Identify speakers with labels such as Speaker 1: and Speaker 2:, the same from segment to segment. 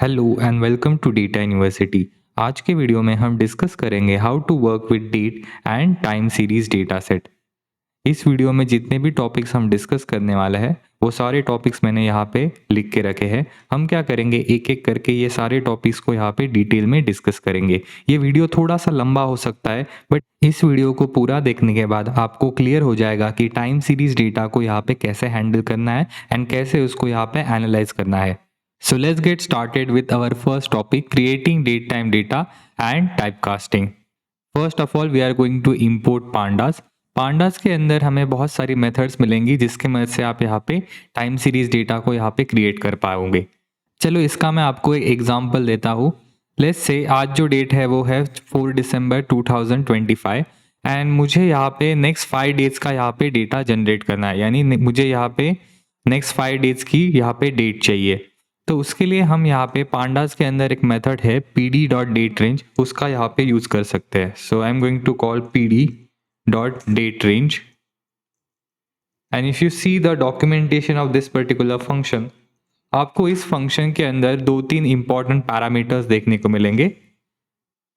Speaker 1: Hello and welcome to data university. आज के video में हम डिस्कस करेंगे how to work with date and time series data set. इस वीडियो में जितने भी टॉपिक्स हम डिस्कस करने वाले हैं वो सारे टॉपिक्स मैंने यहाँ पे लिख के रखे हैं। हम क्या करेंगे, एक एक करके ये सारे टॉपिक्स को यहाँ पे डिटेल में डिस्कस करेंगे। ये वीडियो थोड़ा सा लंबा हो सकता है, बट इस वीडियो को पूरा देखने के बाद आपको क्लियर हो जाएगा कि टाइम सीरीज डेटा को यहाँ पे कैसे हैंडल करना है एंड कैसे उसको यहाँ पे एनालाइज करना है। So let's get started with our first topic, creating date time data and typecasting. First of all, we are going to import pandas. pandas के अंदर हमें बहुत सारी मेथड्स मिलेंगी जिसके मदद से आप यहाँ पे टाइम सीरीज डेटा को यहाँ पे क्रिएट कर पाओगे। चलो इसका मैं आपको एक एग्जांपल देता हूँ। लेट्स से आज जो डेट है वो है 4 दिसंबर 2025 एंड मुझे यहाँ पे नेक्स्ट 5 डेज का यहाँ पे डेटा जनरेट करना है, यानी मुझे यहाँ पे नेक्स्ट 5 डेज की यहाँ पे डेट चाहिए। तो उसके लिए हम यहाँ पे पांडास के अंदर एक मेथड है pd.daterange, उसका यहाँ पे यूज कर सकते हैं। So I am going to call pd.daterange and if you see the documentation of this particular function, आपको इस फंक्शन के अंदर 2-3 इंपॉर्टेंट पैरामीटर्स देखने को मिलेंगे।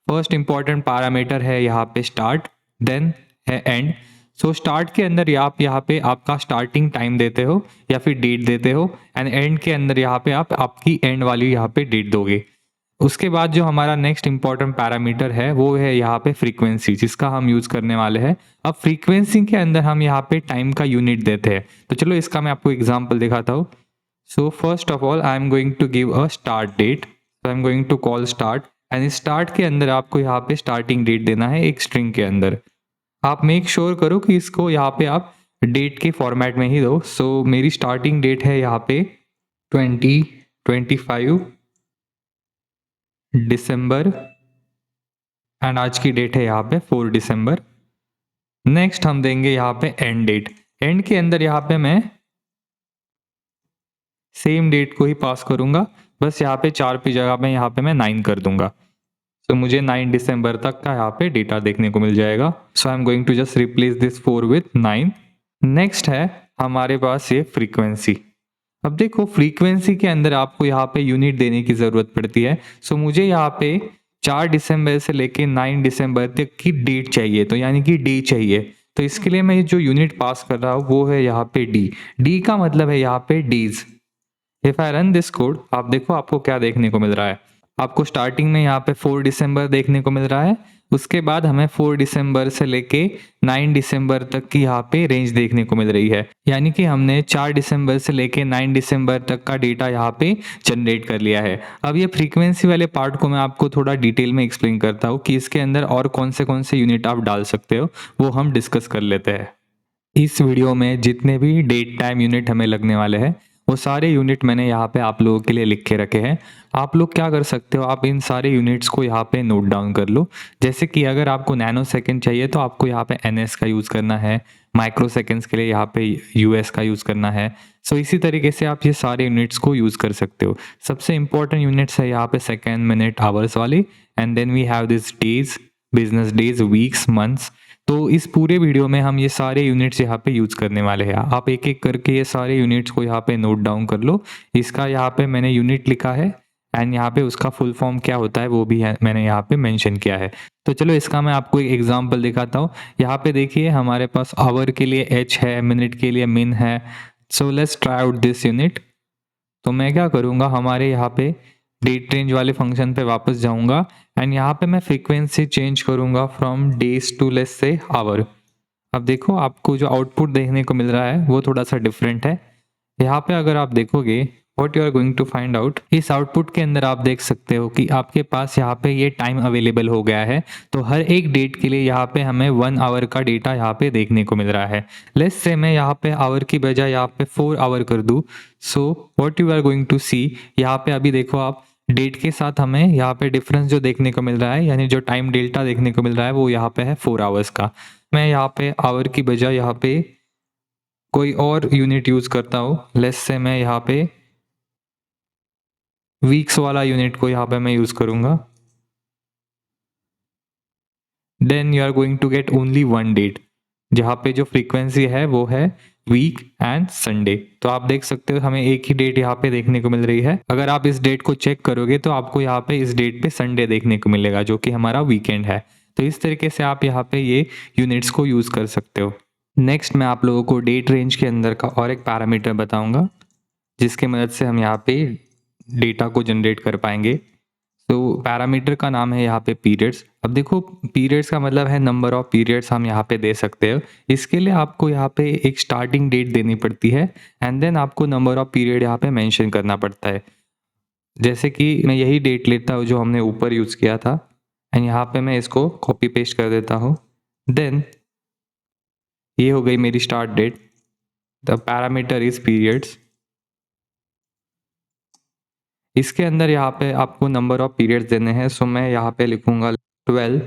Speaker 1: फर्स्ट इंपॉर्टेंट पैरामीटर है यहाँ पे स्टार्ट, देन है एंड। सो स्टार्ट के अंदर आप यहाँ पे आपका स्टार्टिंग टाइम देते हो या फिर डेट देते हो एंड एंड के अंदर यहाँ पे आप आपकी एंड वाली यहाँ पे डेट दोगे। उसके बाद जो हमारा नेक्स्ट इंपॉर्टेंट पैरामीटर है वो है यहाँ पे फ्रीक्वेंसी, जिसका हम यूज करने वाले हैं। अब फ्रीक्वेंसी के अंदर हम यहाँ पे टाइम का यूनिट देते हैं। तो चलो इसका मैं आपको एग्जाम्पल दिखाता हूँ। So first of all I am going to give a start date, so I am going to call start and start के अंदर आपको यहाँ पे स्टार्टिंग डेट देना है एक स्ट्रिंग के अंदर। आप मेक श्योर करो कि इसको यहाँ पे आप डेट के फॉर्मेट में ही दो। सो मेरी स्टार्टिंग डेट है यहाँ पे 2025 दिसंबर एंड आज की डेट है यहाँ पे 4 दिसंबर। नेक्स्ट हम देंगे यहाँ पे एंड डेट। एंड के अंदर यहाँ पे मैं सेम डेट को ही पास करूंगा, बस यहाँ पे 4 की जगह पे यहाँ पे मैं 9 कर दूंगा। तो मुझे 9 दिसंबर तक का यहाँ पे डेटा देखने को मिल जाएगा। So I am going to just replace this 4 with 9। Next है हमारे पास ये फ्रीक्वेंसी। अब देखो फ्रीक्वेंसी के अंदर आपको यहाँ पे यूनिट देने की जरूरत पड़ती है। सो मुझे यहाँ पे 4 दिसंबर से लेके 9 दिसंबर तक की डेट चाहिए, तो यानी कि डे चाहिए। तो इसके लिए मैं जो यूनिट पास कर रहा हूँ वो है यहाँ पे डी। डी का मतलब है यहाँ पे days. If I run this code, आप देखो आपको क्या देखने को मिल रहा है। आपको स्टार्टिंग में यहाँ पे 4 दिसंबर देखने को मिल रहा है, उसके बाद हमें 4 दिसंबर से लेके 9 दिसंबर तक की यहाँ पे रेंज देखने को मिल रही है। यानी कि हमने 4 दिसंबर से लेके 9 दिसंबर तक का डेटा यहाँ पे जनरेट कर लिया है। अब ये फ्रीक्वेंसी वाले पार्ट को मैं आपको थोड़ा डिटेल में एक्सप्लेन करता हूँ कि इसके अंदर और कौन से यूनिट आप डाल सकते हो, वो हम डिस्कस कर लेते हैं। इस वीडियो में जितने भी डेट टाइम यूनिट हमें लगने वाले हैं वो सारे यूनिट मैंने यहाँ पे आप लोगों के लिए लिख के रखे हैं। आप लोग क्या कर सकते हो, आप इन सारे यूनिट्स को यहाँ पे नोट डाउन कर लो। जैसे कि अगर आपको नैनो सेकेंड चाहिए तो आपको यहाँ पे एनएस का यूज़ करना है, माइक्रो सेकेंड्स के लिए यहाँ पे यूएस का यूज़ करना है। सो इसी तरीके से आप ये सारे यूनिट्स को यूज़ कर सकते हो। सबसे इंपॉर्टेंट यूनिट्स है यहाँ पे सेकेंड, मिनट, आवर्स वाली, and then we have this days, business days, weeks, months. तो इस पूरे वीडियो में हम ये सारे यूनिट्स यहाँ पे यूज करने वाले हैं। आप एक एक करके ये सारे यूनिट्स को यहाँ पे नोट डाउन कर लो। इसका यहाँ पे मैंने यूनिट लिखा है एंड यहाँ पे उसका फुल फॉर्म क्या होता है वो भी मैंने यहाँ पे मेंशन किया है। तो चलो इसका मैं आपको एक एग्जांपल दिखाता हूँ। यहाँ पे देखिए हमारे पास आवर के लिए एच है, मिनट के लिए मिन है। So let's try out this unit. तो मैं क्या करूँगा, हमारे यहाँ पे डेट रेंज वाले फंक्शन पे वापस जाऊंगा एंड यहाँ पे मैं फ्रीक्वेंसी चेंज करूंगा from days to let's say hour. अब देखो आपको जो आउटपुट देखने को मिल रहा है वो थोड़ा सा डिफरेंट है। यहाँ पे अगर आप देखोगे what you are going to find out, इस आउटपुट के अंदर आप देख सकते हो कि आपके पास यहाँ पे ये टाइम अवेलेबल हो गया है। तो हर एक डेट के लिए यहाँ पे हमें 1 आवर का डेटा यहाँ पे देखने को मिल रहा है। लेट्स से मैं यहाँ पे आवर की बजाय यहाँ पे 4 आवर कर दूँ। So what you are going to see, यहाँ पे अभी देखो आप डेट के साथ हमें यहाँ पे डिफरेंस जो देखने को मिल रहा है, यानी जो टाइम डेल्टा देखने को मिल रहा है वो यहाँ पे है 4 आवर्स का। मैं यहाँ पे आवर की बजाय यहाँ पे कोई और यूनिट यूज करता हूँ। लेट्स से मैं यहाँ पे वीक्स वाला यूनिट को यहाँ पे मैं यूज करूंगा। Then you are going to get only 1 date. जहाँ पे जो फ्रीक्वेंसी है वो है वीक एंड संडे। तो आप देख सकते हो हमें एक ही डेट यहाँ पे देखने को मिल रही है। अगर आप इस डेट को चेक करोगे तो आपको यहाँ पे इस डेट पे संडे देखने को मिलेगा जो कि हमारा वीकेंड है। तो इस तरीके से आप यहाँ पे ये यूनिट्स को यूज़ कर सकते हो। नेक्स्ट मैं आप लोगों को डेट रेंज के अंदर का और एक पैरामीटर बताऊंगा जिसकी मदद से हम यहाँ पे डेटा को जनरेट कर पाएंगे। तो पैरामीटर का नाम है यहाँ पे पीरियड्स। अब देखो पीरियड्स का मतलब है नंबर ऑफ पीरियड्स हम यहाँ पे दे सकते हो। इसके लिए आपको यहाँ पे एक स्टार्टिंग डेट देनी पड़ती है एंड देन आपको नंबर ऑफ पीरियड यहाँ पे मेंशन करना पड़ता है। जैसे कि मैं यही डेट लेता हूँ जो हमने ऊपर यूज़ किया था एंड यहाँ पे मैं इसको कॉपी पेस्ट कर देता हूँ। देन ये हो गई मेरी start date. The parameter is periods. इसके अंदर यहाँ पे आपको नंबर ऑफ पीरियड्स देने हैं। सो मैं यहाँ पे लिखूंगा 12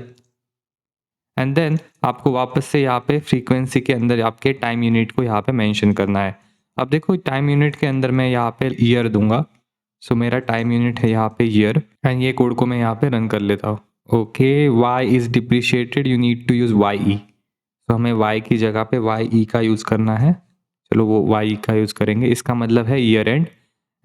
Speaker 1: एंड देन आपको वापस से यहाँ पे फ्रीक्वेंसी के अंदर आपके टाइम यूनिट को यहाँ पे मेंशन करना है। अब देखो टाइम यूनिट के अंदर मैं यहाँ पे ईयर दूंगा। सो मेरा टाइम यूनिट है यहाँ पे ईयर एंड ये कोड को मैं यहाँ पे रन कर लेता हूँ। Okay, Y is deprecated, you need to use Y E. तो हमें वाई की जगह पे वाई ई का यूज़ करना है। चलो वो वाई का यूज़ करेंगे। इसका मतलब है year and.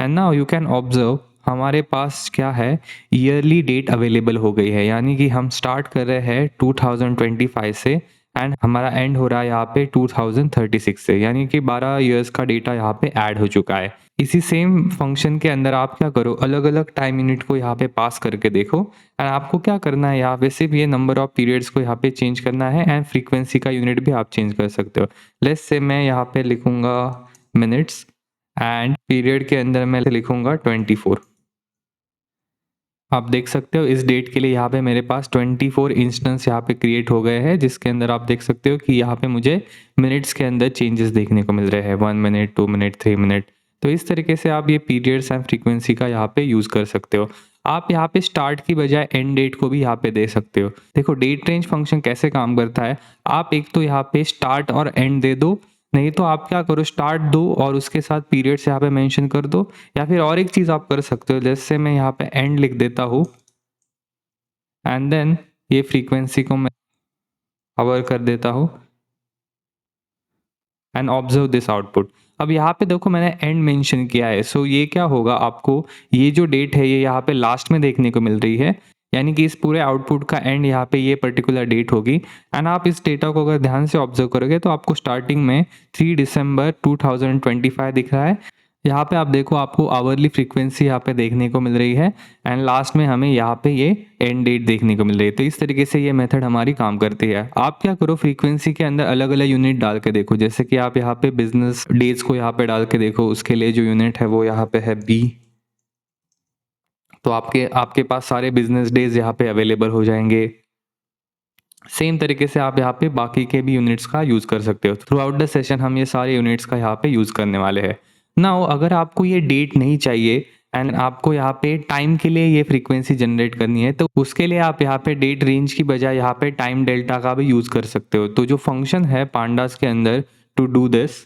Speaker 1: And now you can observe हमारे पास क्या है, ईयरली डेट अवेलेबल हो गई है। यानी कि हम स्टार्ट कर रहे हैं 2025 से एंड हमारा एंड हो रहा है यहाँ पे 2036 से। यानी कि 12 इयर्स का डेटा यहाँ पे ऐड हो चुका है। इसी सेम फंक्शन के अंदर आप क्या करो, अलग अलग टाइम यूनिट को यहाँ पे पास करके देखो एंड आपको क्या करना है, यहाँ पे सिर्फ ये नंबर ऑफ पीरियड्स को यहाँ पे चेंज करना है एंड फ्रीक्वेंसी का यूनिट भी आप चेंज कर सकते हो। लेट्स से मैं यहाँ पे लिखूंगा मिनट्स एंड पीरियड के अंदर मैं लिखूंगा 24। आप देख सकते हो इस डेट के लिए यहाँ पे मेरे पास 24 इंस्टेंस यहाँ पे क्रिएट हो गए हैं, जिसके अंदर आप देख सकते हो कि यहाँ पे मुझे मिनट्स के अंदर चेंजेस देखने को मिल रहे हैं, 1 मिनट, 2 मिनट, 3 मिनट। तो इस तरीके से आप ये पीरियड्स एंड फ्रीक्वेंसी का यहाँ पे यूज़ कर सकते हो। आप यहाँ पे स्टार्ट की बजाय एंड डेट को भी यहाँ पे दे सकते हो। देखो डेट रेंज फंक्शन कैसे काम करता है, आप एक तो यहाँ पे स्टार्ट और एंड दे दो, नहीं तो आप क्या करो स्टार्ट दो और उसके साथ पीरियड्स यहाँ पे मेंशन कर दो, या फिर और एक चीज़ आप कर सकते हो, जैसे मैं यहाँ पे एंड लिख देता हूँ एंड देन ये फ्रीक्वेंसी को मैं कवर कर देता हूँ एंड ऑब्जर्व दिस आउटपुट। अब यहाँ पे देखो मैंने एंड मेंशन किया है। सो ये क्या होगा, आपको ये जो डेट है ये यहाँ पे लास्ट में देखने को मिल रही है। यानी कि इस पूरे आउटपुट का एंड यहाँ पे ये पर्टिकुलर डेट होगी। एंड आप इस डेटा को अगर ध्यान से ऑब्जर्व करोगे तो आपको स्टार्टिंग में 3 दिसंबर 2025 दिख रहा है। यहाँ पे आप देखो आपको आवरली फ्रीक्वेंसी यहाँ पे देखने को मिल रही है एंड लास्ट में हमें यहाँ पे ये एंड डेट देखने को मिल रही है। तो इस तरीके से ये मेथड हमारी काम करती है। आप क्या करो फ्रीक्वेंसी के अंदर अलग अलग यूनिट डाल के देखो, जैसे कि आप यहाँ पे बिजनेस डेज को यहाँ पे डाल के देखो, उसके लिए जो यूनिट है वो यहाँ पे है बी। तो आपके पास सारे बिजनेस डेज यहाँ पे अवेलेबल हो जाएंगे। सेम तरीके से आप यहाँ पे बाकी के भी यूनिट्स का यूज़ कर सकते हो। थ्रू आउट द सेशन हम ये सारे यूनिट्स का यहाँ पे यूज़ करने वाले हैं। नाउ अगर आपको ये डेट नहीं चाहिए एंड आपको यहाँ पे टाइम के लिए ये फ्रीक्वेंसी जनरेट करनी है, तो उसके लिए आप यहाँ पे डेट रेंज की बजाय यहाँ पे टाइम डेल्टा का भी यूज़ कर सकते हो। तो जो फंक्शन है पांडास के अंदर to do this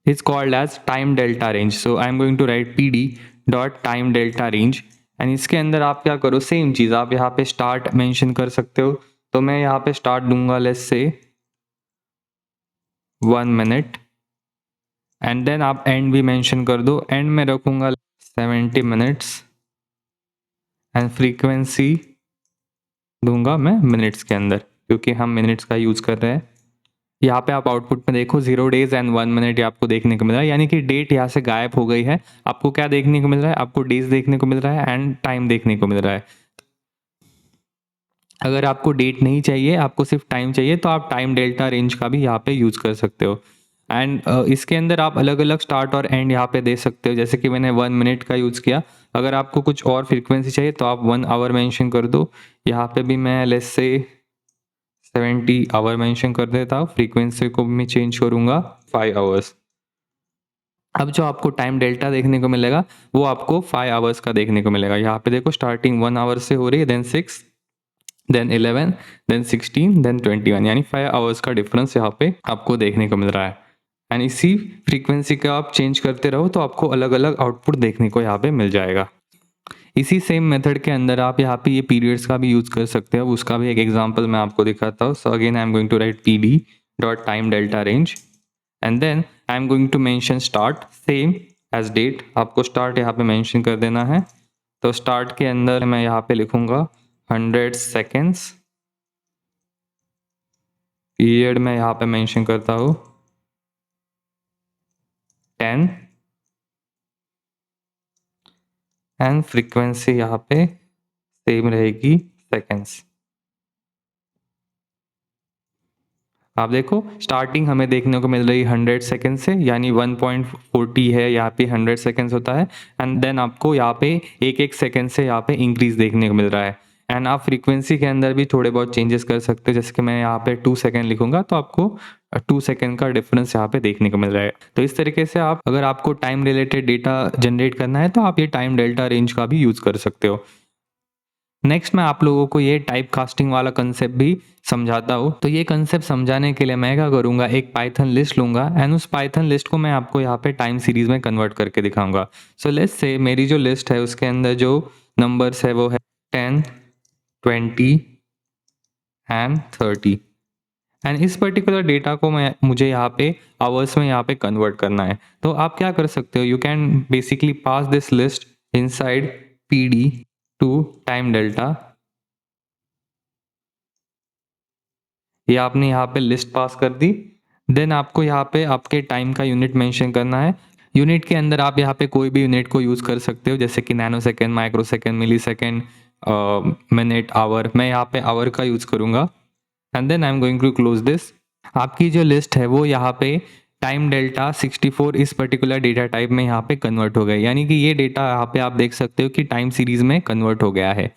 Speaker 1: is called as time delta range. So I am going to write pd dot time delta range and इसके अंदर आप क्या करो, सेम चीज़ आप यहाँ पे स्टार्ट मेंशन कर सकते हो। तो मैं यहाँ पे स्टार्ट दूंगा let's say 1 minute and then आप एंड भी मेंशन कर दो। एंड में रखूंगा 70 मिनट्स एंड फ्रीक्वेंसी दूंगा मैं मिनट्स के अंदर, क्योंकि हम मिनट्स का यूज़ कर रहे हैं। यहाँ पे आप आउटपुट में देखो 0 डेज एंड 1 मिनट आपको देखने को मिल रहा है, यानी कि डेट यहाँ से गायब हो गई है। आपको क्या देखने को मिल रहा है, आपको डेज देखने को मिल रहा है एंड टाइम देखने को मिल रहा है। अगर आपको डेट नहीं चाहिए, आपको सिर्फ टाइम चाहिए, तो आप टाइम डेल्टा रेंज का भी यहाँ पे यूज़ कर सकते हो। एंड इसके अंदर आप अलग अलग स्टार्ट और एंड यहाँ पे दे सकते हो, जैसे कि मैंने 1 मिनट का यूज़ किया। अगर आपको कुछ और फ्रीक्वेंसी चाहिए तो आप 1 आवर मेंशन कर दो। यहाँ पे भी मैं लेट्स से 70 आवर मेंशन कर देता हूँ। फ्रीक्वेंसी को भी मैं चेंज करूँगा 5 आवर्स। अब जो आपको टाइम डेल्टा देखने को मिलेगा वो आपको 5 आवर्स का देखने को मिलेगा। यहाँ पे देखो स्टार्टिंग 1 आवर से हो रही है, देन 6, देन 11, देन 16, देन 21, यानी 5 आवर्स का डिफरेंस यहाँ पे आपको देखने को मिल रहा है। एंड इसी फ्रीक्वेंसी का आप चेंज करते रहो तो आपको अलग अलग आउटपुट देखने को यहाँ पे मिल जाएगा। इसी सेम मेथड के अंदर आप यहाँ पे ये पीरियड्स का भी यूज़ कर सकते हो। उसका भी एक एग्जांपल मैं आपको दिखाता हूँ। So again I am going to write pd dot time delta range, and then I am going to mention start same as date. आपको start यहाँ पे mention कर देना है। तो start के अंदर मैं यहाँ पे लिखूंगा 100 seconds, पीरियड में यहाँ पे मेंशन करता हूँ 10, एंड फ्रीक्वेंसी यहाँ पे सेम रहेगी सेकेंड्स। आप देखो स्टार्टिंग हमें देखने को मिल रही 100 सेकेंड से, यानी 1.40 है यहाँ पे 100 सेकेंड्स होता है, एंड देन आपको यहाँ पे एक एक सेकेंड से यहाँ पे इंक्रीज देखने को मिल रहा है। एंड आप फ्रीक्वेंसी के अंदर भी थोड़े बहुत चेंजेस कर सकते हो, जैसे कि मैं यहाँ पे 2 सेकेंड लिखूंगा तो आपको 2 सेकेंड का डिफरेंस यहाँ पे देखने को मिल रहा है। तो इस तरीके से आप अगर आपको टाइम रिलेटेड डेटा जनरेट करना है तो आप ये टाइम डेल्टा रेंज का भी यूज कर सकते हो। नेक्स्ट मैं आप लोगों को ये टाइप कास्टिंग वाला कंसेप्ट भी समझाता हूँ। तो ये कंसेप्ट समझाने के लिए मैं क्या करूँगा, एक पाइथन लिस्ट लूँगा एंड उस पाइथन लिस्ट को मैं आपको यहाँ पे टाइम सीरीज में कन्वर्ट करके दिखाऊंगा। सो लेट्स से मेरी जो लिस्ट है उसके अंदर जो नंबर्स है वो है 10, 20 एंड 30, एंड इस पर्टिकुलर डेटा को मुझे यहाँ पे आवर्स में यहाँ पे कन्वर्ट करना है। तो आप क्या कर सकते हो, you can basically pass this list inside pd to time delta. ये आपने यहाँ पे लिस्ट पास कर दी। देन आपको यहाँ पे आपके टाइम का यूनिट मेंशन करना है। यूनिट के अंदर आप यहाँ पे कोई भी यूनिट को यूज़ कर सकते हो, जैसे कि nanosecond, microsecond, millisecond, minute, hour. मैं यहाँ पे आवर का यूज़ करूँगा and then I am going to close this. आपकी जो लिस्ट है वो यहाँ पे टाइम डेल्टा 64 इस पर्टिकुलर डेटा टाइप में यहाँ पे कन्वर्ट हो गया, यानी कि ये डेटा यहाँ पे आप देख सकते हो कि टाइम सीरीज में कन्वर्ट हो गया है।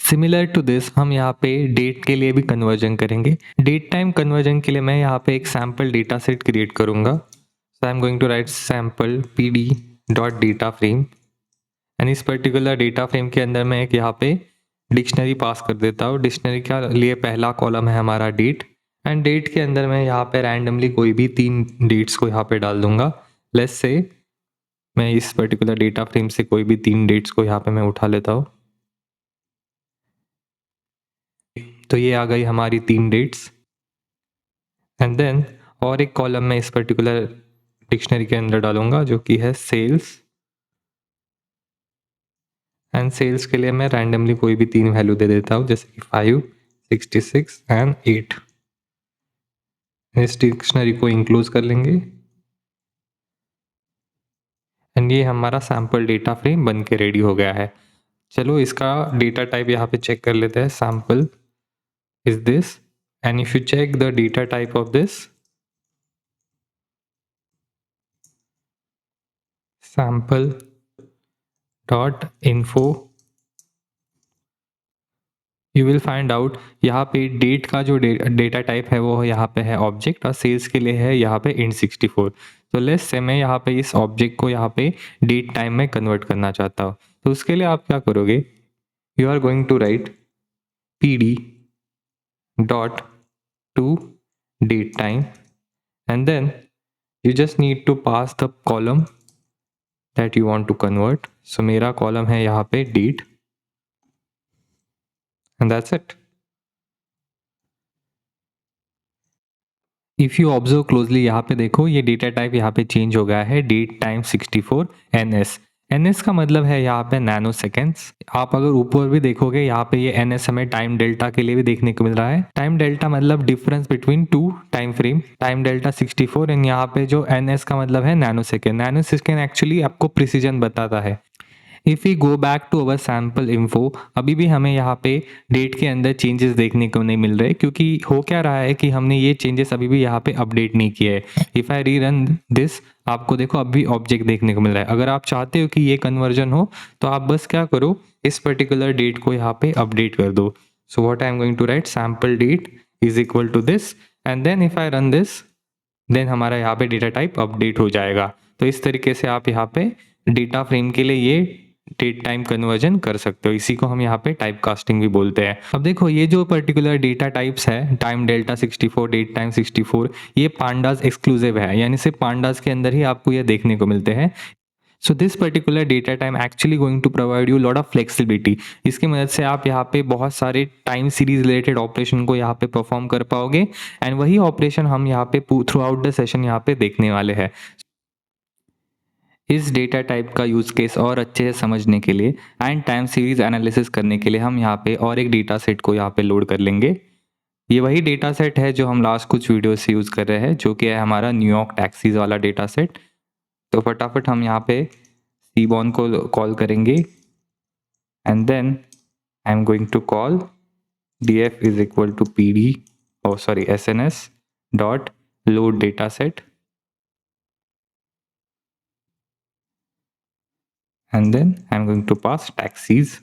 Speaker 1: सिमिलर टू दिस हम यहाँ पे डेट के लिए भी कन्वर्जन करेंगे। डेट टाइम कन्वर्जन के लिए मैं यहाँ पे एक सैम्पल डेटा सेट क्रिएट करूँगा। So I am going to write sample pd dot data frame, and इस पर्टिकुलर डेटा फ्रेम के अंदर मैं एक यहाँ पे डिक्शनरी पास कर देता हूँ। डिक्शनरी का लिए पहला कॉलम है हमारा डेट, एंड डेट के अंदर मैं यहाँ पे रैंडमली कोई भी 3 डेट्स को यहाँ पे डाल दूंगा। लेट्स से मैं इस पर्टिकुलर डेटा फ्रेम से कोई भी 3 डेट्स को यहाँ पे मैं उठा लेता हूँ। तो ये आ गई हमारी 3 डेट्स, एंड देन और एक कॉलम मैं इस पर्टिकुलर डिक्शनरी के अंदर डालूंगा जो कि है सेल्स, एंड सेल्स के लिए मैं रैंडमली कोई भी 3 वैल्यू दे देता हूँ, जैसे कि 5, 66 एंड 8। इस डिक्शनरी को इंक्लूड कर लेंगे एंड ये हमारा सैम्पल डेटा फ्रेम बन के रेडी हो गया है। चलो इसका डेटा टाइप यहाँ पे चेक कर लेते हैं। Sample is this, and if you check the data type of this sample dot info, you will find out यहाँ पे डेट का जो डेटा टाइप है वो यहाँ पे है ऑब्जेक्ट, और सेल्स के लिए है यहाँ पे int 64। तो लेट्स से मैं यहाँ पे इस ऑब्जेक्ट को यहाँ पे डेट टाइम में कन्वर्ट करना चाहता हूँ। तो उसके लिए आप क्या करोगे, you are going to write pd dot to date time, and then you just need to pass the column that you want to convert. So मेरा कॉलम है यहाँ पे date, and that's it. If you observe closely यहाँ पे देखो ये data type यहाँ पे चेंज हो गया है, डेट टाइम 64 ns। ns का मतलब है यहाँ पे नैनो सेकेंड्स। आप अगर ऊपर भी देखोगे यहाँ पे ये ns हमें टाइम डेल्टा के लिए भी देखने को मिल रहा है। टाइम डेल्टा मतलब difference between 2 time frame. Time delta 64 and यहाँ पे जो ns का मतलब है nanosecond. Nanosecond actually आपको प्रिसीजन बताता है। If we go back to our sample info, अभी भी हमें यहाँ पे डेट के अंदर चेंजेस देखने को नहीं मिल रहे, क्योंकि हो क्या रहा है कि हमने ये चेंजेस अभी भी यहाँ पे अपडेट नहीं किए है। इफ़ आई रीरन दिस, आपको देखो अभी ऑब्जेक्ट देखने को मिल रहा है। अगर आप चाहते हो कि ये कन्वर्जन हो तो आप बस क्या करो, इस पर्टिकुलर डेट को यहाँ पे अपडेट कर दो। So what I am going to write sample date is equal to this, and then if I run this, then हमारा यहाँ पे डेटा टाइप अपडेट हो जाएगा। तो इस तरीके से आप यहाँ पे डेटा फ्रेम के लिए ये डेट टाइम कन्वर्जन कर सकते हो। इसी को हम यहाँ पे टाइप कास्टिंग भी बोलते हैं। अब देखो ये जो पर्टिकुलर डेटा टाइप्स है, टाइम डेल्टा 64, डेट टाइम 64, ये पांडास एक्सक्लूसिव है, यानी सिर्फ पांडास के अंदर ही आपको ये देखने को मिलते हैं। So this particular data time actually going to provide you lot of flexibility. इसकी मदद से आप यहाँ पे बहुत सारे टाइम सीरीज रिलेटेड ऑपरेशन को यहाँ पे परफॉर्म कर पाओगे एंड वही ऑपरेशन हम यहाँ पे थ्रू आउट द सेशन यहाँ पे देखने वाले हैं। इस डेटा टाइप का यूज़ केस और अच्छे से समझने के लिए एंड टाइम सीरीज एनालिसिस करने के लिए हम यहाँ पे और एक डेटा सेट को यहाँ पे लोड कर लेंगे। ये वही डेटा सेट है जो हम लास्ट कुछ वीडियो से यूज़ कर रहे हैं, जो कि है हमारा न्यूयॉर्क टैक्सीज वाला डेटा सेट। तो फटाफट हम यहाँ पे सीबॉर्न को कॉल करेंगे and then I am going to call df is equal to pd sns dot load data set and then I'm going to pass taxis.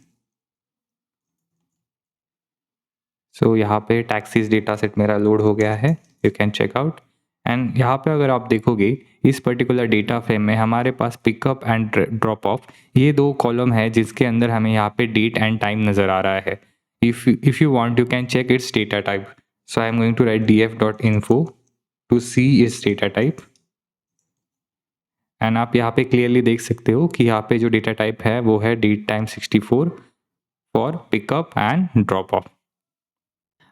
Speaker 1: So यहाँ पे taxis डेटा सेट मेरा लोड हो गया है, you can check out. And यहाँ पे अगर आप देखोगे इस पर्टिकुलर डेटा फ्रेम में हमारे पास पिकअप एंड ड्रॉप ऑफ ये दो कॉलम है जिसके अंदर हमें यहाँ पे डेट एंड टाइम नज़र आ रहा है। If you want you can check its data type. So I am going to write df.info to see its data type and आप यहाँ पे क्लियरली देख सकते हो कि यहाँ पे जो डेटा टाइप है वो है date time 64 for pickup and drop off.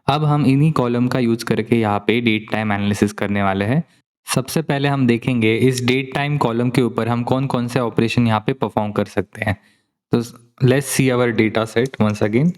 Speaker 1: अब हम इन्हीं कॉलम का यूज करके यहाँ पे डेट टाइम एनालिसिस करने वाले हैं। सबसे पहले हम देखेंगे इस डेट टाइम कॉलम के ऊपर हम कौन कौन से ऑपरेशन यहाँ पे परफॉर्म कर सकते हैं। तो let's see our data set once again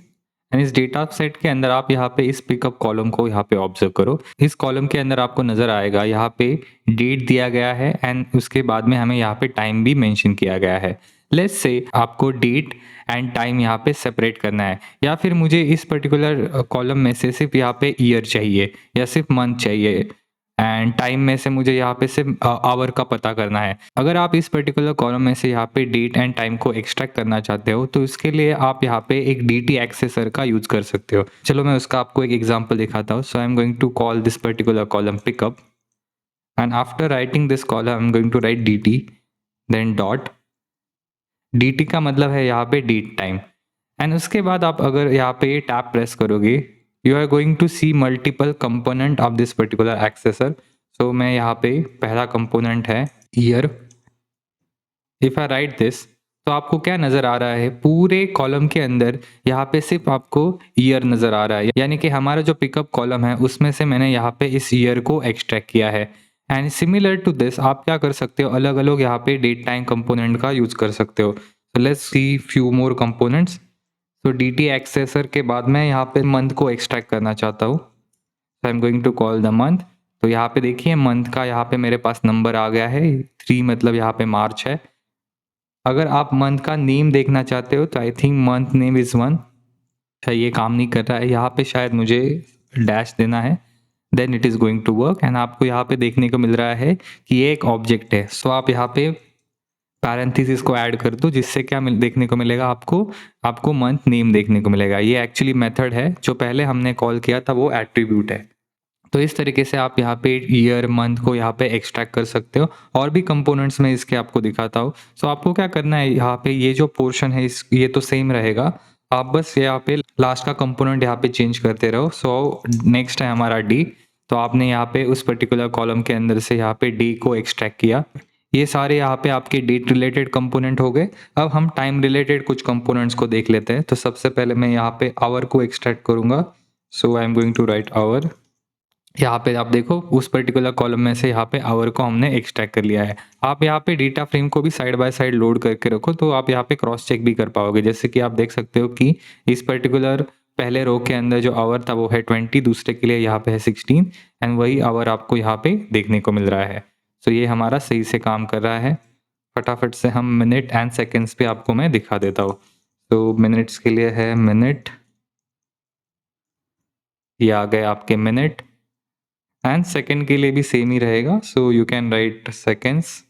Speaker 1: and इस डेटा सेट के अंदर आप यहाँ पे इस पिकअप कॉलम को यहाँ पे ऑब्जर्व करो। इस कॉलम के अंदर आपको नजर आएगा यहाँ पे डेट दिया गया है एंड उसके बाद में हमें यहाँ पे टाइम भी मेंशन किया गया है। लेट्स से आपको डेट एंड टाइम यहाँ पे सेपरेट करना है या फिर मुझे इस पर्टिकुलर कॉलम में से सिर्फ यहाँ पे ईयर चाहिए या सिर्फ मंथ चाहिए एंड टाइम में से मुझे यहाँ पे सिर्फ आवर का पता करना है। अगर आप इस पर्टिकुलर कॉलम में से यहाँ पे डेट एंड टाइम को एक्सट्रैक्ट करना चाहते हो तो इसके लिए आप यहाँ पे एक dt एक्सेसर का यूज कर सकते हो। चलो मैं उसका आपको एक एग्जांपल दिखाता हूँ। So I am going to call this particular column pickup and after writing this column I am going to write dt then dot dt का मतलब है यहाँ पे डेट टाइम एंड उसके बाद आप अगर यहाँ पे टैब प्रेस करोगे you are going to see multiple component of this particular accessor. So मैं यहाँ पे पहला कंपोनेंट है year. If I write this तो आपको क्या नज़र आ रहा है, पूरे कॉलम के अंदर यहाँ पे सिर्फ आपको ईयर नज़र आ रहा है, यानी कि हमारा जो पिकअप कॉलम है उसमें से मैंने यहाँ पे इस ईयर को एक्सट्रैक्ट किया है। एंड सिमिलर टू दिस आप क्या कर सकते हो, अलग अलग यहाँ पे डेट टाइम कंपोनेंट का यूज कर सकते हो। So let's see few more components. तो dt एक्सेसर के बाद मैं यहाँ पे मंथ को एक्सट्रैक्ट करना चाहता हूँ। So I am going to call the month. तो यहाँ पे देखिए मंथ का यहाँ पे मेरे पास नंबर आ गया है 3, मतलब यहाँ पे मार्च है। अगर आप मंथ का नेम देखना चाहते हो तो I think month name is 1। अच्छा ये काम नहीं कर रहा है, यहाँ पे शायद मुझे डैश देना है, then it is going to work. And आपको यहाँ पे देखने को मिल रहा है कि ये एक ऑब्जेक्ट है। सो आप यहाँ पे पैरेंथेसिस को ऐड कर दो जिससे क्या देखने को मिलेगा, आपको मंथ नेम देखने को मिलेगा। ये एक्चुअली मेथड है, जो पहले हमने कॉल किया था वो एट्रीब्यूट है। तो इस तरीके से आप यहाँ पे ईयर मंथ को यहाँ पे एक्सट्रैक्ट कर सकते हो। और भी कंपोनेंट्स में इसके आपको दिखाता हूँ। सो आपको क्या करना है, यहाँ पे ये जो पोर्शन है ये तो सेम रहेगा, आप बस यहाँ पे लास्ट का कंपोनेंट यहाँ पे चेंज करते रहो। सो नेक्स्ट है हमारा डी। तो आपने यहाँ पे उस पर्टिकुलर कॉलम के अंदर से यहाँ पे डी को एक्सट्रैक्ट किया। ये सारे यहाँ पे आपके डेट रिलेटेड कंपोनेंट हो गए। अब हम टाइम रिलेटेड कुछ कंपोनेंट्स को देख लेते हैं। तो सबसे पहले मैं यहाँ पे आवर को एक्सट्रैक्ट करूंगा। So I am going to write hour. यहाँ पे आप देखो उस पर्टिकुलर कॉलम में से यहाँ पे आवर को हमने एक्सट्रैक्ट कर लिया है। आप यहाँ पे डेटा फ्रेम को भी साइड बाय साइड लोड करके रखो तो आप यहाँ पे क्रॉस चेक भी कर पाओगे। जैसे कि आप देख सकते हो कि इस पर्टिकुलर पहले रो के अंदर जो आवर था वो है 20, दूसरे के लिए यहाँ पे है 16 एंड वही आवर आपको यहाँ पे देखने को मिल रहा है। सो ये हमारा सही से काम कर रहा है। फटाफट से हम मिनट एंड सेकेंड्स पे आपको मैं दिखा देता हूँ। तो मिनट्स के लिए है मिनट, ये आ गए आपके मिनट एंड सेकेंड के लिए भी सेम ही रहेगा। So you can right seconds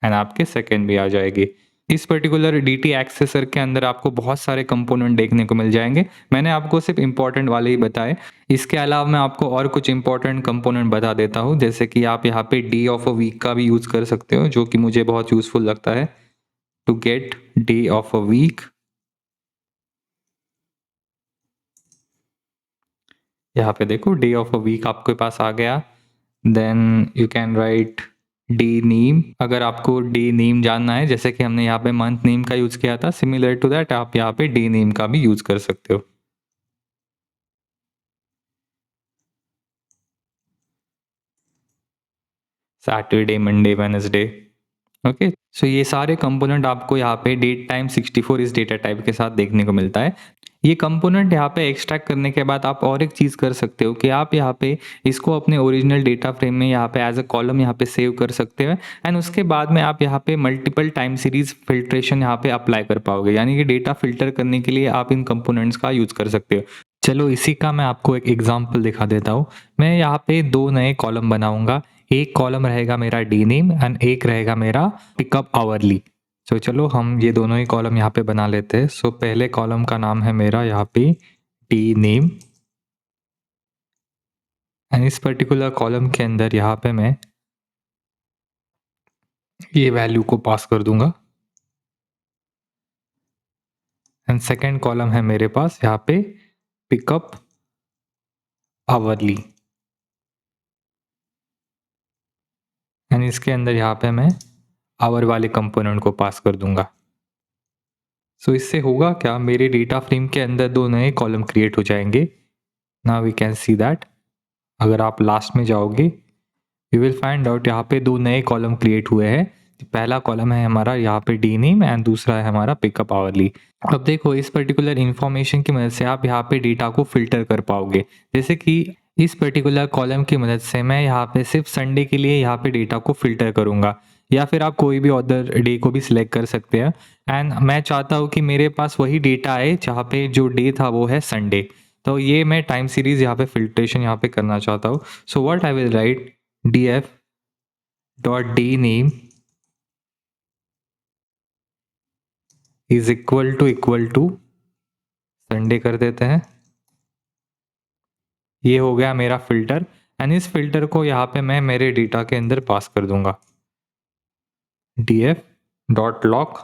Speaker 1: and आपके सेकेंड भी आ जाएगी। इस पर्टिकुलर dt एक्सेसर के अंदर आपको बहुत सारे कंपोनेंट देखने को मिल जाएंगे। मैंने आपको सिर्फ इंपॉर्टेंट वाले ही बताए। इसके अलावा मैं आपको और कुछ इंपॉर्टेंट कंपोनेंट बता देता हूँ, जैसे कि आप यहाँ पे डे ऑफ अ वीक का भी यूज कर सकते हो, जो कि मुझे बहुत यूजफुल लगता है। To get day of a week, यहाँ पे देखो डे ऑफ अ वीक आपके पास आ गया। Then you can write day name. अगर आपको डी नेम जानना है, जैसे कि हमने यहाँ पे मंथ नेम का यूज किया था, सिमिलर टू दैट आप यहाँ पे डी नेम का भी यूज कर सकते हो। Saturday, Monday, Wednesday. ओके, सो ये सारे कंपोनेंट आपको यहाँ पे डेट टाइम 64 इस डेटा टाइप के साथ देखने को मिलता है। ये कंपोनेंट यहाँ पे एक्सट्रैक्ट करने के बाद आप और एक चीज़ कर सकते हो कि आप यहाँ पे इसको अपने ओरिजिनल डेटा फ्रेम में यहाँ पे एज अ कॉलम यहाँ पे सेव कर सकते हो, एंड उसके बाद में आप यहाँ पे मल्टीपल टाइम सीरीज फिल्ट्रेशन यहाँ पे अप्लाई कर पाओगे, यानी कि डेटा फिल्टर करने के लिए आप इन कंपोनेंट्स का यूज़ कर सकते हो। चलो इसी का मैं आपको एक एग्जाम्पल दिखा देता हूँ। मैं यहाँ पे दो नए कॉलम बनाऊंगा। एक कॉलम रहेगा मेरा डी नेम एंड एक रहेगा मेरा पिकअप आवरली। सो चलो हम ये दोनों ही कॉलम यहाँ पे बना लेते हैं। सो पहले कॉलम का नाम है मेरा यहाँ पे डी नेम, एंड इस पर्टिकुलर कॉलम के अंदर यहाँ पे मैं ये वैल्यू को पास कर दूंगा। एंड सेकेंड कॉलम है मेरे पास यहाँ पे पिकअप आवरली, एंड इसके अंदर यहाँ पे मैं आवर वाले कंपोनेंट को पास कर दूंगा। सो इससे होगा क्या, मेरे डेटा फ्रेम के अंदर दो नए कॉलम क्रिएट हो जाएंगे। Now we can see that. अगर आप लास्ट में जाओगे यू विल फाइंड आउट यहाँ पे दो नए कॉलम क्रिएट हुए हैं। पहला कॉलम है हमारा यहाँ पे डी नेम एंड दूसरा है हमारा पिकअप आवरली। अब देखो इस पर्टिकुलर इंफॉर्मेशन की मदद से आप यहाँ पे डेटा को फिल्टर कर पाओगे। जैसे कि इस पर्टिकुलर कॉलम की मदद से मैं यहाँ पे सिर्फ संडे के लिए यहाँ पे डेटा को फिल्टर करूँगा, या फिर आप कोई भी अदर डे को भी सिलेक्ट कर सकते हैं। एंड मैं चाहता हूँ कि मेरे पास वही डेटा आए जहाँ पे जो डे था वो है संडे। तो ये मैं टाइम सीरीज यहाँ पे फिल्ट्रेशन यहाँ पे करना चाहता हूँ। So what I will write df dot day name is equal to Sunday कर देते हैं। ये हो गया मेरा फिल्टर, एंड इस फिल्टर को यहाँ पे मैं मेरे डेटा के अंदर पास कर दूंगा df dot lock.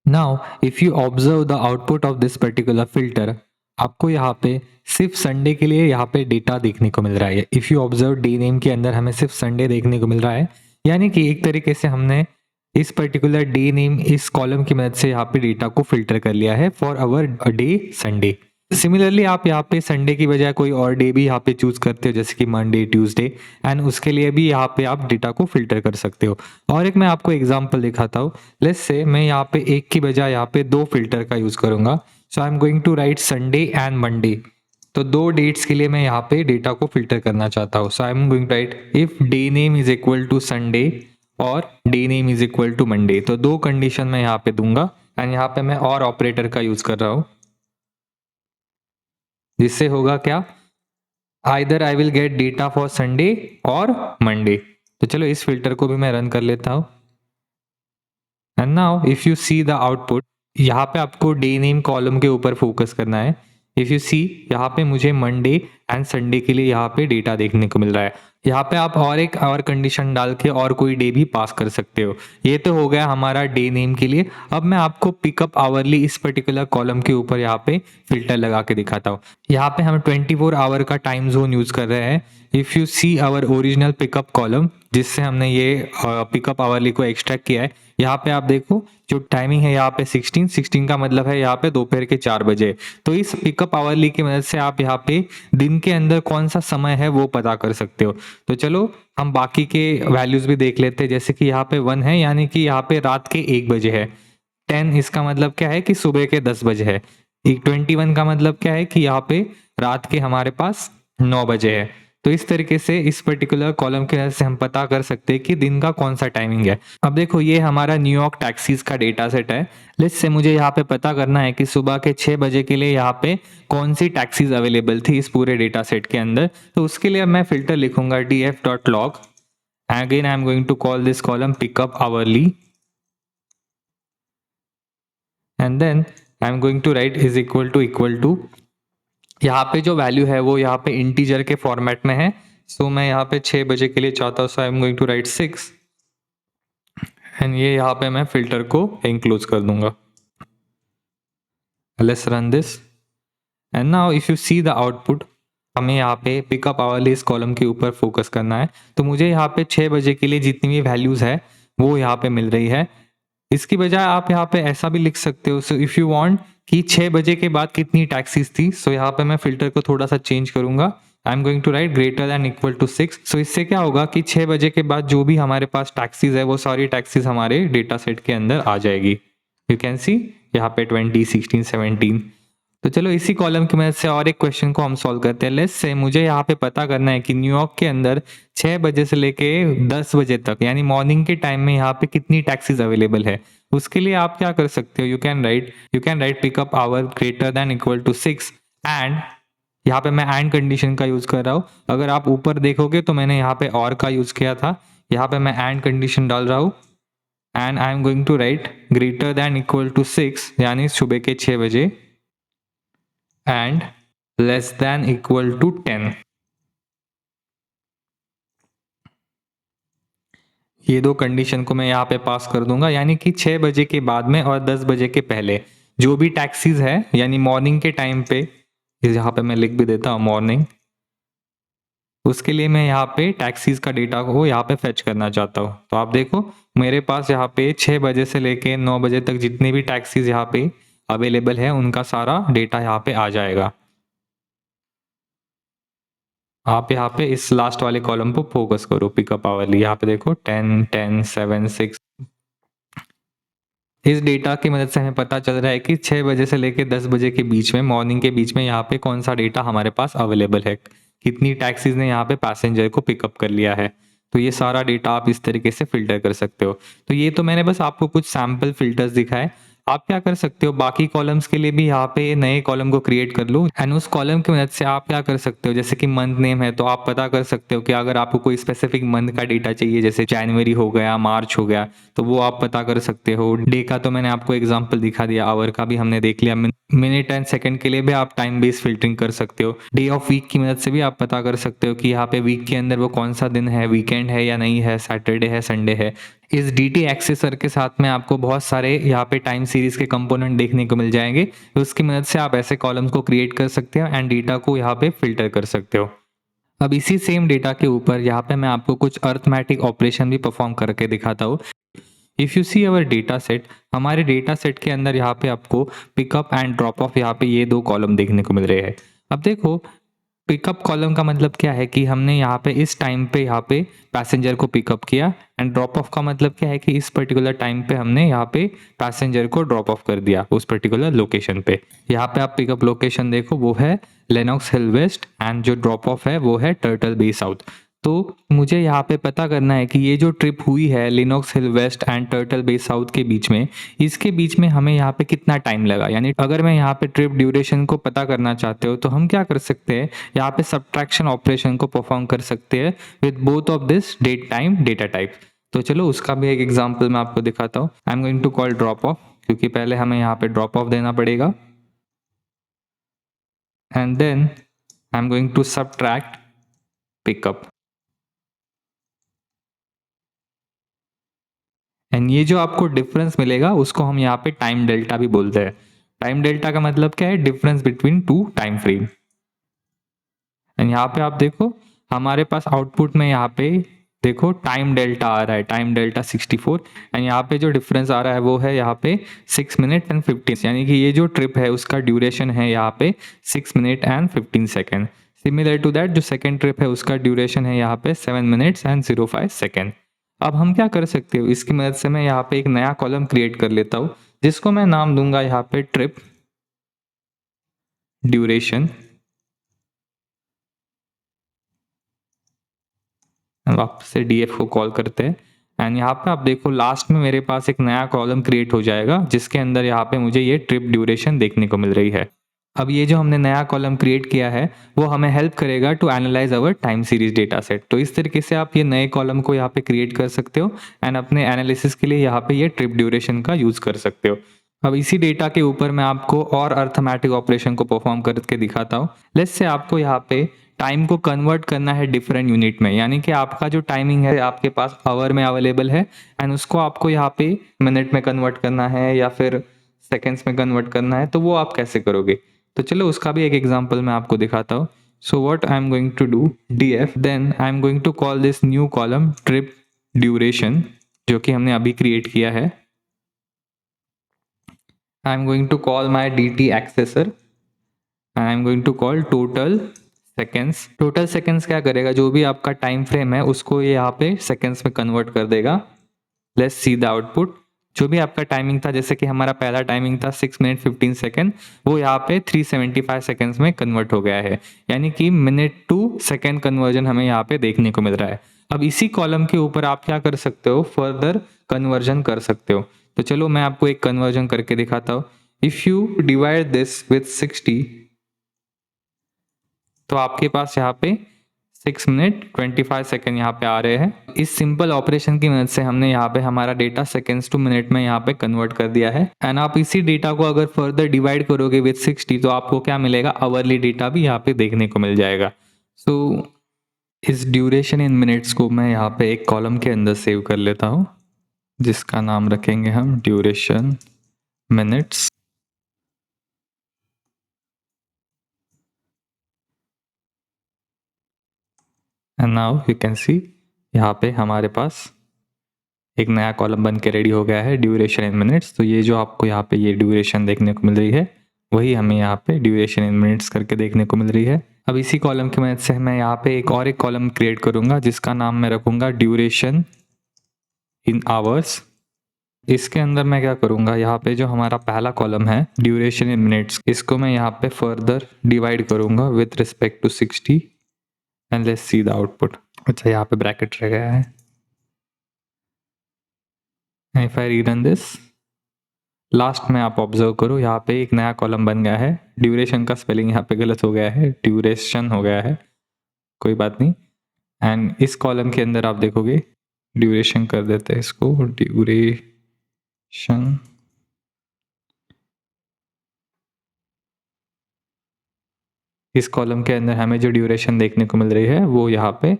Speaker 1: Now if you observe the output of this particular filter, आपको यहाँ पे सिर्फ संडे के लिए यहाँ पे डेटा देखने को मिल रहा है। If you observe D name के अंदर हमें सिर्फ संडे देखने को मिल रहा है, यानी कि एक तरीके से हमने इस पर्टिकुलर डी नेम इस कॉलम की मदद से यहाँ पे डेटा को फिल्टर कर लिया है for our day Sunday. Similarly आप यहाँ पे संडे की बजाय कोई और डे भी यहाँ पे चूज करते हो, जैसे कि मंडे, ट्यूसडे, एंड उसके लिए भी यहाँ पे आप डेटा को फिल्टर कर सकते हो। और एक मैं आपको एग्जांपल दिखाता हूँ। लेट्स से मैं यहाँ पे एक की बजाय यहाँ पे दो फिल्टर का यूज करूंगा। So I am going to write Sunday and Monday. तो दो डेट्स के लिए मैं यहाँ पे डेटा को फिल्टर करना चाहता हूँ। So I am going to write if day name is equal to Sunday और day name is equal to Monday. तो दो कंडीशन मैं यहाँ पे दूंगा, एंड यहाँ पे मैं और ऑपरेटर का यूज कर रहा हूँ, जिससे होगा क्या, either I will get data for Sunday और मंडे। तो चलो इस फिल्टर को भी मैं रन कर लेता हूँ। And now if you see the output, यहाँ पे आपको डे नेम कॉलम के ऊपर फोकस करना है। इफ यू सी यहाँ पे मुझे मंडे एंड संडे के लिए यहाँ पे डेटा देखने को मिल रहा है। यहाँ पे आप और एक और कंडीशन डाल के और कोई डे भी पास कर सकते हो। ये तो हो गया हमारा डे नेम के लिए। अब मैं आपको पिकअप आवरली इस पर्टिकुलर कॉलम के ऊपर यहाँ पे फिल्टर लगा के दिखाता हूँ। यहाँ पे हम 24 आवर का टाइम जोन यूज कर रहे हैं। If you see our original pickup column, जिससे हमने ये पिकअप आवरली को एक्सट्रैक्ट किया है, यहाँ पे आप देखो जो टाइमिंग है यहाँ पे 16 का मतलब है यहाँ पे दोपहर के 4 बजे। तो इस पिकअप आवरली की मदद से आप यहाँ पे दिन के अंदर कौन सा समय है वो पता कर सकते हो। तो चलो हम बाकी के वैल्यूज भी देख लेते हैं। जैसे कि यहाँ पे 1 है, यानी कि यहाँ पे रात के 1 बजे है। 10 इसका मतलब क्या है कि सुबह के 10 बजे है। 21 का मतलब क्या है कि यहाँ पे रात के हमारे पास 9 बजे है। तो इस तरीके से इस पर्टिकुलर कॉलम की वजह से हम पता कर सकते हैं कि दिन का कौन सा टाइमिंग है। अब देखो ये हमारा न्यूयॉर्क टैक्सीज का डेटा सेट है। लेट्स से मुझे यहाँ पे पता करना है कि सुबह के 6 बजे के लिए यहाँ पे कौन सी टैक्सीज अवेलेबल थी इस पूरे डेटा सेट के अंदर। तो उसके लिए मैं फिल्टर लिखूंगा df.log। Again I am going to call this column pickup hourly, and then I am going to write is equal to यहाँ पे जो वैल्यू है वो यहाँ पे इंटीजर के फॉर्मेट में है। सो मैं यहाँ पे 6 बजे के लिए चाहता हूँ। So I am going to write 6, and ये यहाँ पे मैं फिल्टर को इंक्लूज कर दूंगा। Let's run this, and now if you see the output, हमें यहाँ पे पिकअप आवर इस कॉलम के ऊपर फोकस करना है। तो मुझे यहाँ पे 6 बजे के लिए जितनी भी वैल्यूज़ है वो यहाँ पे मिल रही है। इसकी बजाय आप यहाँ पे ऐसा भी लिख सकते हो, सो इफ़ यू वांट कि 6 बजे के बाद कितनी टैक्सीज थी, सो यहाँ पे मैं फ़िल्टर को थोड़ा सा चेंज करूँगा। I am going to write greater than equal to 6। So इससे क्या होगा कि 6 बजे के बाद जो भी हमारे पास टैक्सीज है वो सारी टैक्सीज हमारे डेटा सेट के अंदर आ जाएगी। यू कैन सी यहाँ पे 20, 16, 17। तो चलो इसी कॉलम की मदद से और एक क्वेश्चन को हम सॉल्व करते हैं। लेट्स से मुझे यहाँ पे पता करना है कि न्यूयॉर्क के अंदर 6 बजे से लेके 10 बजे तक यानी मॉर्निंग के टाइम में यहाँ पे कितनी टैक्सीज अवेलेबल है। उसके लिए आप क्या कर सकते हो, you can write pickup hour greater than equal to 6 and यहाँ पे मैं एंड कंडीशन का यूज कर रहा हूँ। अगर आप ऊपर देखोगे तो मैंने यहाँ पे और का यूज किया था, यहाँ पे मैं एंड कंडीशन डाल रहा हूँ and I am going to write greater than equal to 6 यानी सुबह के 6 बजे and less than equal to 10। ये दो कंडीशन को मैं यहाँ पे पास कर दूंगा, यानी कि 6 बजे के बाद में और 10 बजे के पहले जो भी टैक्सीज है यानी मॉर्निंग के टाइम पे, यहाँ पे मैं लिख भी देता हूँ मॉर्निंग, उसके लिए मैं यहाँ पे टैक्सीज का डेटा को यहाँ पे फेच करना चाहता हूँ। तो आप देखो मेरे पास यहाँ पे 6 बजे से लेके 9 बजे तक जितनी भी टैक्सीज यहाँ पे अवेलेबल है उनका सारा डेटा यहाँ पे आ जाएगा। आप यहाँ पे इस लास्ट वाले कॉलम को फोकस करो, पिकअप आवरली, यहाँ पे देखो 10, 10, 7, 6। इस डेटा की मदद से हमें पता चल रहा है कि 6 बजे से लेकर 10 बजे के बीच में, मॉर्निंग के बीच में यहाँ पे कौन सा डेटा हमारे पास अवेलेबल है, कितनी टैक्सीज ने यहाँ पे पैसेंजर को पिकअप कर लिया है। तो ये सारा डेटा आप इस तरीके से फिल्टर कर सकते हो। तो ये तो मैंने बस आपको कुछ सैम्पल फिल्टर्स दिखाए। आप क्या कर सकते हो, बाकी कॉलम्स के लिए भी यहाँ पे नए कॉलम को क्रिएट कर लो एंड उस कॉलम की मदद से आप क्या कर सकते हो, जैसे कि मंथ नेम है तो आप पता कर सकते हो कि अगर आपको कोई स्पेसिफिक मंथ का डेटा चाहिए जैसे जनवरी हो गया, मार्च हो गया, तो वो आप पता कर सकते हो। डे का तो मैंने आपको एग्जांपल दिखा दिया, आवर का भी हमने देख लिया, मिनट एंड सेकंड के लिए भी आप टाइम बेस्ड फिल्टरिंग कर सकते हो। डे ऑफ वीक की मदद से भी आप पता कर सकते हो कि यहाँ पे वीक के अंदर वो कौन सा दिन है, वीकेंड है या नहीं है, सैटरडे है, संडे है। इस dt एक्सेसर के साथ में आपको बहुत सारे यहाँ पे टाइम सीरीज के कंपोनेंट देखने को मिल जाएंगे। तो उसकी मदद से आप ऐसे कॉलम्स को क्रिएट कर सकते हो एंड डेटा को यहाँ पे फिल्टर कर सकते हो। अब इसी सेम डेटा के ऊपर यहाँ पे मैं आपको कुछ अर्थमेटिक ऑपरेशन भी परफॉर्म करके दिखाता हूँ। If you see our data set, हमारे डेटा सेट के अंदर यहाँ पे आपको पिकअप एंड ड्रॉप ऑफ यहाँ पे ये दो कॉलम देखने को मिल रहे हैं। अब देखो पिकअप कॉलम का मतलब क्या है कि हमने यहाँ पे इस टाइम पे यहाँ पे पैसेंजर को पिकअप किया एंड ड्रॉप ऑफ का मतलब क्या है कि इस पर्टिकुलर टाइम पे हमने यहाँ पे पैसेंजर को ड्रॉप ऑफ कर दिया उस पर्टिकुलर लोकेशन पे। यहाँ पे आप पिकअप लोकेशन देखो वो है लेनॉक्स हिल वेस्ट एंड जो ड्रॉप ऑफ है वो है टर्टल बे साउथ। तो मुझे यहाँ पे पता करना है कि ये जो ट्रिप हुई है Lenox Hill West and Turtle Bay South के बीच में, इसके बीच में हमें यहाँ पे कितना टाइम लगा। यानी अगर मैं यहाँ पे ट्रिप ड्यूरेशन को पता करना चाहते हो तो हम क्या कर सकते हैं, यहाँ पे सब्ट्रैक्शन ऑपरेशन को परफॉर्म कर सकते हैं with both of this date time data type. तो चलो उसका भी एक एग्जाम्पल मैं आपको दिखाता हूँ। I am going to call drop off, क्योंकि पहले हमें यहाँ पे ड्रॉप ऑफ देना पड़ेगा and then I am going to subtract pickup. And ये जो आपको डिफरेंस मिलेगा उसको हम यहाँ पे टाइम डेल्टा भी बोलते हैं। टाइम डेल्टा का मतलब क्या है, difference between two time frame. And यहाँ पे आप देखो हमारे पास आउटपुट में यहाँ पे देखो टाइम डेल्टा आ रहा है, टाइम डेल्टा 64 एंड यहाँ पे जो डिफरेंस आ रहा है वो है यहाँ पे 6 मिनट एंड 15, यानी कि ये जो ट्रिप है उसका ड्यूरेशन है यहाँ पे 6 minute and 15 second. Similar to that जो सेकेंड ट्रिप है उसका ड्यूरेशन है यहाँ पे 7 मिनट्स एंड 05 सेकेंड। अब हम क्या कर सकते हो, इसकी मदद से मैं यहाँ पे एक नया कॉलम क्रिएट कर लेता हूँ जिसको मैं नाम दूंगा यहाँ पे ट्रिप ड्यूरेशन। वापस से df को कॉल करते हैं एंड यहाँ पे आप देखो लास्ट में मेरे पास एक नया कॉलम क्रिएट हो जाएगा जिसके अंदर यहाँ पे मुझे ये ट्रिप ड्यूरेशन देखने को मिल रही है। अब ये जो हमने नया कॉलम क्रिएट किया है वो हमें हेल्प करेगा to analyze our time series data set. तो इस तरीके से आप ये नए कॉलम को यहाँ पे क्रिएट कर सकते हो एंड अपने एनालिसिस के लिए यहाँ पे ये ट्रिप ड्यूरेशन का यूज कर सकते हो। अब इसी डेटा के ऊपर मैं आपको और अर्थमेटिक ऑपरेशन को परफॉर्म करके दिखाता हूँ। लेट्स से आपको यहाँ पे टाइम को कन्वर्ट करना है डिफरेंट यूनिट में, यानी कि आपका जो टाइमिंग है आपके पास आवर में अवेलेबल है एंड उसको आपको यहाँ पे मिनट में कन्वर्ट करना है या फिर सेकेंड्स में कन्वर्ट करना है, तो वो आप कैसे करोगे। तो चलो उसका भी एक एग्जांपल मैं आपको दिखाता हूँ। So what I'm going to do, df, then I'm going to call this new column trip duration, जो कि हमने अभी क्रिएट किया है. I'm going to call my dt accessor and I'm going to call total seconds. Total seconds क्या करेगा, जो भी आपका टाइम फ्रेम है उसको ये यहाँ पे सेकेंड्स में कन्वर्ट कर देगा. Let's see the output. जो भी आपका टाइमिंग था, जैसे कि हमारा पहला टाइमिंग था 6 मिनट 15 सेकेंड, वो यहाँ पे 375 सेकेंड्स में कन्वर्ट हो गया है. यानी कि मिनट टू सेकेंड कन्वर्जन हमें यहाँ पे देखने को मिल रहा है. अब इसी कॉलम के ऊपर आप क्या कर सकते हो, फर्दर कन्वर्जन कर सकते हो. तो चलो मैं आपको एक कन्वर्जन करके दिखाता हूँ. If you divide this with 60, तो आपके पास यहाँ पे 6 मिनट 25 सेकेंड यहाँ पे आ रहे हैं. इस सिंपल ऑपरेशन की मदद से हमने यहाँ पे हमारा डेटा सेकेंड्स टू मिनट में यहाँ पे कन्वर्ट कर दिया है. एंड आप इसी डेटा को अगर फर्दर डिवाइड करोगे विथ 60, तो आपको क्या मिलेगा, आवरली डेटा भी यहाँ पे देखने को मिल जाएगा. सो इस ड्यूरेशन इन मिनट्स को मैं यहाँ पे एक कॉलम के अंदर सेव कर लेता हूँ, जिसका नाम रखेंगे हम duration minutes. And now you can see यहाँ पे हमारे पास एक नया कॉलम बन के रेडी हो गया है, ड्यूरेशन इन मिनट्स. तो ये जो आपको यहाँ पे ये ड्यूरेशन देखने को मिल रही है, वही हमें यहाँ पे ड्यूरेशन इन मिनट्स करके देखने को मिल रही है. अब इसी कॉलम की मदद से मैं यहाँ पे एक कॉलम क्रिएट करूँगा, जिसका नाम मैं रखूँगा ड्यूरेशन इन आवर्स. इसके अंदर मैं क्या करूँगा, यहाँ पे जो हमारा पहला कॉलम है ड्यूरेशन इन मिनट्स, इसको मैं यहाँ पे फर्दर डिवाइड करूँगा with respect to 60 and let's see the output. अच्छा, यहाँ पे ब्रैकेट रह गया है. If I rerun this, last में आप ऑब्जर्व करो, यहाँ पे एक नया कॉलम बन गया है. ड्यूरेशन का स्पेलिंग यहाँ पे गलत हो गया है, ड्यूरेशन हो गया है, कोई बात नहीं. एंड इस कॉलम के अंदर आप देखोगे, ड्यूरेशन कर देते हैं इसको, ड्यूरेशन. इस कॉलम के अंदर हमें जो ड्यूरेशन देखने को मिल रही है वो यहाँ पे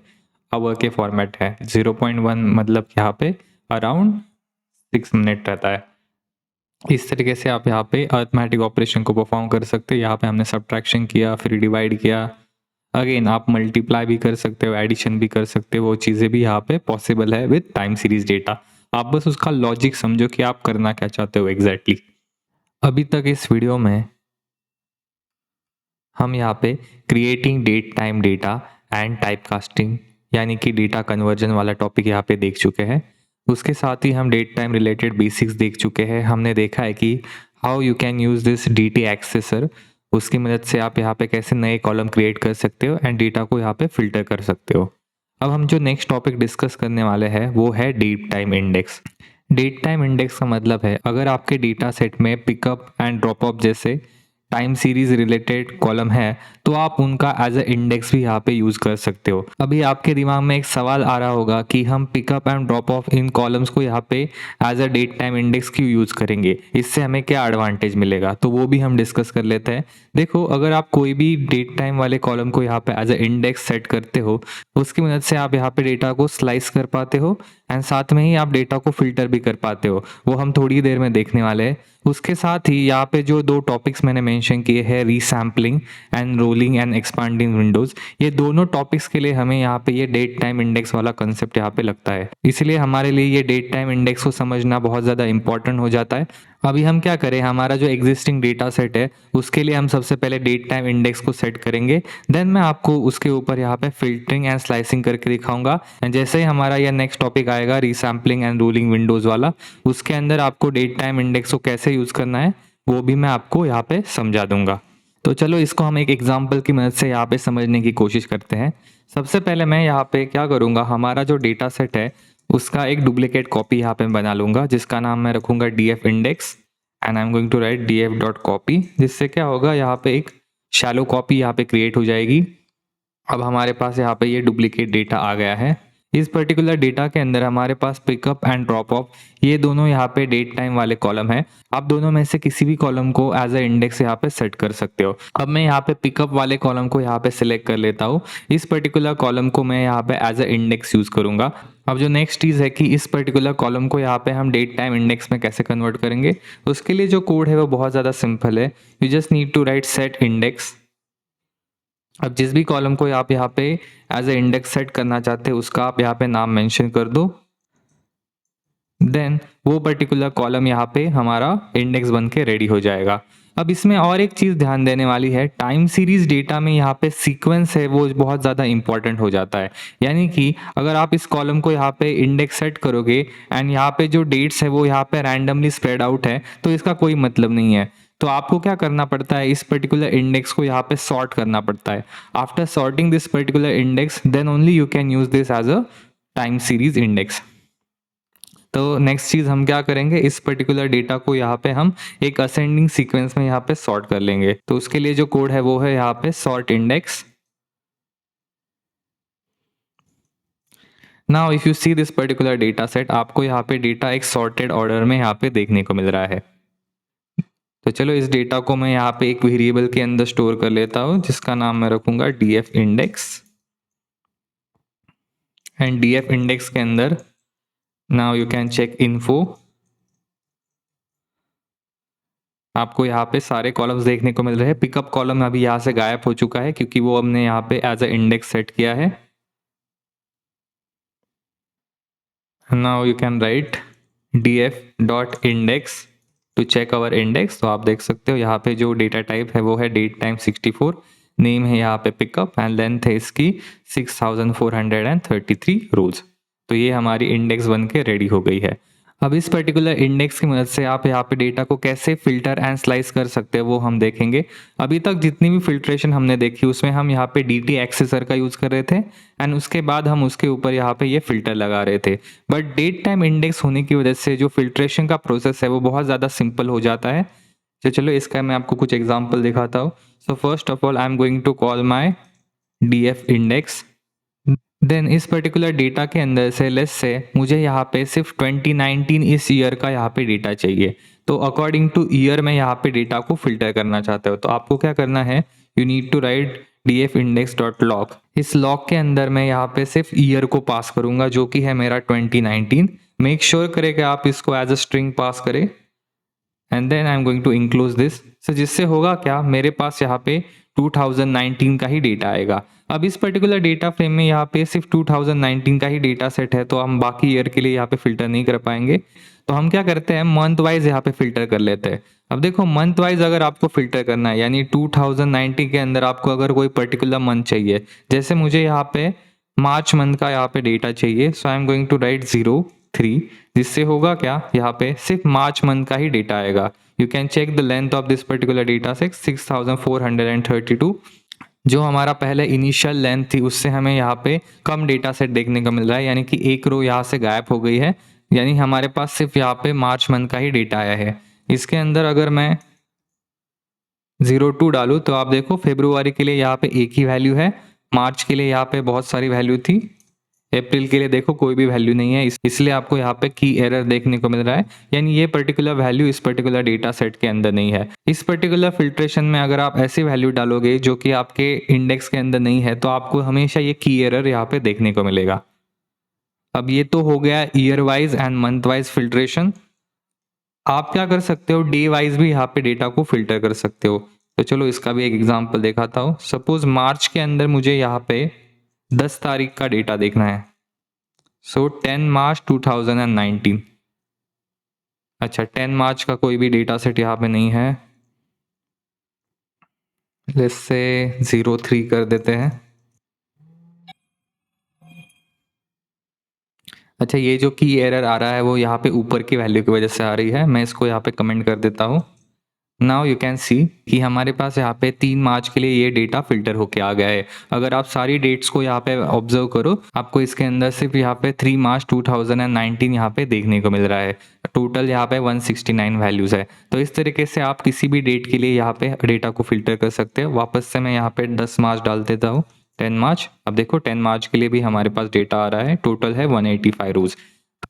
Speaker 1: आवर के फॉर्मेट है. 0.1 मतलब यहाँ पे अराउंड 6 मिनट रहता है. इस तरीके से आप यहाँ पे अरिथमेटिक ऑपरेशन को परफॉर्म कर सकते हो. यहाँ पे हमने सब्ट्रैक्शन किया, फिर डिवाइड किया. अगेन आप मल्टीप्लाई भी कर सकते हो, एडिशन भी कर सकते हो, वो चीज़ें भी यहाँ पे पॉसिबल है विद टाइम सीरीज डेटा. आप बस उसका लॉजिक समझो कि आप करना क्या चाहते हो एग्जैक्टली. अभी तक इस वीडियो में हम यहाँ पे creating date time data and type casting यानी कि डेटा कन्वर्जन वाला टॉपिक यहाँ पे देख चुके हैं. उसके साथ ही हम डेट टाइम रिलेटेड बेसिक्स देख चुके हैं. हमने देखा है कि how you can use this dt एक्सेसर. उसकी मदद से आप यहाँ पे कैसे नए कॉलम क्रिएट कर सकते हो एंड डेटा को यहाँ पे फिल्टर कर सकते हो. अब हम जो नेक्स्ट टॉपिक डिस्कस करने वाले हैं वो है date time index. Date time index का मतलब है, अगर आपके डेटा सेट में पिकअप एंड ड्रॉप ऑफ जैसे टाइम सीरीज रिलेटेड कॉलम है, तो आप उनका एज अ इंडेक्स भी यहाँ पे यूज़ कर सकते हो. अभी आपके दिमाग में एक सवाल आ रहा होगा कि हम पिकअप एंड ड्रॉप ऑफ इन कॉलम्स को यहाँ पे as a date time index क्यों यूज़ करेंगे, इससे हमें क्या एडवांटेज मिलेगा. तो वो भी हम डिस्कस कर लेते हैं. देखो, अगर आप कोई भी डेट टाइम वाले कॉलम को यहाँ पे एज अ इंडेक्स सेट करते हो, उसकी मदद से आप यहाँ पे डेटा को स्लाइस कर पाते हो एंड साथ में ही आप डेटा को फिल्टर भी कर पाते हो. वो हम थोड़ी देर में देखने वाले हैं. उसके साथ ही यहाँ पे जो दो टॉपिक्स मैंने मेंशन किए हैं, resampling and rolling and expanding windows, ये दोनों टॉपिक्स के लिए हमें यहाँ पे ये डेट टाइम इंडेक्स वाला कंसेप्ट यहाँ पे लगता है. इसलिए हमारे लिए ये डेट टाइम इंडेक्स को समझना बहुत ज़्यादा इंपॉर्टेंट हो जाता है. अभी हम क्या करें, हमारा जो एग्जिस्टिंग डेटा सेट है उसके लिए हम सबसे पहले डेट टाइम इंडेक्स को सेट करेंगे. देन मैं आपको उसके ऊपर यहाँ पे फिल्टरिंग एंड स्लाइसिंग करके दिखाऊंगा. एंड जैसे ही हमारा यह नेक्स्ट टॉपिक आएगा रीसैम्पलिंग एंड रोलिंग विंडोज वाला, उसके अंदर आपको डेट टाइम इंडेक्स को कैसे यूज़ करना है वो भी मैं आपको यहाँ पे समझा दूंगा. तो चलो इसको हम एक एग्जाम्पल की मदद से यहाँ पे समझने की कोशिश करते हैं. सबसे पहले मैं यहाँ पे क्या करूँगा, हमारा जो डेटा सेट है उसका एक डुप्लीकेट कॉपी यहाँ पे बना लूँगा, जिसका नाम मैं रखूँगा df index and I am going to write df.copy. जिससे क्या होगा, यहाँ पे एक शैलो कॉपी यहाँ पे क्रिएट हो जाएगी. अब हमारे पास यहाँ पे ये डुप्लीकेट डेटा आ गया है. इस पर्टिकुलर डेटा के अंदर हमारे पास पिकअप एंड ड्रॉप ऑफ ये दोनों यहाँ पे डेट टाइम वाले कॉलम है. आप दोनों में से किसी भी कॉलम को एज अ इंडेक्स यहाँ पे सेट कर सकते हो. अब मैं यहाँ पे पिकअप वाले कॉलम को यहाँ पे सिलेक्ट कर लेता हूँ. इस पर्टिकुलर कॉलम को मैं यहाँ पे एज अ इंडेक्स यूज करूंगा. अब जो नेक्स्ट चीज़ है कि इस पर्टिकुलर कॉलम को यहाँ पे हम डेट टाइम इंडेक्स में कैसे कन्वर्ट करेंगे, उसके लिए जो कोड है वो बहुत ज़्यादा सिंपल है. You just need to write set index अब जिस भी कॉलम को आप यहाँ पे एज ए इंडेक्स सेट करना चाहते हैं उसका आप यहाँ पे नाम मेंशन कर दो, देन वो पर्टिकुलर कॉलम यहाँ पे हमारा इंडेक्स बन के रेडी हो जाएगा। अब इसमें और एक चीज़ ध्यान देने वाली है, टाइम सीरीज डेटा में यहाँ पे सीक्वेंस है वो बहुत ज़्यादा इंपॉर्टेंट हो जाता है। यानी कि अगर आप इस कॉलम को यहाँ पे इंडेक्स सेट करोगे एंड यहाँ पे जो डेट्स है वो यहाँ पे रैंडमली स्प्रेड आउट है तो इसका कोई मतलब नहीं है। तो आपको क्या करना पड़ता है, इस पर्टिकुलर इंडेक्स को यहाँ पे सॉर्ट करना पड़ता है। After sorting this particular index then only you can use this as a time series index. तो नेक्स्ट चीज़ हम क्या करेंगे, इस पर्टिकुलर डेटा को यहाँ पे हम एक असेंडिंग सीक्वेंस में यहाँ पे सॉर्ट कर लेंगे। तो उसके लिए जो कोड है वो है यहाँ पे sort index. Now if you see this particular data set, आपको यहाँ पे डेटा एक सॉर्टेड ऑर्डर में यहाँ पे देखने को मिल रहा है। तो चलो इस डेटा को मैं यहाँ पे एक वेरिएबल के अंदर स्टोर कर लेता हूँ जिसका नाम मैं रखूंगा df index. And df index के अंदर now you can check info. आपको यहाँ पे सारे कॉलम्स देखने को मिल रहे हैं। पिकअप कॉलम अभी यहाँ से गायब हो चुका है क्योंकि वो हमने यहाँ पे एज अ इंडेक्स सेट किया है। Now you can write df dot index to check our index. तो आप देख सकते हो यहाँ पे जो डेटा टाइप है वो है डेट टाइम 64, नेम है यहाँ पे पिकअप एंड लेंथ है इसकी 6433 रोज। तो ये हमारी इंडेक्स बन के रेडी हो गई है। अब इस पर्टिकुलर इंडेक्स की मदद से आप यहाँ पे डेटा को कैसे फिल्टर एंड स्लाइस कर सकते हैं वो हम देखेंगे। अभी तक जितनी भी फिल्ट्रेशन हमने देखी उसमें हम यहाँ पे dt एक्सेसर का यूज़ कर रहे थे एंड उसके बाद हम उसके ऊपर यहाँ पे ये फिल्टर लगा रहे थे। बट डेट टाइम इंडेक्स होने की वजह से जो फिल्ट्रेशन का प्रोसेस है वो बहुत ज़्यादा सिंपल हो जाता है। तो चलो इसका मैं आपको कुछ एग्जाम्पल दिखाता हूँ। So first of all I am going to call my df index. Then इस पर्टिकुलर डेटा के अंदर से लेस से मुझे यहाँ पे सिर्फ 2019 इस ईयर का यहाँ पे डेटा चाहिए। तो अकॉर्डिंग टू ईयर मैं यहाँ पे डेटा को फिल्टर करना चाहते हो तो आपको क्या करना है, you need to write df index dot loc. इस लॉग के अंदर मैं यहाँ पे सिर्फ ईयर को पास करूंगा जो कि है मेरा 2019। मेक श्योर करें कि आप इसको एज अ स्ट्रिंग पास करें and then I am going to include this. So जिससे होगा क्या, मेरे पास यहाँ पे 2019 का ही डेटा आएगा। अब इस पर्टिकुलर डेटा फ्रेम में यहाँ पे सिर्फ 2019 का ही डेटा सेट है तो हम बाकी ईयर के लिए यहाँ पे फिल्टर नहीं कर पाएंगे। तो हम क्या करते हैं, मंथ वाइज यहाँ पे फिल्टर कर लेते हैं। अब देखो मंथ वाइज अगर आपको फिल्टर करना है यानी 2019 के अंदर आपको अगर कोई पर्टिकुलर मंथ चाहिए, जैसे मुझे यहाँ पे मार्च मंथ का यहाँ पे डेटा चाहिए, so I am going to write 03। जिससे होगा क्या, यहाँ पे सिर्फ मार्च मंथ का ही डेटा आएगा। You can check the length of this particular data set 6432। जो हमारा पहले इनिशियल लेंथ थी उससे हमें यहाँ पे कम डेटा सेट देखने को मिल रहा है, यानी कि एक रो यहाँ से गायब हो गई है। यानी हमारे पास सिर्फ यहाँ पे मार्च मंथ का ही डेटा आया है। इसके अंदर अगर मैं 02 डालूँ तो आप देखो फरवरी के लिए यहाँ पे एक ही वैल्यू है, मार्च के लिए यहाँ पे बहुत सारी वैल्यू थी, अप्रैल के लिए देखो कोई भी वैल्यू नहीं है। इसलिए आपको यहाँ पे की एरर देखने को मिल रहा है, यानी ये पर्टिकुलर वैल्यू इस पर्टिकुलर डेटा सेट के अंदर नहीं है। इस पर्टिकुलर फिल्ट्रेशन में अगर आप ऐसी वैल्यू डालोगे जो कि आपके इंडेक्स के अंदर नहीं है तो आपको हमेशा ये की एरर यहाँ पे देखने को मिलेगा। अब ये तो हो गया year wise and month wise filtration. आप क्या कर सकते हो, डे वाइज भी यहाँ पे डेटा को फिल्टर कर सकते हो। तो चलो इसका भी एक एग्जांपल दिखाता हूँ। सपोज मार्च के अंदर मुझे यहाँ पे 10 तारीख का डेटा देखना है, सो 10 मार्च 2019। अच्छा 10 मार्च का कोई भी डेटा सेट यहाँ पे नहीं है, लेट्स से 03 कर देते हैं। अच्छा ये जो की एरर आ रहा है वो यहाँ पे ऊपर की वैल्यू की वजह से आ रही है, मैं इसको यहाँ पे कमेंट कर देता हूँ। नाउ यू कैन सी कि हमारे पास यहाँ पे 3 मार्च के लिए ये डेटा फिल्टर होके आ गया है। अगर आप सारी डेट्स को यहाँ पे ऑब्जर्व करो, आपको इसके अंदर सिर्फ यहाँ पे 3 मार्च 2019 यहाँ पे देखने को मिल रहा है। टोटल यहाँ पे 169 वैल्यूज है। तो इस तरीके से आप किसी भी डेट के लिए यहाँ पे डेटा को फिल्टर कर सकते हो। वापस से मैं यहाँ पे 10 मार्च डाल देता हूँ, 10 मार्च। अब देखो 10 मार्च के लिए भी हमारे पास डेटा आ रहा है, टोटल है 185 रोज।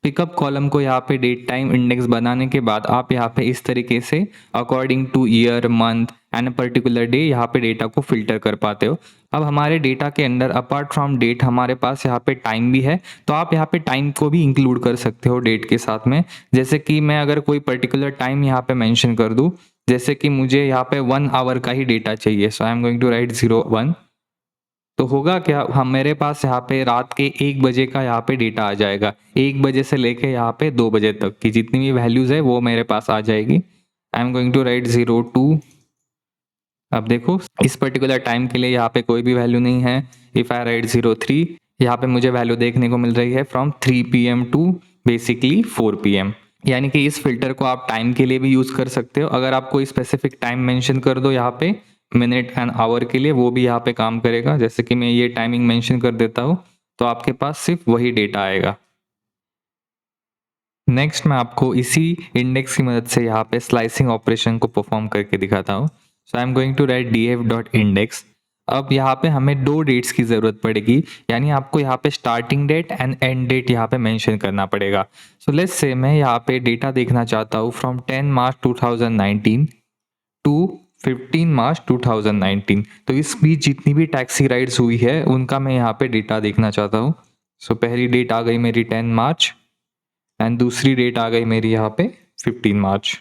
Speaker 1: पिकअप कॉलम को यहाँ पे डेट टाइम इंडेक्स बनाने के बाद आप यहाँ पे इस तरीके से according two year month and particular day यहाँ पे डेटा को फिल्टर कर पाते हो। अब हमारे डेटा के अंदर अपार्ट फ्रॉम डेट हमारे पास यहाँ पे टाइम भी है, तो आप यहाँ पे टाइम को भी इंक्लूड कर सकते हो डेट के साथ में। जैसे कि मैं अगर कोई पर्टिकुलर टाइम यहाँ पे मेंशन कर दूँ, जैसे कि मुझे यहाँ पे 1 आवर का ही डेटा चाहिए, so I am going to write 01। तो होगा क्या, हम मेरे पास यहाँ पे रात के 1 बजे का यहाँ पे डेटा आ जाएगा। 1 बजे से लेके यहाँ पे 2 बजे तक की जितनी भी वैल्यूज़ है वो मेरे पास आ जाएगी। I am going to write 02। अब देखो इस पर्टिकुलर टाइम के लिए यहाँ पे कोई भी वैल्यू नहीं है। इफ़ आई राइट 03, यहाँ पे मुझे वैल्यू देखने को मिल रही है from 3 PM to basically 4 PM। यानी कि इस फिल्टर को आप टाइम के लिए भी यूज़ कर सकते हो। अगर आप कोई स्पेसिफिक टाइम मेंशन कर दो यहाँ पे मिनट एंड आवर के लिए, वो भी यहाँ पे काम करेगा। जैसे कि मैं ये टाइमिंग मेंशन कर देता हूँ तो आपके पास सिर्फ वही डेटा आएगा। नेक्स्ट मैं आपको इसी इंडेक्स की मदद से यहाँ पे स्लाइसिंग ऑपरेशन को परफॉर्म करके दिखाता हूँ। So I am going to write df.index। अब यहाँ पे हमें 2 डेट्स की ज़रूरत पड़ेगी, यानी आपको यहाँ पे starting date and end date यहाँ पे मेंशन करना पड़ेगा। सो लेट्स से मैं यहाँ पे डेटा देखना चाहता हूँ फ्रॉम 10 मार्च 2019 टू 15 मार्च 2019। तो इस बीच जितनी भी टैक्सी राइड्स हुई है उनका मैं यहाँ पे डेटा देखना चाहता हूँ। सो पहली डेट आ गई मेरी 10 मार्च एंड दूसरी डेट आ गई मेरी यहाँ पे 15 मार्च।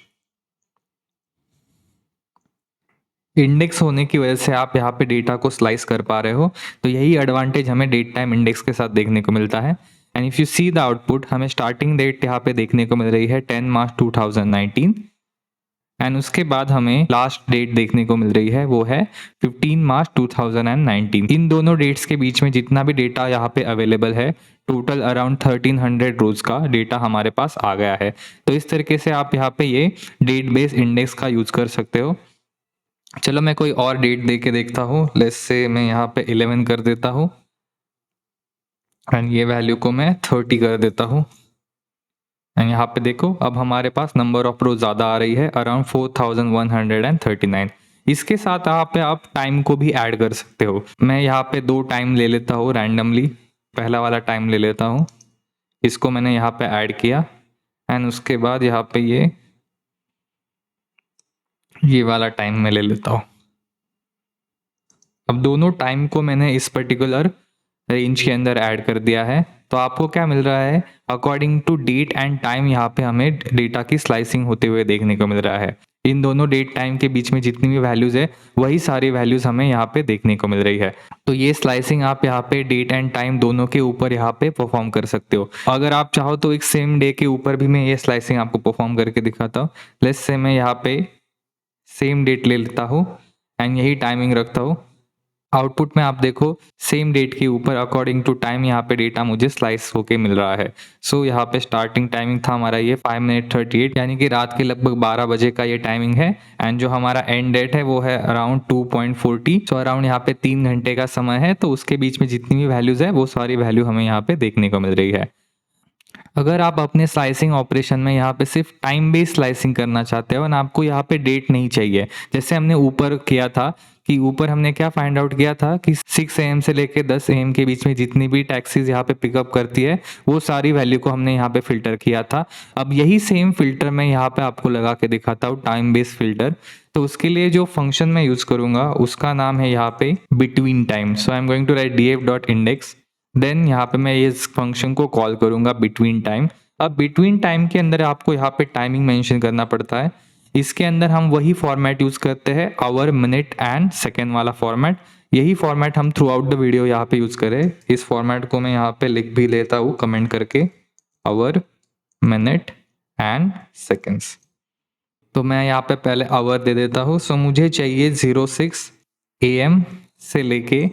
Speaker 1: इंडेक्स होने की वजह से आप यहाँ पे डेटा को स्लाइस कर पा रहे हो, तो यही एडवांटेज हमें डेट टाइम इंडेक्स के साथ देखने को मिलता है। And if you see the output, हमें स्टार्टिंग डेट यहाँ पे देखने को मिल रही है 10 मार्च 2019 एंड उसके बाद हमें लास्ट डेट देखने को मिल रही है वो है 15 मार्च 2019। इन दोनों डेट्स के बीच में जितना भी डेटा यहाँ पे अवेलेबल है, टोटल अराउंड 1300 रोज का डेटा हमारे पास आ गया है। तो इस तरीके से आप यहाँ पे ये डेट बेस इंडेक्स का यूज कर सकते हो। चलो मैं कोई और डेट दे के देखता हूँ। लेट्स से मैं यहाँ पे 11 कर देता हूँ एंड ये वैल्यू को मैं 30 कर देता हूँ। एंड यहाँ पे देखो अब हमारे पास नंबर ऑफ रो ज़्यादा आ रही है, अराउंड 4139। इसके साथ आप टाइम को भी ऐड कर सकते हो। मैं यहाँ पे 2 टाइम ले लेता हूँ रैंडमली। पहला वाला टाइम ले लेता हूँ, इसको मैंने यहाँ पे ऐड किया एंड उसके बाद यहाँ पे ये वाला टाइम मैं ले लेता हूँ। अब दोनों टाइम को मैंने इस पर्टिकुलर रेंज के अंदर ऐड कर दिया है। तो आपको क्या मिल रहा है, according to date and time यहाँ पे हमें डेटा की स्लाइसिंग होते हुए देखने को मिल रहा है। इन दोनों डेट टाइम के बीच में जितनी भी वैल्यूज़ है वही सारी वैल्यूज़ हमें यहाँ पे देखने को मिल रही है। तो ये स्लाइसिंग आप यहाँ पे डेट एंड टाइम दोनों के ऊपर यहाँ पे परफॉर्म कर सकते हो। अगर आप चाहो तो एक सेम डे के ऊपर भी मैं ये स्लाइसिंग आपको परफॉर्म करके दिखाता हूँ। लेट्स से मैं यहाँ पे सेम डेट ले लेता हूँ एंड यही टाइमिंग रखता हूँ। आउटपुट में आप देखो सेम डेट के ऊपर अकॉर्डिंग टू टाइम यहाँ पे डेटा मुझे स्लाइस होके मिल रहा है। सो यहाँ पे स्टार्टिंग टाइमिंग था हमारा ये 5 मिनट 38, यानी कि रात के लगभग 12 बजे का ये टाइमिंग है। एंड जो हमारा एंड डेट है वो है अराउंड 2.40। सो अराउंड यहाँ पे 3 घंटे का समय है। तो उसके बीच में जितनी भी वैल्यूज है वो सारी वैल्यू हमें यहाँ पे देखने को मिल रही है। अगर आप अपने स्लाइसिंग ऑपरेशन में यहाँ पे सिर्फ टाइम बेस्ड स्लाइसिंग करना चाहते हो ना, आपको यहाँ पे डेट नहीं चाहिए, जैसे हमने ऊपर किया था कि ऊपर हमने क्या फाइंड आउट किया था कि 6 AM से लेके 10 AM के बीच में जितनी भी टैक्सीज यहाँ पे पिकअप करती है वो सारी वैल्यू को हमने यहाँ पे फिल्टर किया था। अब यही सेम फिल्टर मैं यहाँ पे आपको लगा के दिखाता हूँ, टाइम बेस्ड फिल्टर। तो उसके लिए जो फंक्शन मैं यूज करूंगा उसका नाम है यहाँ पे between time. So I am going to write df.index। देन यहाँ पे मैं इस फंक्शन को कॉल करूंगा बिटवीन टाइम। अब बिटवीन टाइम के अंदर आपको यहाँ पे टाइमिंग मेंशन करना पड़ता है। इसके अंदर हम वही फॉर्मेट यूज करते हैं, आवर मिनट एंड सेकेंड वाला फॉर्मेट। यही फॉर्मेट हम थ्रू आउट द वीडियो यहाँ पे यूज करें। इस फॉर्मेट को मैं यहाँ पे लिख भी लेता हूँ कमेंट करके, आवर मिनट एंड सेकेंड्स। तो मैं यहाँ पे पहले आवर दे देता हूँ। सो मुझे चाहिए 06 AM से लेके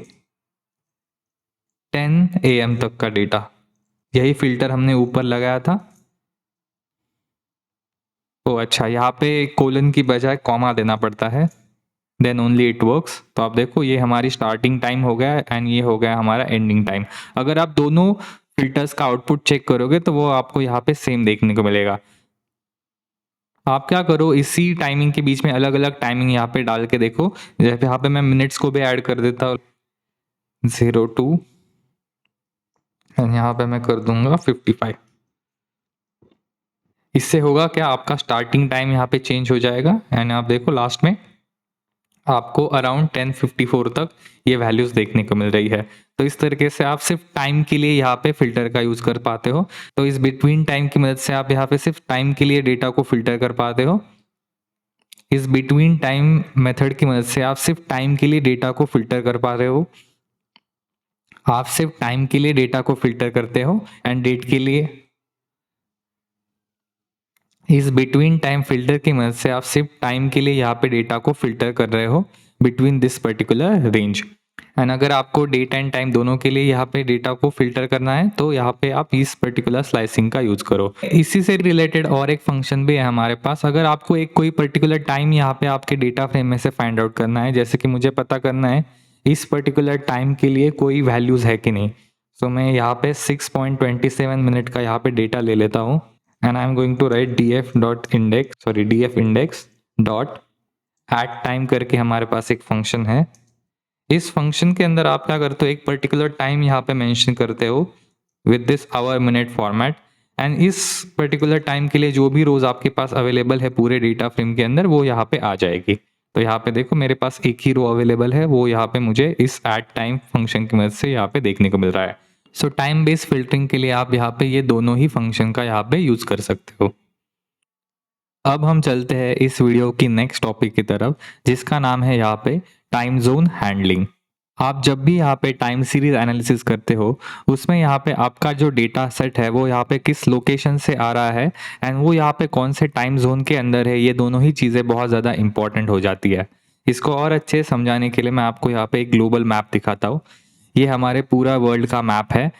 Speaker 1: 10 AM तक का डेटा। यही फिल्टर हमने ऊपर लगाया था। ओ अच्छा, यहाँ पे कोलन की बजाय कॉमा देना पड़ता है, देन ओनली इट वर्क्स। तो आप देखो ये हमारी स्टार्टिंग टाइम हो गया एंड ये हो गया हमारा एंडिंग टाइम। अगर आप दोनों फिल्टर्स का आउटपुट चेक करोगे तो वो आपको यहाँ पे सेम देखने को मिलेगा। आप क्या करो, इसी टाइमिंग के बीच में अलग अलग टाइमिंग यहाँ पे डाल के देखो। जैसे यहाँ पे मैं मिनट्स को भी ऐड कर देता हूँ 02 एंड यहाँ पे मैं कर दूंगा 55। इससे होगा क्या, आपका स्टार्टिंग टाइम यहाँ पे चेंज हो जाएगा एंड आप देखो लास्ट में आपको अराउंड 10:54 तक ये वैल्यूज देखने को मिल रही है। तो इस तरीके से आप सिर्फ टाइम के लिए यहाँ पे फिल्टर का यूज कर पाते हो। तो इस बिटवीन टाइम की मदद से आप यहाँ पे सिर्फ टाइम के लिए डेटा को फिल्टर कर पाते हो। इस बिटवीन टाइम मेथड की मदद से आप सिर्फ टाइम के लिए डेटा को फिल्टर कर पा रहे हो। आप सिर्फ टाइम के लिए डेटा को फिल्टर करते हो एंड डेट के लिए इस बिटवीन टाइम फिल्टर की मदद से आप सिर्फ टाइम के लिए यहाँ पे डेटा को फिल्टर कर रहे हो between this particular range. And अगर आपको डेट एंड टाइम दोनों के लिए यहाँ पे डेटा को फिल्टर करना है तो यहाँ पे आप इस पर्टिकुलर स्लाइसिंग का यूज करो। इसी से रिलेटेड और एक फंक्शन भी है हमारे पास। अगर आपको एक कोई पर्टिकुलर टाइम यहाँ पे आपके डेटा फ्रेम में से फाइंड आउट करना है, जैसे कि मुझे पता करना है इस पर्टिकुलर टाइम के लिए कोई वैल्यूज है कि नहीं, सो मैं यहाँ पे 6.27 मिनट का यहाँ पे डेटा ले लेता हूँ and I'm going to write df index dot at time करके हमारे पास एक फंक्शन है। इस फंक्शन के अंदर आप क्या करते हो, एक पर्टिकुलर टाइम यहाँ पे मेंशन करते हो with this our minute format and इस पर्टिकुलर टाइम के लिए जो भी रोज आपके पास अवेलेबल है पूरे डेटा फ्रेम के अंदर वो यहाँ पे आ जाएगी। तो यहाँ पे देखो मेरे पास एक ही रो अवेलेबल है, वो यहाँ पे मुझे इस एट टाइम फंक्शन की मदद से यहाँ पे देखने को मिल रहा है। सो टाइम बेस्ड फिल्टरिंग के लिए आप यहाँ पे ये दोनों ही फंक्शन का यहाँ पे यूज कर सकते हो। अब हम चलते हैं इस वीडियो की नेक्स्ट टॉपिक की तरफ, जिसका नाम है यहाँ पे टाइम जोन हैंडलिंग। आप जब भी यहाँ पे टाइम सीरीज एनालिसिस करते हो उसमें यहाँ पे आपका जो डेटा सेट है वो यहाँ पे किस लोकेशन से आ रहा है एंड वो यहाँ पे कौन से टाइम जोन के अंदर है, ये दोनों ही चीज़ें बहुत ज़्यादा इंपॉर्टेंट हो जाती है। इसको और अच्छे से समझाने के लिए मैं आपको यहाँ पे एक ग्लोबल मैप दिखाता हूँ। ये हमारे पूरा वर्ल्ड का मैप है।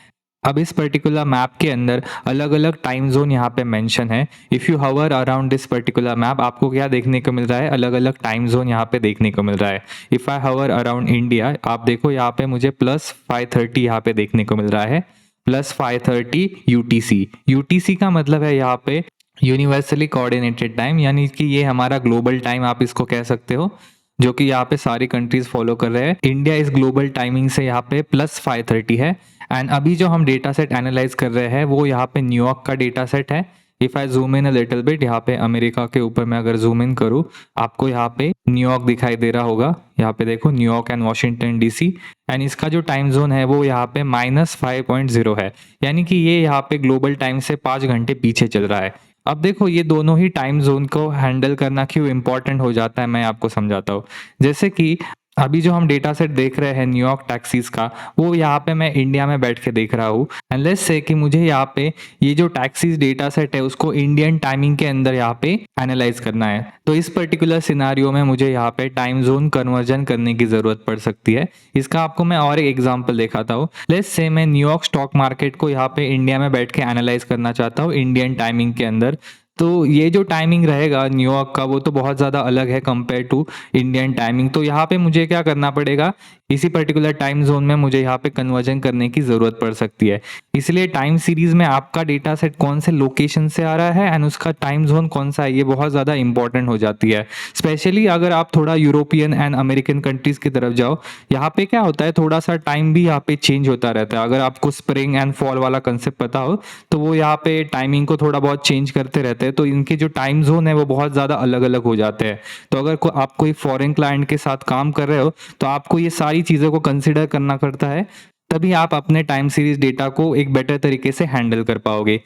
Speaker 1: अब इस पर्टिकुलर मैप के अंदर अलग अलग टाइम जोन यहाँ पे मेंशन है। If you hover around this particular map आपको क्या देखने को मिल रहा है, अलग अलग टाइम जोन यहाँ पे देखने को मिल रहा है। इफ़ आई हवर अराउंड इंडिया, आप देखो यहाँ पे मुझे +5:30 यहाँ पे देखने को मिल रहा है, +5:30 UTC। UTC का मतलब है यहाँ पे यूनिवर्सली कोऑर्डिनेटेड टाइम, यानी कि ये हमारा ग्लोबल टाइम आप इसको कह सकते हो, जो कि यहाँ पे सारी कंट्रीज फॉलो कर रहे हैं। इंडिया इस ग्लोबल टाइमिंग से यहाँ पे +5:30 है। एंड अभी जो हम डेटा सेट एनालाइज कर रहे हैं वो यहाँ पे न्यूयॉर्क का डेटा सेट है। If I zoom in a little bit, यहाँ पे अमेरिका के ऊपर मैं अगर जूम इन करूँ आपको यहाँ पे न्यूयॉर्क दिखाई दे रहा होगा। यहाँ पे देखो New York and Washington DC, and इसका जो टाइम जोन है वो यहाँ पे -5.0 है, यानी कि ये यहाँ पे ग्लोबल टाइम से 5 घंटे पीछे चल रहा है। अब देखो ये दोनों ही टाइम जोन को हैंडल करना क्यों इंपॉर्टेंट हो जाता है, मैं आपको समझाता हूँ। जैसे कि अभी जो हम डेटा सेट देख रहे हैं न्यूयॉर्क टैक्सीज का, वो यहाँ पे मैं इंडिया में बैठ के देख रहा हूँ। एंड लेट्स से कि मुझे यहाँ पे ये जो टैक्सीज डेटा सेट है उसको इंडियन टाइमिंग के अंदर यहाँ पे एनालाइज करना है। तो इस पर्टिकुलर सिनारियो में मुझे यहाँ पे टाइम जोन कन्वर्जन करने की जरूरत पड़ सकती है। इसका आपको मैं और एक एग्जाम्पल दिखाता हूँ। लेट्स से मैं न्यूयॉर्क स्टॉक मार्केट को यहाँ पे इंडिया में बैठ के एनालाइज करना चाहता हूँ इंडियन टाइमिंग के अंदर। तो ये जो टाइमिंग रहेगा न्यूयॉर्क का वो तो बहुत ज़्यादा अलग है कंपेयर टू इंडियन टाइमिंग। तो यहाँ पे मुझे क्या करना पड़ेगा, इसी पर्टिकुलर टाइम जोन में मुझे यहाँ पे कन्वर्जन करने की ज़रूरत पड़ सकती है। इसलिए टाइम सीरीज में आपका डेटा सेट कौन से लोकेशन से आ रहा है एंड उसका टाइम जोन कौन सा है, ये बहुत ज़्यादा इंपॉर्टेंट हो जाती है। स्पेशली अगर आप थोड़ा यूरोपियन एंड अमेरिकन कंट्रीज़ की तरफ जाओ, यहाँ पे क्या होता है थोड़ा सा टाइम भी यहाँ पे चेंज होता रहता है। अगर आपको स्प्रिंग एंड फॉल वाला कंसेप्ट पता हो तो वो यहाँ पे टाइमिंग को थोड़ा बहुत चेंज करते रहते हैं, तो इनके जो टाइम जोन है वो बहुत ज़्यादा अलग अलग हो जाते हैं। तो अगर आप कोई फॉरेन क्लाइंट के साथ काम कर रहे हो तो आपको ये सारी चीज़ों को कंसिडर करना पड़ता है, तभी आप अपने टाइम सीरीज डेटा को एक बेटर तरीके से हैंडल कर पाओगे।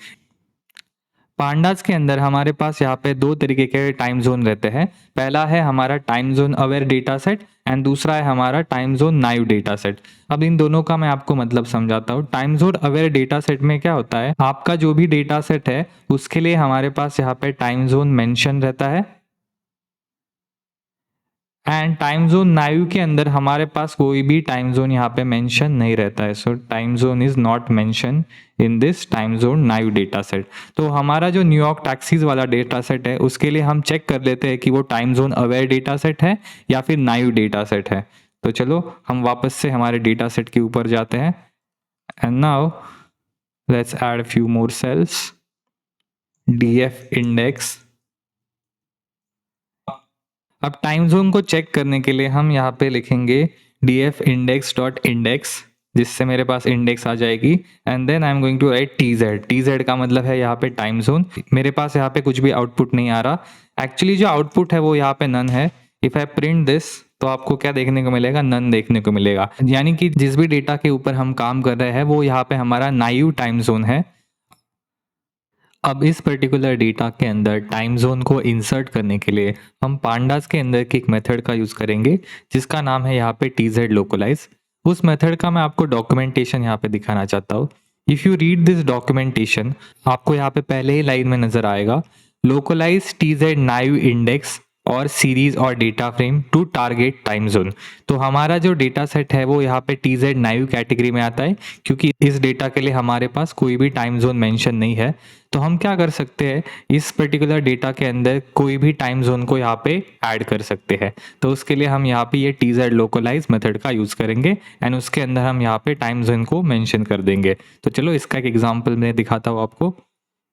Speaker 1: पांडास के अंदर हमारे पास यहाँ पे 2 तरीके के टाइम जोन रहते हैं। पहला है हमारा time zone aware data set and दूसरा है हमारा time zone naive data set. अब इन दोनों का मैं आपको मतलब समझाता हूँ। Time zone aware data set में क्या होता है, आपका जो भी डेटा सेट है उसके लिए हमारे पास यहाँ पे टाइम जोन मेंशन रहता है एंड टाइम जोन नाइव के अंदर हमारे पास कोई भी टाइम जोन यहाँ पे मेंशन नहीं रहता है। सो time zone is not mention in this time zone naive data set. तो हमारा जो न्यूयॉर्क टैक्सीज वाला डेटा सेट है उसके लिए हम चेक कर लेते हैं कि वो time zone aware data set है या फिर नाइव डेटा सेट है। तो चलो हम वापस से हमारे डेटा सेट के ऊपर जाते हैं and now let's add few more cells, DF index. अब टाइम जोन को चेक करने के लिए हम यहाँ पे लिखेंगे DF इंडेक्स डॉट इंडेक्स, जिससे मेरे पास इंडेक्स आ जाएगी and then I am going to write TZ का मतलब है यहाँ पे टाइम जोन। मेरे पास यहाँ पे कुछ भी आउटपुट नहीं आ रहा। एक्चुअली जो आउटपुट है वो यहाँ पे नन है। इफ आई प्रिंट दिस तो आपको क्या देखने को मिलेगा, नन देखने को मिलेगा, यानी कि जिस भी डेटा के ऊपर हम काम कर रहे हैं वो यहाँ पे हमारा नाइव टाइम जोन है। अब इस पर्टिकुलर डेटा के अंदर टाइम जोन को इंसर्ट करने के लिए हम पांडास के अंदर की एक मेथड का यूज़ करेंगे जिसका नाम है यहाँ पे TZ लोकलाइज। उस मेथड का मैं आपको डॉक्यूमेंटेशन यहाँ पे दिखाना चाहता हूँ। If you read this documentation, आपको यहाँ पे पहले ही लाइन में नज़र आएगा, लोकलाइज टीजेड नाइव इंडेक्स और सीरीज और data frame to target time zone. तो हमारा जो डेटा सेट है वो यहाँ पे टीजेड नाइव कैटेगरी में आता है, क्योंकि इस डेटा के लिए हमारे पास कोई भी टाइम जोन मेंशन नहीं है। तो हम क्या कर सकते हैं, इस पर्टिकुलर डेटा के अंदर कोई भी टाइम जोन को यहाँ पे ऐड कर सकते हैं। तो उसके लिए हम यहाँ पे ये टीजेड लोकलाइज मेथड का यूज़ करेंगे एंड उसके अंदर हम यहाँ पे टाइम जोन को मेंशन कर देंगे। तो चलो इसका एक एग्जाम्पल मैं दिखाता हूँ आपको।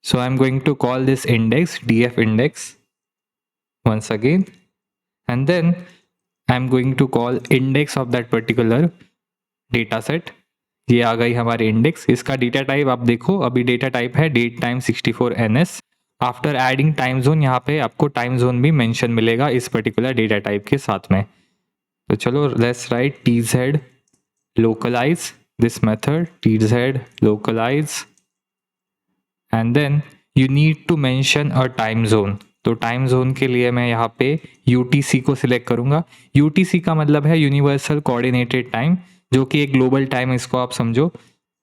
Speaker 1: So I am going to call this index df index once again, and then I'm going to call index of that particular data set। ये आ गई हमारी इंडेक्स। इसका डेटा टाइप आप देखो, अभी डेटा टाइप है date time 64ns। After adding time zone यहाँ पे आपको टाइम जोन भी मेंशन मिलेगा इस पर्टिकुलर डेटा टाइप के साथ में। तो चलो let's write tz localize this method, tz localize, and then you need to mention a time zone। तो टाइम जोन के लिए मैं यहाँ पे UTC को सिलेक्ट करूँगा। UTC का मतलब है यूनिवर्सल कोऑर्डिनेटेड टाइम, जो कि एक ग्लोबल टाइम, इसको आप समझो।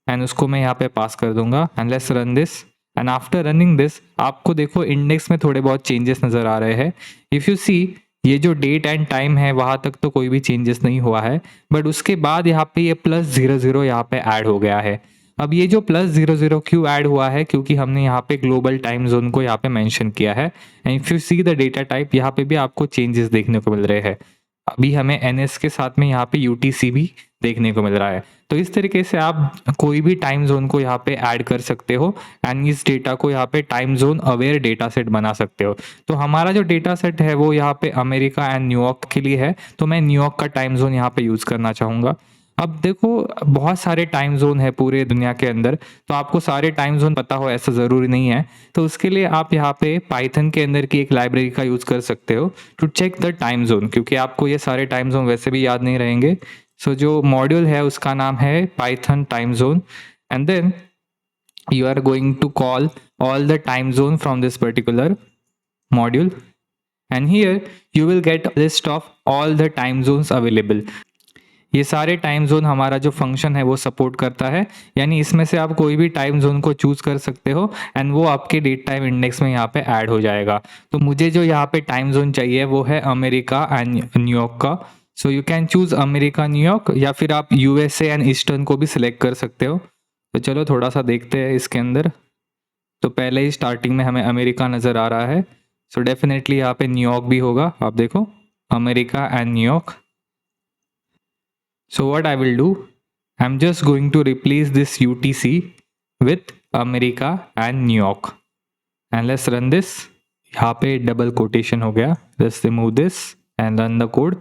Speaker 1: एंड उसको मैं यहाँ पे पास कर दूंगा and let's run this. And after running this आपको देखो इंडेक्स में थोड़े बहुत चेंजेस नज़र आ रहे हैं। इफ़ यू सी, ये जो डेट एंड टाइम है वहाँ तक तो कोई भी चेंजेस नहीं हुआ है, बट उसके बाद यहाँ पे ये +00 यहाँ पे ऐड हो गया है। अब ये जो +00 क्यों ऐड हुआ है, क्योंकि हमने यहाँ पे ग्लोबल टाइम जोन को यहाँ पे मेंशन किया है। And if you see the data type, यहाँ पे भी आपको चेंजेस देखने को मिल रहे हैं। अभी हमें NS के साथ में यहाँ पे UTC भी देखने को मिल रहा है। तो इस तरीके से आप कोई भी टाइम जोन को यहाँ पे ऐड कर सकते हो एंड इस डेटा को यहाँ पे time zone aware data set बना सकते हो। तो हमारा जो डेटा सेट है वो यहाँ पे अमेरिका एंड न्यूयॉर्क के लिए है, तो मैं न्यूयॉर्क का टाइम जोन यहाँ पे यूज़ करना चाहूँगा। अब देखो बहुत सारे टाइम जोन है पूरे दुनिया के अंदर, तो आपको सारे टाइम जोन पता हो ऐसा ज़रूरी नहीं है। तो उसके लिए आप यहाँ पे पाइथन के अंदर की एक लाइब्रेरी का यूज़ कर सकते हो to check the time zone, क्योंकि आपको ये सारे टाइम जोन वैसे भी याद नहीं रहेंगे। सो जो मॉड्यूल है उसका नाम है Python time zone, and then you are going to call all the time zone from this particular module, and here you will get a list of all the time zones available। ये सारे time zone हमारा जो function है वो support करता है, यानी इसमें से आप कोई भी टाइम जोन को चूज कर सकते हो एंड वो आपके डेट टाइम इंडेक्स में यहाँ पे ऐड हो जाएगा। तो मुझे जो यहाँ पे टाइम जोन चाहिए वो है अमेरिका एंड न्यूयॉर्क का। So you can choose America New York, या फिर आप USA एंड ईस्टर्न को भी सिलेक्ट कर सकते हो। तो चलो थोड़ा सा देखते हैं इसके अंदर। तो पहले ही स्टार्टिंग में हमें अमेरिका नज़र आ रहा है, सो डेफिनेटली यहाँ पे न्यूयॉर्क भी होगा। आप देखो America and New York. So what I will do, I'm just going to replace this UTC with America and New York, and let's run this। यहाँ पे डबल कोटेशन हो गया। Let's remove this and run the code।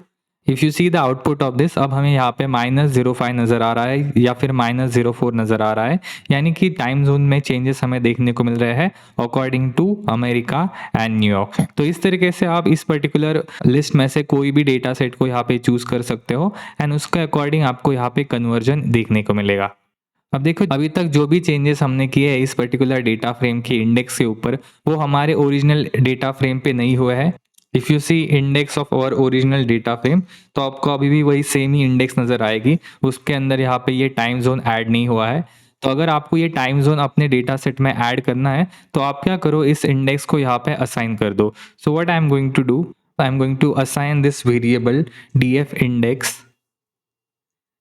Speaker 1: If you see the output of this, अब हमें यहाँ पे -05 नज़र आ रहा है या फिर -04 नज़र आ रहा है, यानी कि टाइम जोन में चेंजेस हमें देखने को मिल रहे हैं according to America and New York. तो इस तरीके से आप इस पर्टिकुलर लिस्ट में से कोई भी डेटा सेट को यहाँ पे चूज़ कर सकते हो एंड उसके अकॉर्डिंग आपको यहाँ पे कन्वर्जन देखने को मिलेगा। अब देखो अभी तक जो भी चेंजेस हमने किए हैं इस पर्टिकुलर डेटा फ्रेम के इंडेक्स के ऊपर, वो हमारे ओरिजिनल डेटा फ्रेम पे नहीं हुआ है। If you see index of our original data frame, तो आपको अभी भी वही सेम ही इंडेक्स नज़र आएगी, उसके अंदर यहाँ पे ये टाइम जोन ऐड नहीं हुआ है। तो अगर आपको ये टाइम जोन अपने डेटा सेट में ऐड करना है तो आप क्या करो, इस इंडेक्स को यहाँ पे असाइन कर दो। So what I am going to do, I am going to assign this variable df index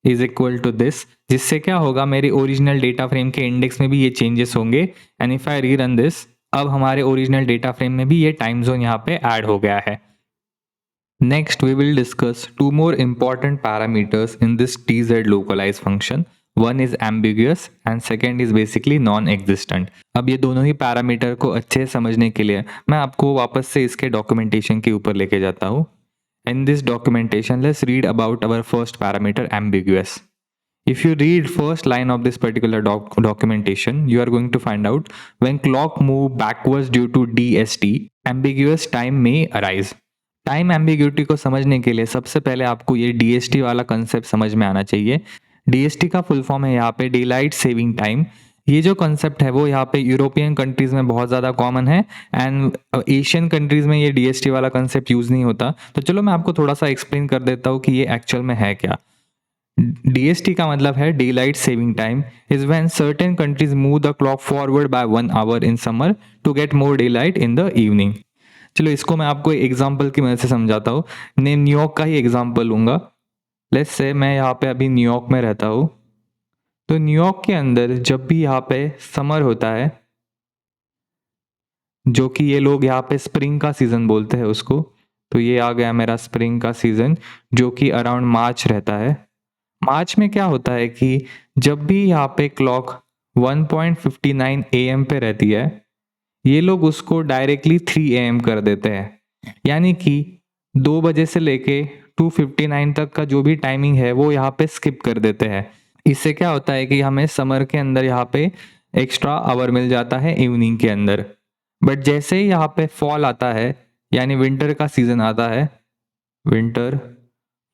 Speaker 1: is equal to this, जिससे क्या होगा मेरे ओरिजिनल डेटा फ्रेम के इंडेक्स में भी ये चेंजेस होंगे। And if I rerun this, अब हमारे ओरिजिनल डेटा फ्रेम में भी ये टाइम जोन यहाँ पे ऐड हो गया है। Next we will discuss two more important parameters in this tz localize function. One is ambiguous and second is basically non existent. अब ये दोनों ही पैरामीटर को अच्छे से समझने के लिए मैं आपको वापस से इसके डॉक्यूमेंटेशन के ऊपर लेके जाता हूँ। In this documentation, let's read about our first parameter, ambiguous। If you read first line of this particular documentation, you are going to find out when clock move backwards due to DST, ambiguous time may arise। Time ambiguity को समझने के लिए सबसे पहले आपको ये DST वाला concept समझ में आना चाहिए। DST का फुल फॉर्म है यहाँ पे डेलाइट सेविंग टाइम। ये जो कंसेप्ट है वो यहाँ पे यूरोपियन कंट्रीज में बहुत ज़्यादा कॉमन है एंड एशियन कंट्रीज में ये DST वाला कंसेप्ट यूज़ नहीं होता। तो चलो मैं आपको थोड़ा सा एक्सप्लेन कर देता हूँ कि ये एक्चुअल में है क्या। DST का मतलब है Daylight Saving Time is when certain countries move the clock forward by 1 hour in summer to get more daylight in the evening. चलो इसको मैं आपको एग्जाम्पल की मदद से समझाता हूँ। मैं न्यूयॉर्क का ही एग्जाम्पल लूँगा। लेट्स से मैं यहाँ पे अभी न्यूयॉर्क में रहता हूँ। तो न्यूयॉर्क के अंदर जब भी यहाँ पे समर होता है, जो कि ये लोग यहाँ पे स्प्रिंग का सीज़न बोलते हैं उसको, तो ये आ गया मेरा स्प्रिंग का सीज़न, जो कि अराउंड मार्च रहता है। मार्च में क्या होता है कि जब भी यहाँ पे क्लॉक 1:59 AM पे रहती है, ये लोग उसको डायरेक्टली 3 AM कर देते हैं। यानी कि 2 बजे से लेके 2:59 तक का जो भी टाइमिंग है वो यहाँ पे स्किप कर देते हैं। इससे क्या होता है कि हमें समर के अंदर यहाँ पे एक्स्ट्रा आवर मिल जाता है इवनिंग के अंदर। बट जैसे ही यहाँ पे फॉल आता है, यानी विंटर का सीजन आता है, विंटर,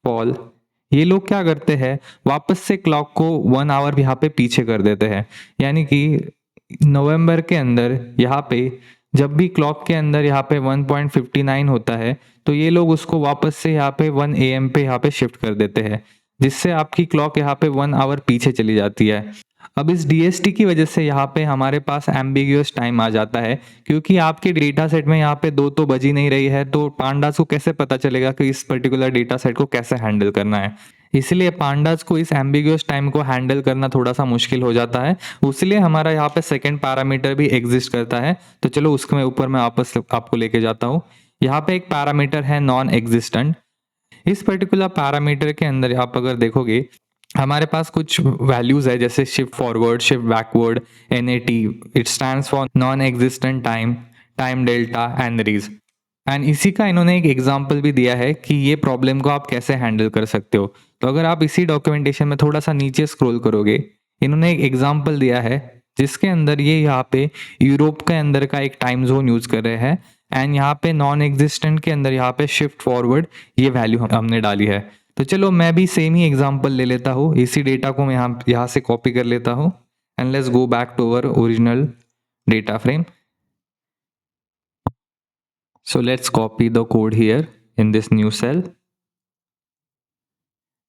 Speaker 1: फॉल, ये लोग क्या करते हैं, वापस से क्लॉक को 1 आवर यहाँ पे पीछे कर देते हैं। यानी कि नवंबर के अंदर यहाँ पे जब भी क्लॉक के अंदर यहाँ पे 1:59 होता है, तो ये लोग उसको वापस से यहाँ पे 1 AM पे यहाँ पे शिफ्ट कर देते हैं, जिससे आपकी क्लॉक यहाँ पे 1 आवर पीछे चली जाती है। अब इस DST की वजह से यहाँ पे हमारे पास एम्बिग्यूअस टाइम आ जाता है, क्योंकि आपके डेटा सेट में यहाँ पे 2 तो बज ही नहीं रही है, तो पांडास को कैसे पता चलेगा कि इस पर्टिकुलर डेटा सेट को कैसे हैंडल करना है। इसलिए पांडास को इस एम्बिग्यूअस टाइम को हैंडल करना थोड़ा सा मुश्किल हो जाता है। इसलिए हमारा यहाँ पे सेकंड पैरामीटर भी एग्जिस्ट करता है। तो चलो उसके ऊपर मैं वापस आपको लेके जाता हूँ। यहाँ पे एक पैरामीटर है नॉन एग्जिस्टेंट। इस पर्टिकुलर पैरामीटर के अंदर आप अगर देखोगे, हमारे पास कुछ वैल्यूज है, जैसे shift forward, shift backward, NAT, it stands for non existent time, time delta and raise. And इसी का इन्होंने एक एग्जांपल भी दिया है कि ये प्रॉब्लम को आप कैसे हैंडल कर सकते हो। तो अगर आप इसी डॉक्यूमेंटेशन में थोड़ा सा नीचे स्क्रॉल करोगे, इन्होंने एक एग्जांपल दिया है जिसके अंदर ये यहाँ पे यूरोप के अंदर का एक टाइम जोन यूज कर रहे हैं, एंड यहाँ पे नॉन एग्जिस्टेंट के अंदर यहाँ पे शिफ्ट फॉरवर्ड ये वैल्यू हमने डाली है। तो चलो मैं भी सेम ही एग्जांपल ले लेता हूँ, इसी डेटा को मैं यहाँ से कॉपी कर लेता हूँ, and let's go back to our original data frame. So let's copy the code here in this new cell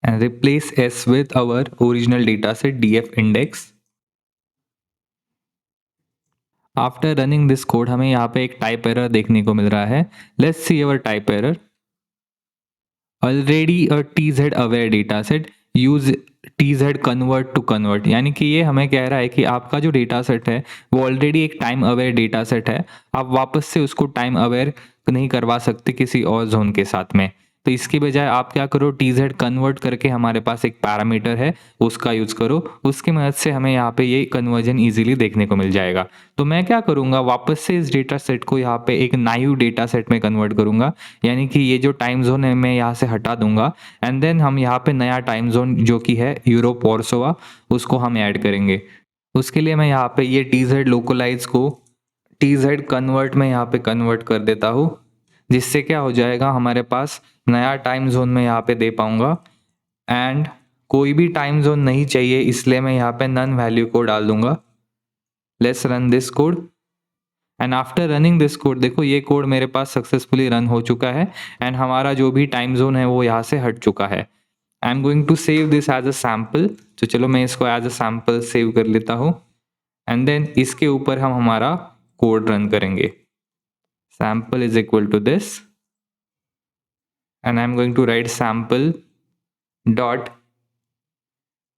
Speaker 1: and replace S with our original dataset df index. After running this code हमें यहाँ पे एक type error देखने को मिल रहा है. Let's see our type error. Already a TZ aware dataset, use TZ convert to convert. यानी कि ये हमें कह रहा है कि आपका जो डेटा सेट है वो ऑलरेडी एक टाइम अवेयर डेटा सेट है, आप वापस से उसको टाइम अवेयर नहीं करवा सकते किसी और जोन के साथ में। तो इसकी बजाय आप क्या करो, TZ कन्वर्ट करके हमारे पास एक पैरामीटर है उसका यूज करो, उसकी मदद से हमें यहाँ पे ये कन्वर्जन इजीली देखने को मिल जाएगा। तो मैं क्या करूँगा, वापस से इस डेटा सेट को यहाँ पे एक नाइव डेटा सेट में कन्वर्ट करूँगा, यानी कि ये जो टाइम जोन है मैं यहाँ से हटा दूंगा, एंड देन हम यहाँ पे नया टाइम जोन जो कि है यूरोप वॉर्सोवा, उसको हम ऐड करेंगे। उसके लिए मैं यहाँ पे ये TZ लोकलाइज को TZ कन्वर्ट में यहाँ पे कन्वर्ट कर देता हूँ, जिससे क्या हो जाएगा, हमारे पास नया टाइम जोन में यहाँ पे दे पाऊंगा। एंड कोई भी टाइम जोन नहीं चाहिए, इसलिए मैं यहाँ पे नन वैल्यू को डाल दूंगा। Let's run this code, and after running this code देखो ये कोड मेरे पास सक्सेसफुली रन हो चुका है, एंड हमारा जो भी टाइम जोन है वो यहाँ से हट चुका है। I am going to save this as a sample, तो चलो मैं इसको एज अ सैम्पल सेव कर लेता हूँ, एंड देन इसके ऊपर हम हमारा कोड रन करेंगे। sample is equal to this, and I'm going to write sample dot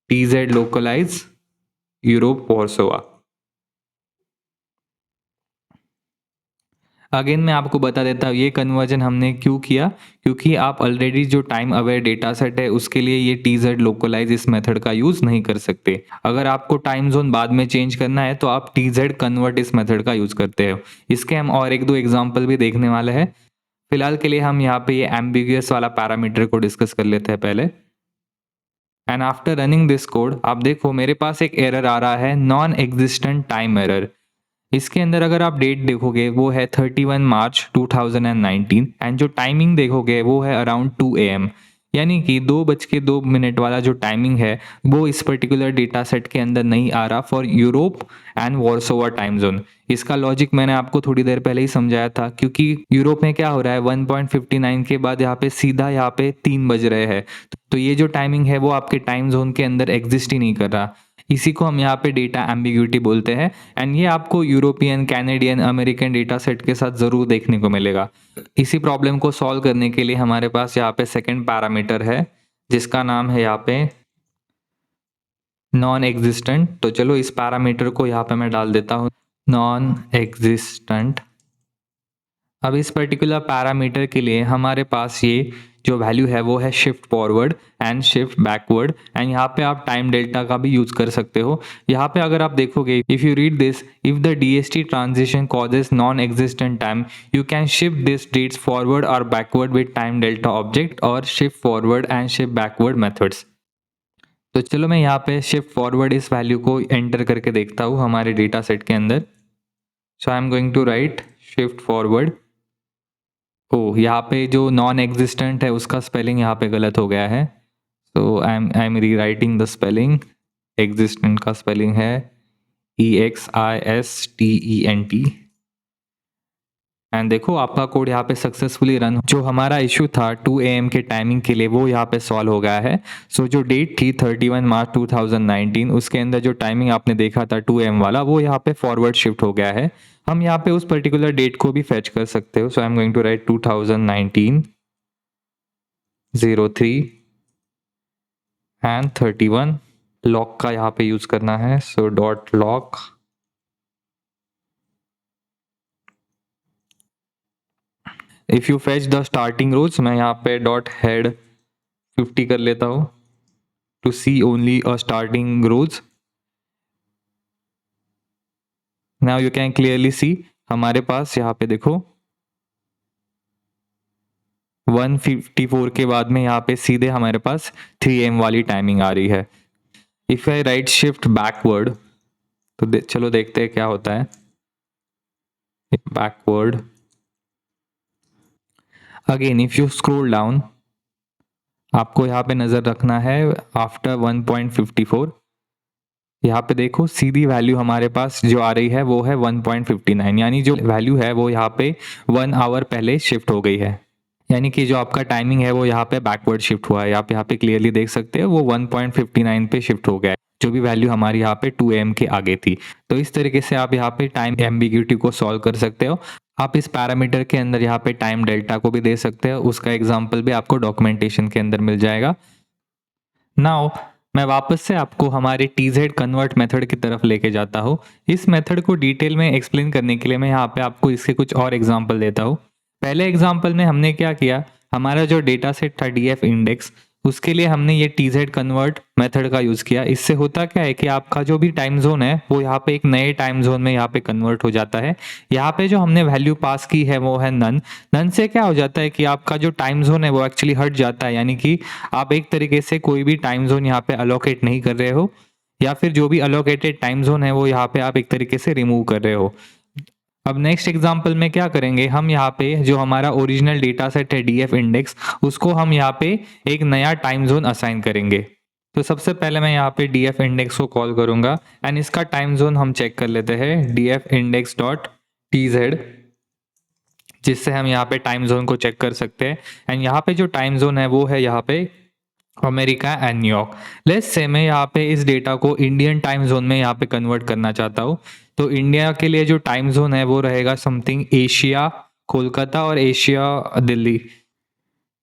Speaker 1: TZ localize Europe Warsaw. Again मैं आपको बता देता हूँ ये कन्वर्जन हमने क्यों किया, क्योंकि आप ऑलरेडी जो टाइम अवेयर डेटा सेट है उसके लिए ये TZ लोकलाइज इस मेथड का यूज नहीं कर सकते। अगर आपको टाइम जोन बाद में चेंज करना है तो आप TZ कन्वर्ट इस मेथड का यूज करते हो। इसके हम और एक दो एग्जाम्पल भी देखने वाले हैं। फिलहाल के लिए हम यहाँ पे ये एम्बिगुअस वाला पैरामीटर को डिस्कस कर लेते हैं पहले। And after running this code आप देखो मेरे पास एक एरर आ रहा है, नॉन एग्जिस्टेंट टाइम एरर। इसके अंदर अगर आप डेट देखोगे वो है 31 मार्च 2019, एंड जो टाइमिंग देखोगे वो है अराउंड 2 AM। यानी कि 2:02 वाला जो टाइमिंग है वो इस पर्टिकुलर डेटा सेट के अंदर नहीं आ रहा for Europe and Warsaw time zone. इसका लॉजिक मैंने आपको थोड़ी देर पहले ही समझाया था, क्योंकि यूरोप में क्या हो रहा है 1.59 के बाद यहाँ पे सीधा यहाँ पे 3 बज रहे हैं, तो ये जो टाइमिंग है वो आपके टाइम जोन के अंदर एग्जिस्ट ही नहीं कर रहा। इसी को हम यहाँ पे डेटा एम्बिग्यूटी बोलते हैं, एंड ये आपको European, Canadian, American data set के साथ ज़रूर देखने को मिलेगा। इसी प्रॉब्लम को सॉल्व करने के लिए हमारे पास यहाँ पे सेकंड पैरामीटर है जिसका नाम है यहाँ पे नॉन एग्जिस्टेंट। तो चलो इस पैरामीटर को यहाँ पे मैं डाल देता हूँ, नॉन एग्जिस्टेंट। अब इस पर्टिकुलर पैरामीटर के लिए हमारे पास ये जो वैल्यू है वो है shift forward and shift backward, and यहाँ पे आप टाइम डेल्टा का भी यूज कर सकते हो। यहाँ पे अगर आप देखोगे, if you read this, if the DST transition causes non existent time, you can shift this dates forward और backward with time delta object और shift forward and shift backward methods. तो चलो मैं यहाँ पे शिफ्ट फॉरवर्ड इस value को enter करके देखता हूँ हमारे डेटा सेट के अंदर। So I am going to write shift forward. Oh, यहाँ पे जो नॉन एग्जिस्टेंट है उसका स्पेलिंग यहाँ पे गलत हो गया है, सो आई एम री राइटिंग द स्पेलिंग। एग्जिस्टेंट का स्पेलिंग है EXISTENT। एंड देखो आपका कोड यहाँ पे सक्सेसफुली रन, जो हमारा इशू था 2 AM के टाइमिंग के लिए वो यहाँ पे सॉल्व हो गया है। सो जो डेट थी 31 मार्च 2019, उसके अंदर जो टाइमिंग आपने देखा था 2 AM वाला, वो यहाँ पे फॉरवर्ड शिफ्ट हो गया है। हम यहाँ पे उस पर्टिकुलर डेट को भी फेच कर सकते हो। So I am going to write 2019-03 and 31। Loc का यहाँ पे यूज करना है, so dot loc. If you fetch the starting rows, मैं यहाँ पे डॉट हेड 50 कर लेता हूँ to see only a starting rows. Now you can clearly see हमारे पास यहाँ पे देखो 154 के बाद में यहाँ पे सीधे हमारे पास 3 AM वाली टाइमिंग आ रही है। If I right shift backward, तो चलो देखते हैं क्या होता है। Backward again, if you scroll down, आपको यहाँ पे नजर रखना है आफ्टर 1.54। यहाँ पे देखो सीधी वैल्यू हमारे पास जो आ रही है वो है 1.59, यानी जो वैल्यू है वो यहाँ पे 1 आवर पहले शिफ्ट हो गई है, यानी कि जो आपका टाइमिंग है वो यहाँ पे बैकवर्ड शिफ्ट हुआ है। आप यहाँ पे क्लियरली देख सकते हो वो 1.59 पे शिफ्ट हो गया है, जो भी वैल्यू हमारी यहाँ पे 2 AM के आगे थी। तो इस तरीके से आप यहाँ पे टाइम एम्बिग्यूटी को सॉल्व कर सकते हो। आप इस पैरामीटर के अंदर यहाँ पे टाइम डेल्टा को भी दे सकते हो, उसका एग्जाम्पल भी आपको डॉक्यूमेंटेशन के अंदर मिल जाएगा। नाउ मैं वापस से आपको हमारे TZ कन्वर्ट मेथड की तरफ लेके जाता हूँ। इस मेथड को डिटेल में एक्सप्लेन करने के लिए मैं यहाँ पे आपको इसके कुछ और एग्जाम्पल देता हूँ। पहले एग्जाम्पल में हमने क्या किया, हमारा जो डेटा सेट था DF इंडेक्स, उसके लिए हमने ये TZ कन्वर्ट मेथड का यूज किया। इससे होता क्या है कि आपका जो भी टाइम जोन है वो यहाँ पे एक नए टाइम जोन में यहाँ पे कन्वर्ट हो जाता है। यहाँ पे जो हमने वैल्यू पास की है वो है नन। नन से क्या हो जाता है कि आपका जो टाइम जोन है वो एक्चुअली हट जाता है, यानी कि आप एक तरीके से कोई भी टाइम जोन यहाँ पे अलोकेट नहीं कर रहे हो, या फिर जो भी अलोकेटेड टाइम जोन है वो यहाँ पे आप एक तरीके से रिमूव कर रहे हो। अब नेक्स्ट एग्जांपल में क्या करेंगे, हम यहाँ पे जो हमारा ओरिजिनल डेटा सेट है DF इंडेक्स, उसको हम यहाँ पे एक नया टाइम जोन असाइन करेंगे। तो सबसे पहले मैं यहाँ पे DF इंडेक्स को कॉल करूंगा एंड इसका टाइम जोन हम चेक कर लेते हैं DF इंडेक्स डॉट TZ, जिससे हम यहाँ पे टाइम जोन को चेक कर सकते हैं। एंड यहाँ पे जो टाइम जोन है वो है यहाँ पे America and New York. Let's say मैं यहाँ पे इस डेटा को इंडियन टाइम जोन में यहाँ पे कन्वर्ट करना चाहता हूँ। तो इंडिया के लिए जो टाइम जोन है वो रहेगा समथिंग एशिया कोलकाता और एशिया दिल्ली।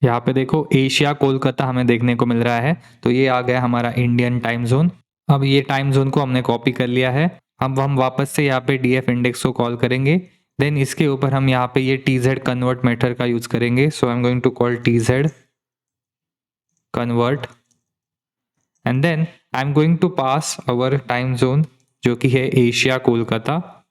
Speaker 1: यहाँ पे देखो एशिया कोलकाता हमें देखने को मिल रहा है, तो ये आ गया हमारा इंडियन टाइम जोन। अब ये टाइम जोन को हमने कॉपी कर लिया है। अब हम वापस से यहाँ पे DF इंडेक्स को कॉल करेंगे, देन इसके ऊपर हम यहाँ पे ये TZ कन्वर्ट मेथड का यूज करेंगे। So I am going to call TZ convert and then I'm going to pass our time zone जो कि है Asia Kolkata.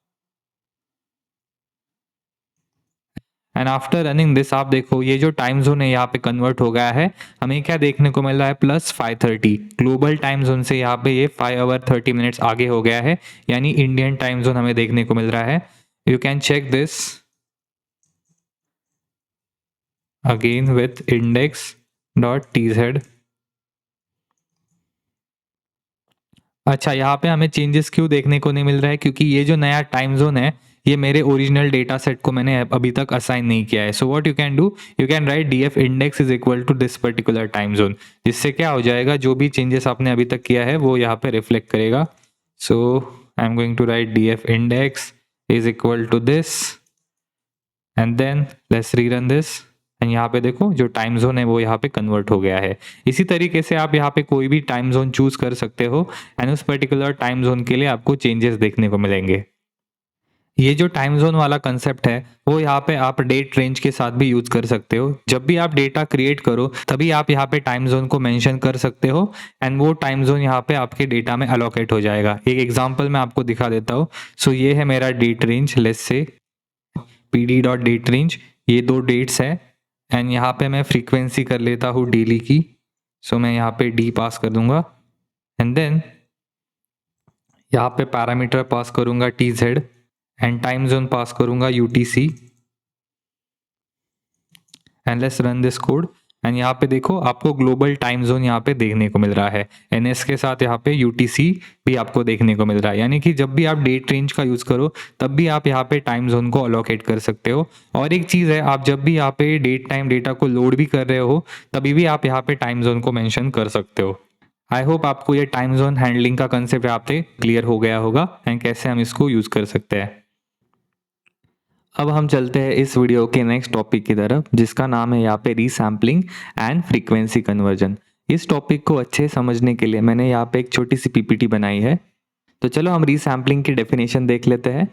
Speaker 1: And after running this आप देखो ये जो टाइम जोन है यहाँ पे कन्वर्ट हो गया है। हमें क्या देखने को मिल रहा है +5:30 ग्लोबल टाइम जोन से यहाँ पे ये 5 hour 30 minutes आगे हो गया है, यानी इंडियन टाइम जोन हमें देखने को मिल रहा है। You can check this again with index dot T Z. अच्छा, यहाँ पे हमें चेंजेस क्यों देखने को नहीं मिल रहा है? क्योंकि ये जो नया टाइम जोन है ये मेरे ओरिजिनल डेटा सेट को मैंने अभी तक असाइन नहीं किया है। So what you can do, you can write D F index is equal to this particular time zone, जिससे क्या हो जाएगा, जो भी चेंजेस आपने अभी तक किया है वो यहाँ पे रिफ्लेक्ट करेगा। So I am going to write D F index is equal to this and then let's rerun this. And यहाँ पे देखो जो टाइम जोन है वो यहाँ पे कन्वर्ट हो गया है। इसी तरीके से आप यहाँ पे कोई भी टाइम जोन चूज कर सकते हो एंड उस पर्टिकुलर टाइम जोन के लिए आपको चेंजेस देखने को मिलेंगे। ये जो टाइम जोन वाला कंसेप्ट है वो यहाँ पे आप डेट रेंज के साथ भी यूज कर सकते हो। जब भी आप डेटा क्रिएट करो तभी आप यहाँ पे टाइम जोन को मेंशन कर सकते हो एंड वो टाइम जोन यहाँ पे आपके डेटा में अलोकेट हो जाएगा। एक एग्जांपल मैं आपको दिखा देता हूँ। सो ये है मेरा date range, let's say pd dot date range, ये दो डेट्स है एंड यहाँ पे मैं फ्रीक्वेंसी कर लेता हूँ डेली की। सो मैं यहाँ पे डी पास कर दूंगा एंड देन यहाँ पे पैरामीटर पास करूंगा T Z and time zone pass करूंगा UTC and let's run this code. And यहाँ पे देखो आपको ग्लोबल टाइम जोन यहाँ पे देखने को मिल रहा है, एनएस के साथ यहाँ पे यूटीसी भी आपको देखने को मिल रहा है। यानी कि जब भी आप डेट रेंज का यूज करो तब भी आप यहाँ पे टाइम जोन को अलोकेट कर सकते हो। और एक चीज है, आप जब भी यहाँ पे डेट टाइम डेटा को लोड भी कर रहे हो तभी भी आप यहाँ पे टाइम जोन को मेंशन कर सकते हो। आई होप आपको ये टाइम जोन हैंडलिंग का कंसेप्ट यहाँ पे क्लियर हो गया होगा एंड कैसे हम इसको यूज कर सकते हैं। अब हम चलते हैं इस वीडियो के नेक्स्ट टॉपिक की तरफ, जिसका नाम है यहाँ पे रीसैम्पलिंग एंड फ्रीक्वेंसी कन्वर्जन। इस टॉपिक को अच्छे समझने के लिए मैंने यहाँ पे एक छोटी सी पीपीटी बनाई है। तो चलो हम रीसैम्पलिंग की डेफिनेशन देख लेते हैं।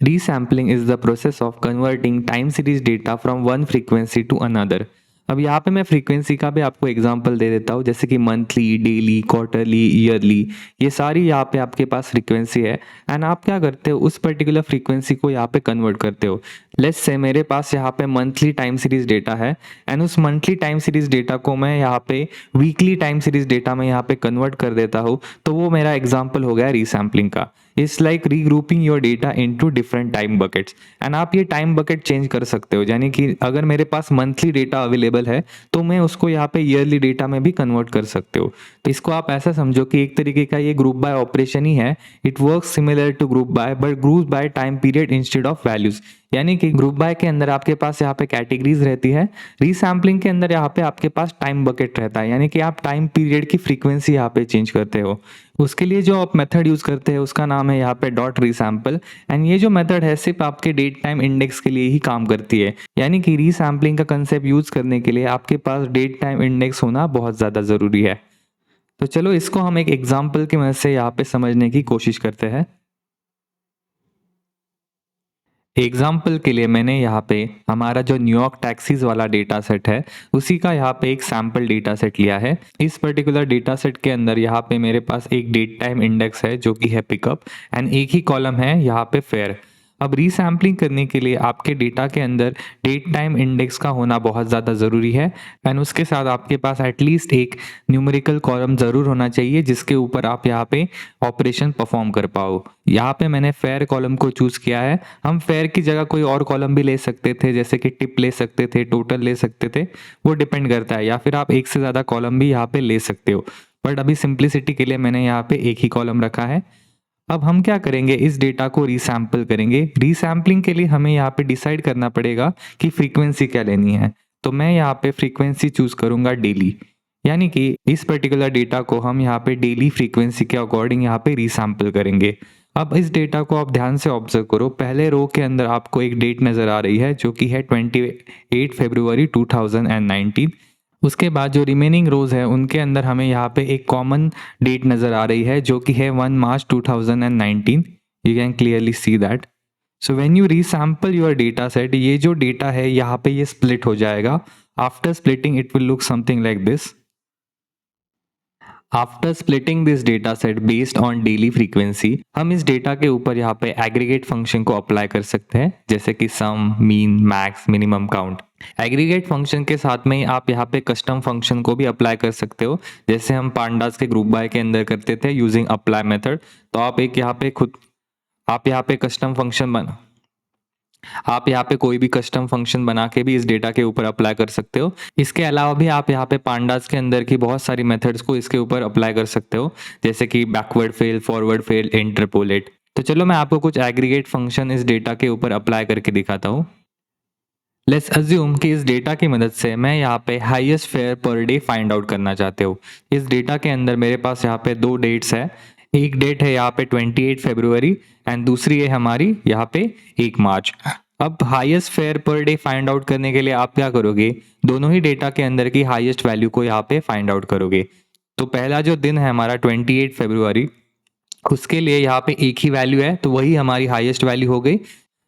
Speaker 1: Resampling is the process of converting time series data from one frequency to another. अब यहाँ पे मैं फ्रीक्वेंसी का भी आपको एग्जांपल दे देता हूँ, जैसे कि मंथली, डेली, क्वार्टरली, ईयरली, ये सारी यहाँ पे आपके पास फ्रीक्वेंसी है एंड आप क्या करते हो, उस पर्टिकुलर फ्रीक्वेंसी को यहाँ पे कन्वर्ट करते हो। लेट्स से मेरे पास यहाँ पे मंथली टाइम सीरीज डेटा है एंड उस मंथली टाइम सीरीज डेटा को मैं यहाँ पे वीकली टाइम सीरीज डेटा में यहाँ पे कन्वर्ट कर देता हूँ, तो वो मेरा एग्जाम्पल हो गया रीसैम्पलिंग का। It's like regrouping your data into different time buckets and आप ये टाइम बकेट चेंज कर सकते हो। यानी कि अगर मेरे पास मंथली डेटा अवेलेबल है तो मैं उसको यहाँ पे ईयरली डेटा में भी कन्वर्ट कर सकते हो। तो इसको आप ऐसा समझो कि एक तरीके का ये ग्रुप बाय ऑपरेशन ही है। It works similar to group by but group by time period instead of values. यानी कि ग्रुप बाय के अंदर आपके पास यहाँ पे कैटेगरीज रहती है, रीसैम्पलिंग के अंदर यहाँ पे आपके पास टाइम बकेट रहता है। यानी कि आप टाइम पीरियड की फ्रीक्वेंसी यहाँ पे चेंज करते हो। उसके लिए जो आप मेथड यूज करते हैं उसका नाम है यहाँ पे डॉट रीसैम्पल एंड ये जो मेथड है सिर्फ आपके डेट टाइम इंडेक्स के लिए ही काम करती है। यानी कि रीसैम्पलिंग का कंसेप्ट यूज करने के लिए आपके पास डेट टाइम इंडेक्स होना बहुत ज़्यादा ज़रूरी है। तो चलो इसको हम एक एग्जाम्पल की मदद से यहाँ पे समझने की कोशिश करते हैं। एग्जाम्पल के लिए मैंने यहाँ पे हमारा जो न्यूयॉर्क टैक्सीज वाला डेटा सेट है उसी का यहाँ पे एक सैम्पल डेटा सेट लिया है। इस पर्टिकुलर डेटा सेट के अंदर यहाँ पे मेरे पास एक डेट टाइम इंडेक्स है जो कि है पिकअप एंड एक ही कॉलम है यहाँ पे फेयर। अब रीसैम्पलिंग करने के लिए आपके डेटा के अंदर डेट टाइम इंडेक्स का होना बहुत ज़्यादा ज़रूरी है एंड उसके साथ आपके पास एटलीस्ट एक न्यूमेरिकल कॉलम ज़रूर होना चाहिए जिसके ऊपर आप यहाँ पे ऑपरेशन परफॉर्म कर पाओ। यहाँ पे मैंने फेयर कॉलम को चूज़ किया है। हम फेयर की जगह कोई और कॉलम भी ले सकते थे, जैसे कि टिप ले सकते थे, टोटल ले सकते थे, वो डिपेंड करता है, या फिर आप एक से ज़्यादा कॉलम भी यहाँ पे ले सकते हो। बट अभी सिंप्लिसिटी के लिए मैंने यहाँ पे एक ही कॉलम रखा है। अब हम क्या करेंगे, इस डेटा को रीसैम्पल करेंगे। रीसैम्पलिंग के लिए हमें यहाँ पे डिसाइड करना पड़ेगा कि फ्रीक्वेंसी क्या लेनी है। तो मैं यहाँ पे फ्रीक्वेंसी चूज करूंगा डेली, यानी कि इस पर्टिकुलर डेटा को हम यहाँ पे डेली फ्रीक्वेंसी के अकॉर्डिंग यहाँ पे रीसैम्पल करेंगे। अब इस डेटा को आप ध्यान से ऑब्जर्व करो। पहले रो के अंदर आपको एक डेट नजर आ रही है जो कि है 28 फरवरी 2019। उसके बाद जो रिमेनिंग रोज है उनके अंदर हमें यहाँ पे एक कॉमन डेट नजर आ रही है जो कि है 1 March 2019। You can clearly see that. So when you resample your data set, ये जो डेटा है यहाँ पे ये स्प्लिट हो जाएगा। After splitting it will look something like this. After splitting this data set based on daily frequency, हम इस डेटा के ऊपर यहाँ पे एग्रीगेट फंक्शन को अप्लाई कर सकते हैं, जैसे कि sum, mean, max, minimum, count. Aggregate function के साथ में ही आप यहाँ पे कस्टम फंक्शन को भी अप्लाई कर सकते हो, जैसे हम पांडास के ग्रुप बाय के अंदर करते थे यूजिंग अप्लाई मेथड। तो आप यहाँ पे कस्टम फंक्शन आप यहाँ पे कोई भी कस्टम फंक्शन बना के भी इस डेटा के ऊपर अप्लाई कर सकते हो। इसके अलावा भी आप यहाँ पे पांडास के अंदर की बहुत सारी मेथड्स को इसके ऊपर अप्लाई कर सकते हो, जैसे कि backward fail, forward fail, interpolate. तो चलो मैं आपको कुछ एग्रीगेट फंक्शन इस डेटा के ऊपर अप्लाई करके दिखाता हूँ। लेट्स अज्यूम कि इस डेटा की मदद से मैं यहाँ पे highest fair per day find out करना चाहते हो। इस डेटा के अंदर मेरे पास यहाँ पे दो डेट्स है। एक डेट है यहाँ पे 28 फरवरी एंड दूसरी है हमारी यहाँ पे 1 मार्च। अब highest fair per day find out करने के लिए आप क्या करोगे, दोनों ही डेटा के अंदर की हाईएस्ट वैल्यू को यहाँ पे फाइंड आउट करोगे। तो पहला जो दिन है हमारा 28 फरवरी, उसके लिए यहाँ पे एक ही वैल्यू है, तो वही हमारी हाईएस्ट वैल्यू हो गई,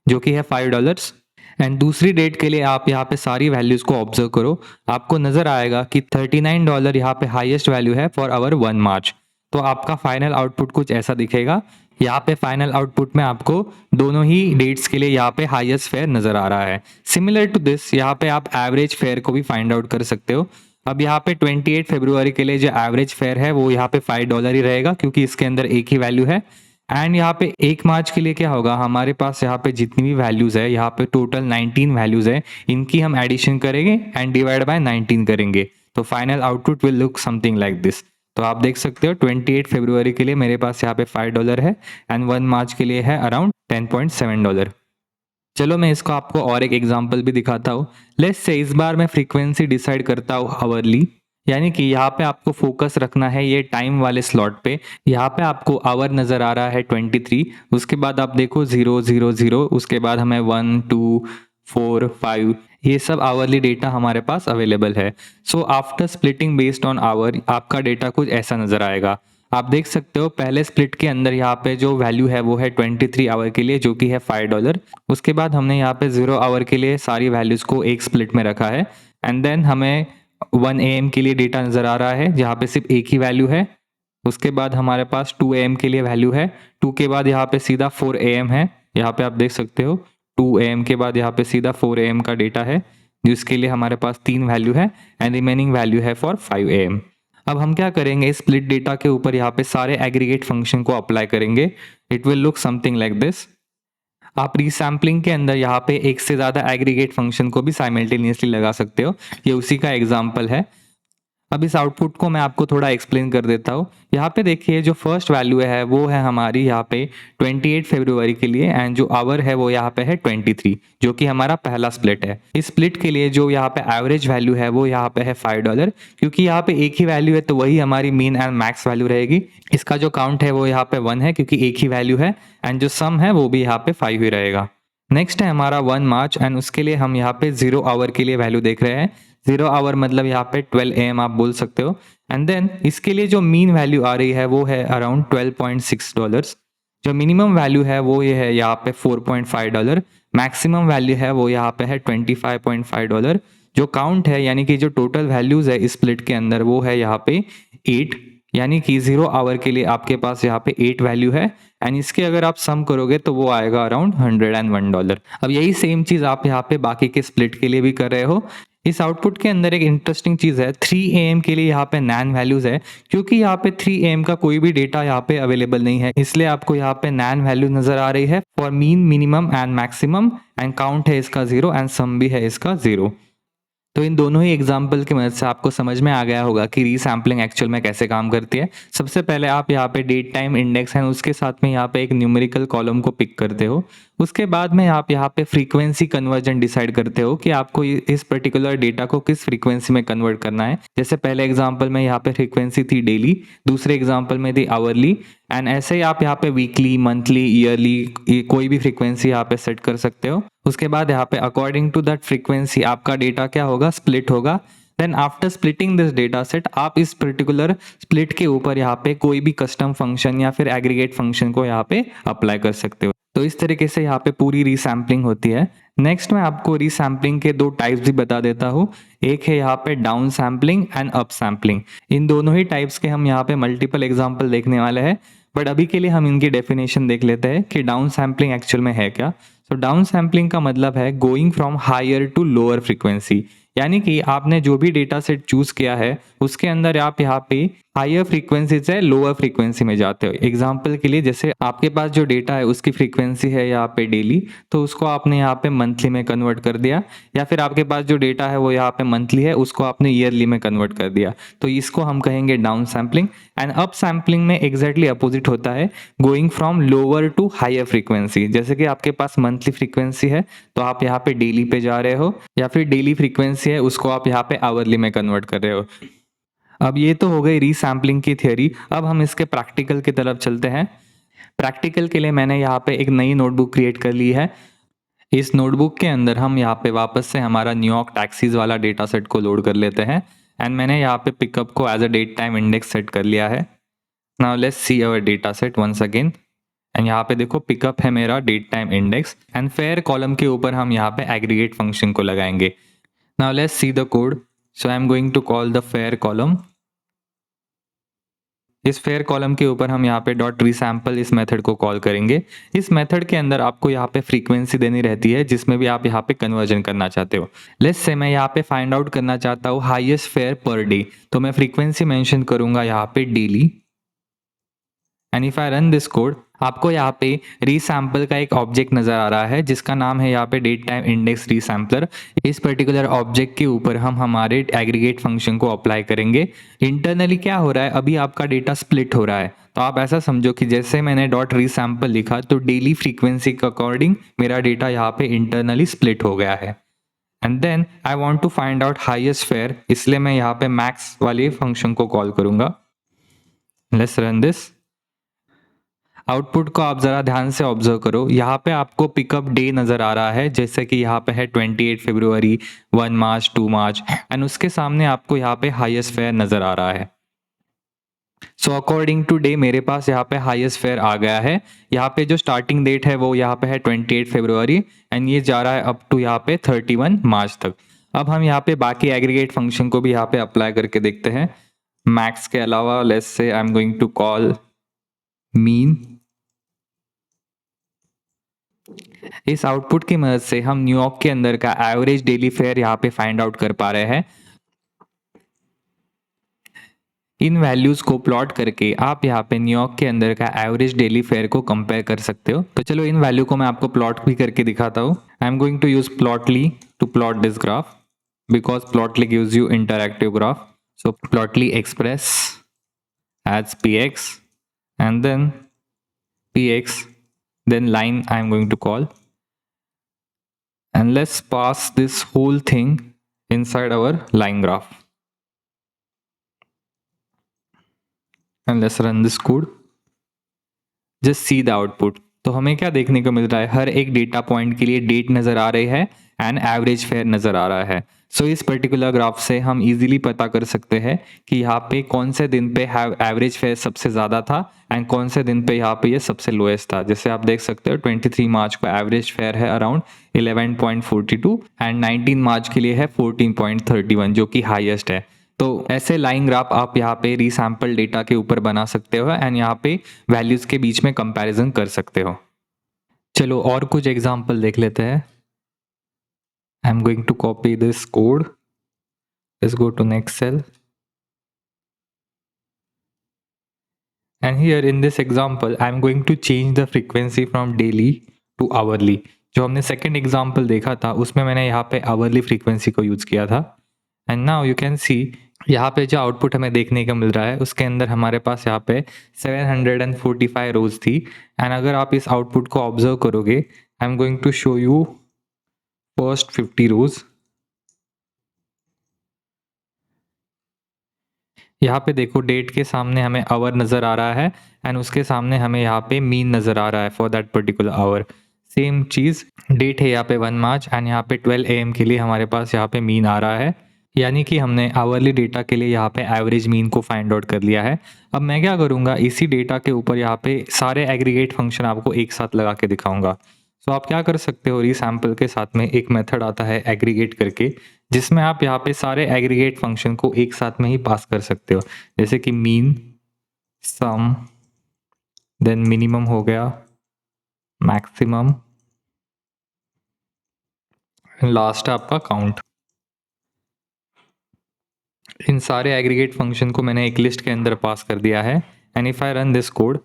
Speaker 1: जो कि है $5। एंड दूसरी डेट के लिए आप यहाँ पे सारी वैल्यूज को ऑब्जर्व करो, आपको नजर आएगा कि $39 यहाँ पे हाईएस्ट वैल्यू है फॉर आवर 1 मार्च। तो आपका फाइनल आउटपुट कुछ ऐसा दिखेगा। यहाँ पे फाइनल आउटपुट में आपको दोनों ही डेट्स के लिए यहाँ पे हाईएस्ट फेयर नजर आ रहा है। सिमिलर टू दिस यहाँ पे आप एवरेज फेयर को भी फाइंड आउट कर सकते हो। अब यहाँ पे 28 फरवरी के लिए जो एवरेज फेयर है वो यहाँ पे $5 ही रहेगा, क्योंकि इसके अंदर एक ही वैल्यू है। एंड यहाँ पे 1 मार्च के लिए क्या होगा, हमारे पास यहाँ पे जितनी भी वैल्यूज है, यहाँ पे टोटल 19 वैल्यूज है, इनकी हम एडिशन करेंगे एंड डिवाइड बाय 19 करेंगे, तो final output will look something like this. तो आप देख सकते हो 28 फरवरी के लिए मेरे पास यहाँ पे $5 है एंड 1 मार्च के लिए है अराउंड $10.7। चलो मैं इसको आपको और एक एग्जांपल भी दिखाता हूँ। लेट्स से इस बार मैं फ्रीक्वेंसी डिसाइड करता हूँ आवरली, यानी कि यहाँ पे आपको फोकस रखना है ये टाइम वाले स्लॉट पे। यहाँ पे आपको आवर नजर आ रहा है 23, उसके बाद आप देखो 000, उसके बाद हमें 1 2 4 5, ये सब आवरली डेटा हमारे पास अवेलेबल है। So after splitting based on our आपका डेटा कुछ ऐसा नजर आएगा। आप देख सकते हो पहले स्प्लिट के अंदर यहाँ पे जो वैल्यू है वो है 23 आवर के लिए, जो कि है $5। उसके बाद हमने यहाँ पे 0 आवर के लिए सारी वैल्यूज को एक स्प्लिट में रखा है एंड देन हमें 1 AM के लिए डेटा नजर आ रहा है जहाँ पे सिर्फ एक ही वैल्यू है। उसके बाद हमारे पास 2 AM के लिए वैल्यू है, 2 के बाद यहाँ पे सीधा 4 AM है। यहाँ पे आप देख सकते हो 2 AM के बाद यहाँ पे सीधा 4 AM का डेटा है, जिसके लिए हमारे पास 3 वैल्यू है एंड रिमेनिंग वैल्यू है फॉर 5 AM। अब हम क्या करेंगे, स्प्लिट डेटा के ऊपर यहाँ पे सारे एग्रीगेट फंक्शन को अप्लाई करेंगे। It will look something like this. आप रीसैम्पलिंग के अंदर यहाँ पे एक से ज़्यादा एग्रीगेट फंक्शन को भी साइमल्टेनियसली लगा सकते हो, ये उसी का एग्जाम्पल है। अब इस आउटपुट को मैं आपको थोड़ा एक्सप्लेन कर देता हूँ। यहाँ पे देखिए जो फर्स्ट वैल्यू है वो है हमारी यहाँ पे 28 फरवरी के लिए एंड जो आवर है वो यहाँ पे है 23, जो कि हमारा पहला स्प्लिट है। इस स्प्लिट के लिए जो यहाँ पे एवरेज वैल्यू है वो यहाँ पे है $5, क्योंकि यहाँ पे एक ही वैल्यू है तो वही हमारी मीन एंड मैक्स वैल्यू रहेगी। इसका जो काउंट है वो यहाँ पे 1 है, क्योंकि एक ही वैल्यू है एंड जो सम है वो भी यहाँ पे 5 ही रहेगा। नेक्स्ट है हमारा 1 मार्च एंड उसके लिए हम यहाँ पे 0 आवर के लिए वैल्यू देख रहे हैं। 0 आवर मतलब यहाँ पे 12 AM आप बोल सकते हो। एंड देन इसके लिए जो मीन वैल्यू आ रही है वो है अराउंड $12.6। जो मिनिमम वैल्यू है वो ये है यहाँ पे $4.5। मैक्सिमम वैल्यू है वो यहाँ पे है $25.5। जो काउंट है यानी कि जो टोटल वैल्यूज है इस स्प्लिट के अंदर वो है यहाँ पे 8, यानी कि 0 आवर के लिए आपके पास यहाँ पे 8 वैल्यू है एंड इसके अगर आप सम करोगे तो वो आएगा अराउंड $101। अब यही सेम चीज आप यहाँ पे बाकी के स्प्लिट के लिए भी कर रहे हो। इस आउटपुट के अंदर एक इंटरेस्टिंग चीज है, 3 AM के लिए यहाँ पे नैन वैल्यूज है, क्योंकि यहाँ पे 3 AM का कोई भी डेटा यहाँ पे अवेलेबल नहीं है, इसलिए आपको यहाँ पे नैन वैल्यू नजर आ रही है for mean, minimum and maximum and count है इसका 0 एंड सम भी है इसका 0। तो इन दोनों ही एग्जाम्पल की मदद से आपको समझ में आ गया होगा कि रीसैम्पलिंग एक्चुअल में कैसे काम करती है। सबसे पहले आप यहाँ पे डेट टाइम इंडेक्स है उसके साथ में यहाँ पे एक न्यूमेरिकल कॉलम को पिक करते हो। उसके बाद में आप यहाँ पे फ्रीक्वेंसी कन्वर्जन डिसाइड करते हो कि आपको इस पर्टिकुलर डेटा को किस फ्रीक्वेंसी में कन्वर्ट करना है। जैसे पहले एग्जाम्पल में यहाँ पे फ्रीक्वेंसी थी डेली, दूसरे एग्जाम्पल में थी आवरली एंड ऐसे ही आप यहाँ पे वीकली, मंथली, ईयरली कोई भी फ्रीक्वेंसी यहाँ पे सेट कर सकते हो। उसके बाद यहाँ पे अकॉर्डिंग टू दैट फ्रीक्वेंसी आपका डेटा क्या होगा, स्प्लिट होगा। Then after splitting this data set आप इस पर्टिकुलर स्प्लिट के ऊपर यहाँ पे कोई भी कस्टम फंक्शन या फिर एग्रीगेट फंक्शन को यहाँ पे अप्लाई कर सकते हो। तो इस तरीके से यहाँ पे पूरी रीसैम्पलिंग होती है। नेक्स्ट मैं आपको रीसैम्पलिंग के 2 टाइप्स भी बता देता हूँ। एक है यहाँ पे down sampling and up sampling. इन दोनों ही टाइप्स के हम यहाँ पे मल्टीपल एग्जाम्पल देखने वाले हैं, बट अभी के लिए हम इनकी डेफिनेशन देख लेते हैं कि डाउन सैम्पलिंग एक्चुअल में है क्या। सो डाउन सैम्पलिंग का मतलब है going from higher to lower frequency, यानी कि आपने जो भी डेटा सेट चूज किया है उसके अंदर आप यहाँ पे हायर फ्रीक्वेंसी से लोअर फ्रीक्वेंसी में जाते हो। एग्जाम्पल के लिए जैसे आपके पास जो डेटा है उसकी फ्रीक्वेंसी है यहाँ पे डेली, तो उसको आपने यहाँ पे मंथली में कन्वर्ट कर दिया, या फिर आपके पास जो डेटा है वो यहाँ पे मंथली है उसको आपने ईयरली में कन्वर्ट कर दिया, तो इसको हम कहेंगे down sampling. And up sampling में एग्जैक्टली अपोजिट होता है, going from lower to higher frequency. जैसे कि आपके पास मंथली फ्रीक्वेंसी है तो आप यहाँ पे डेली पे जा रहे हो, या फिर डेली फ्रीक्वेंसी है उसको आप यहाँ पे आवरली में कन्वर्ट कर रहे हो। अब ये तो हो गई रीसैम्पलिंग की थ्योरी। अब हम इसके प्रैक्टिकल की तरफ चलते हैं। प्रैक्टिकल के लिए मैंने यहाँ पे एक नई नोटबुक क्रिएट कर ली है। इस नोटबुक के अंदर हम यहाँ पे वापस से हमारा न्यूयॉर्क टैक्सीज वाला डेटा सेट को लोड कर लेते हैं। एंड मैंने यहाँ पे पिकअप को as a date time index set कर लिया है। Now let's see our data set once again. And यहाँ पे देखो पिकअप है मेरा date time index, and fare column के ऊपर हम यहाँ पे एग्रीगेट फंक्शन को लगाएंगे। Now let's see the code. So I am going to call the fair column. इस फेयर कॉलम के ऊपर हम यहाँ पे डॉट रीसैम्पल इस मेथड को कॉल करेंगे। इस मेथड के अंदर आपको यहाँ पे फ्रीक्वेंसी देनी रहती है जिसमें भी आप यहाँ पे कन्वर्जन करना चाहते हो। लेट्स से मैं यहाँ पे फाइंड आउट करना चाहता हूँ हाईएस्ट फेयर पर डे, तो मैं फ्रीक्वेंसी मेंशन करूंगा यहाँ पे daily. And if I run this code, आपको यहाँ पे रीसैम्पल का एक ऑब्जेक्ट नजर आ रहा है जिसका नाम है यहाँ पे डेट टाइम इंडेक्स रीसैम्पलर। इस पर्टिकुलर ऑब्जेक्ट के ऊपर हम हमारे एग्रीगेट फंक्शन को अप्लाई करेंगे। इंटरनली क्या हो रहा है, अभी आपका डेटा स्प्लिट हो रहा है, तो आप ऐसा समझो कि जैसे मैंने डॉट रीसैम्पल लिखा तो डेली फ्रीक्वेंसी के अकॉर्डिंग मेरा डेटा यहाँ पे इंटरनली स्प्लिट हो गया है। And then I want to find out highest fare, इसलिए मैं यहाँ पे मैक्स वाले फंक्शन को कॉल करूंगा। Let's run this. आउटपुट को आप जरा ध्यान से ऑब्जर्व करो। यहाँ पे आपको पिकअप डे नजर आ रहा है, जैसे कि यहाँ पे है 28 फरवरी, 1 मार्च, 2 मार्च, एंड उसके सामने आपको यहाँ पे हाईएस्ट फेयर नजर आ रहा है। सो अकॉर्डिंग टू डे मेरे पास यहाँ पे हाईएस्ट फेयर आ गया है। यहाँ पे जो स्टार्टिंग डेट है वो यहाँ पे है 28 फरवरी, एंड ये जा रहा है अप टू यहाँ पे 31 मार्च तक। अब हम यहाँ पे बाकी एग्रीगेट फंक्शन को भी यहाँ पे अप्लाई करके देखते हैं। मैक्स के अलावा let's say I am going to call mean. इस आउटपुट की मदद से हम न्यूयॉर्क के अंदर का एवरेज डेली फेयर यहाँ पे फाइंड आउट कर पा रहे हैं। इन वैल्यूज को प्लॉट करके आप यहाँ पे न्यूयॉर्क के अंदर का एवरेज डेली फेयर को कंपेयर कर सकते हो। तो चलो इन वैल्यू को मैं आपको प्लॉट भी करके दिखाता हूँ। I am going to use Plotly to plot this graph because Plotly gives you interactive graph. So Plotly express as px and then px, then line I am going to call, and let's pass this whole thing inside our line graph and let's run this code. Just see the output. तो हमें क्या देखने को मिल रहा है, हर एक data point के लिए डेट नजर आ रही है एंड एवरेज फेयर नजर आ रहा है। सो इस पर्टिकुलर ग्राफ से हम इजीली पता कर सकते हैं कि यहाँ पे कौन से दिन पे एवरेज फेयर सबसे ज़्यादा था एंड कौन से दिन पे यहाँ पे ये सबसे लोएस्ट था। जैसे आप देख सकते हो 23 मार्च को एवरेज फेयर है अराउंड 11.42 एंड 19 मार्च के लिए है 14.31 जो कि हाईएस्ट है। तो ऐसे लाइन ग्राफ आप यहाँ पे रीसैम्पल डेटा के ऊपर बना सकते हो एंड यहाँ पे वैल्यूज के बीच में कंपैरिजन कर सकते हो। चलो और कुछ एग्जांपल देख लेते हैं। I am going to copy this code. Let's go to next cell and here in this example I am going to change the frequency from daily to hourly. जो हमने सेकंड एग्जांपल देखा था उसमें मैंने यहाँ पे आवरली फ्रीक्वेंसी को use किया था। And now you can see यहाँ पे जो आउटपुट हमें देखने को मिल रहा है उसके अंदर हमारे पास यहाँ पे 745 रोज थी। एंड अगर आप इस आउटपुट को ऑब्जर्व करोगे, I am going to show you first 50 rows. यहाँ पे देखो डेट के सामने हमें आवर नजर आ रहा है एंड उसके सामने हमें यहाँ पे मीन नजर आ रहा है for that particular hour. Same चीज डेट है यहाँ पे 1 मार्च एंड यहाँ पे 12 AM के लिए हमारे पास यहाँ पे मीन आ रहा है, यानी कि हमने आवरली डेटा के लिए यहाँ पे एवरेज मीन को फाइंड आउट कर लिया है। अब मैं क्या करूँगा, इसी डेटा के ऊपर यहाँ पे सारे एग्रीगेट फंक्शन आपको एक साथ लगा के दिखाऊंगा। सो आप क्या कर सकते हो, रीसैम्पल के साथ में एक मेथड आता है एग्रीगेट करके, जिसमें आप यहाँ पे सारे एग्रीगेट फंक्शन को एक साथ में ही पास कर सकते हो। जैसे कि मीन, सम, देन मिनिमम हो गया, मैक्सिमम, लास्ट है आपका काउंट। इन सारे एग्रीगेट फंक्शन को मैंने एक लिस्ट के अंदर पास कर दिया है। And if I run this code,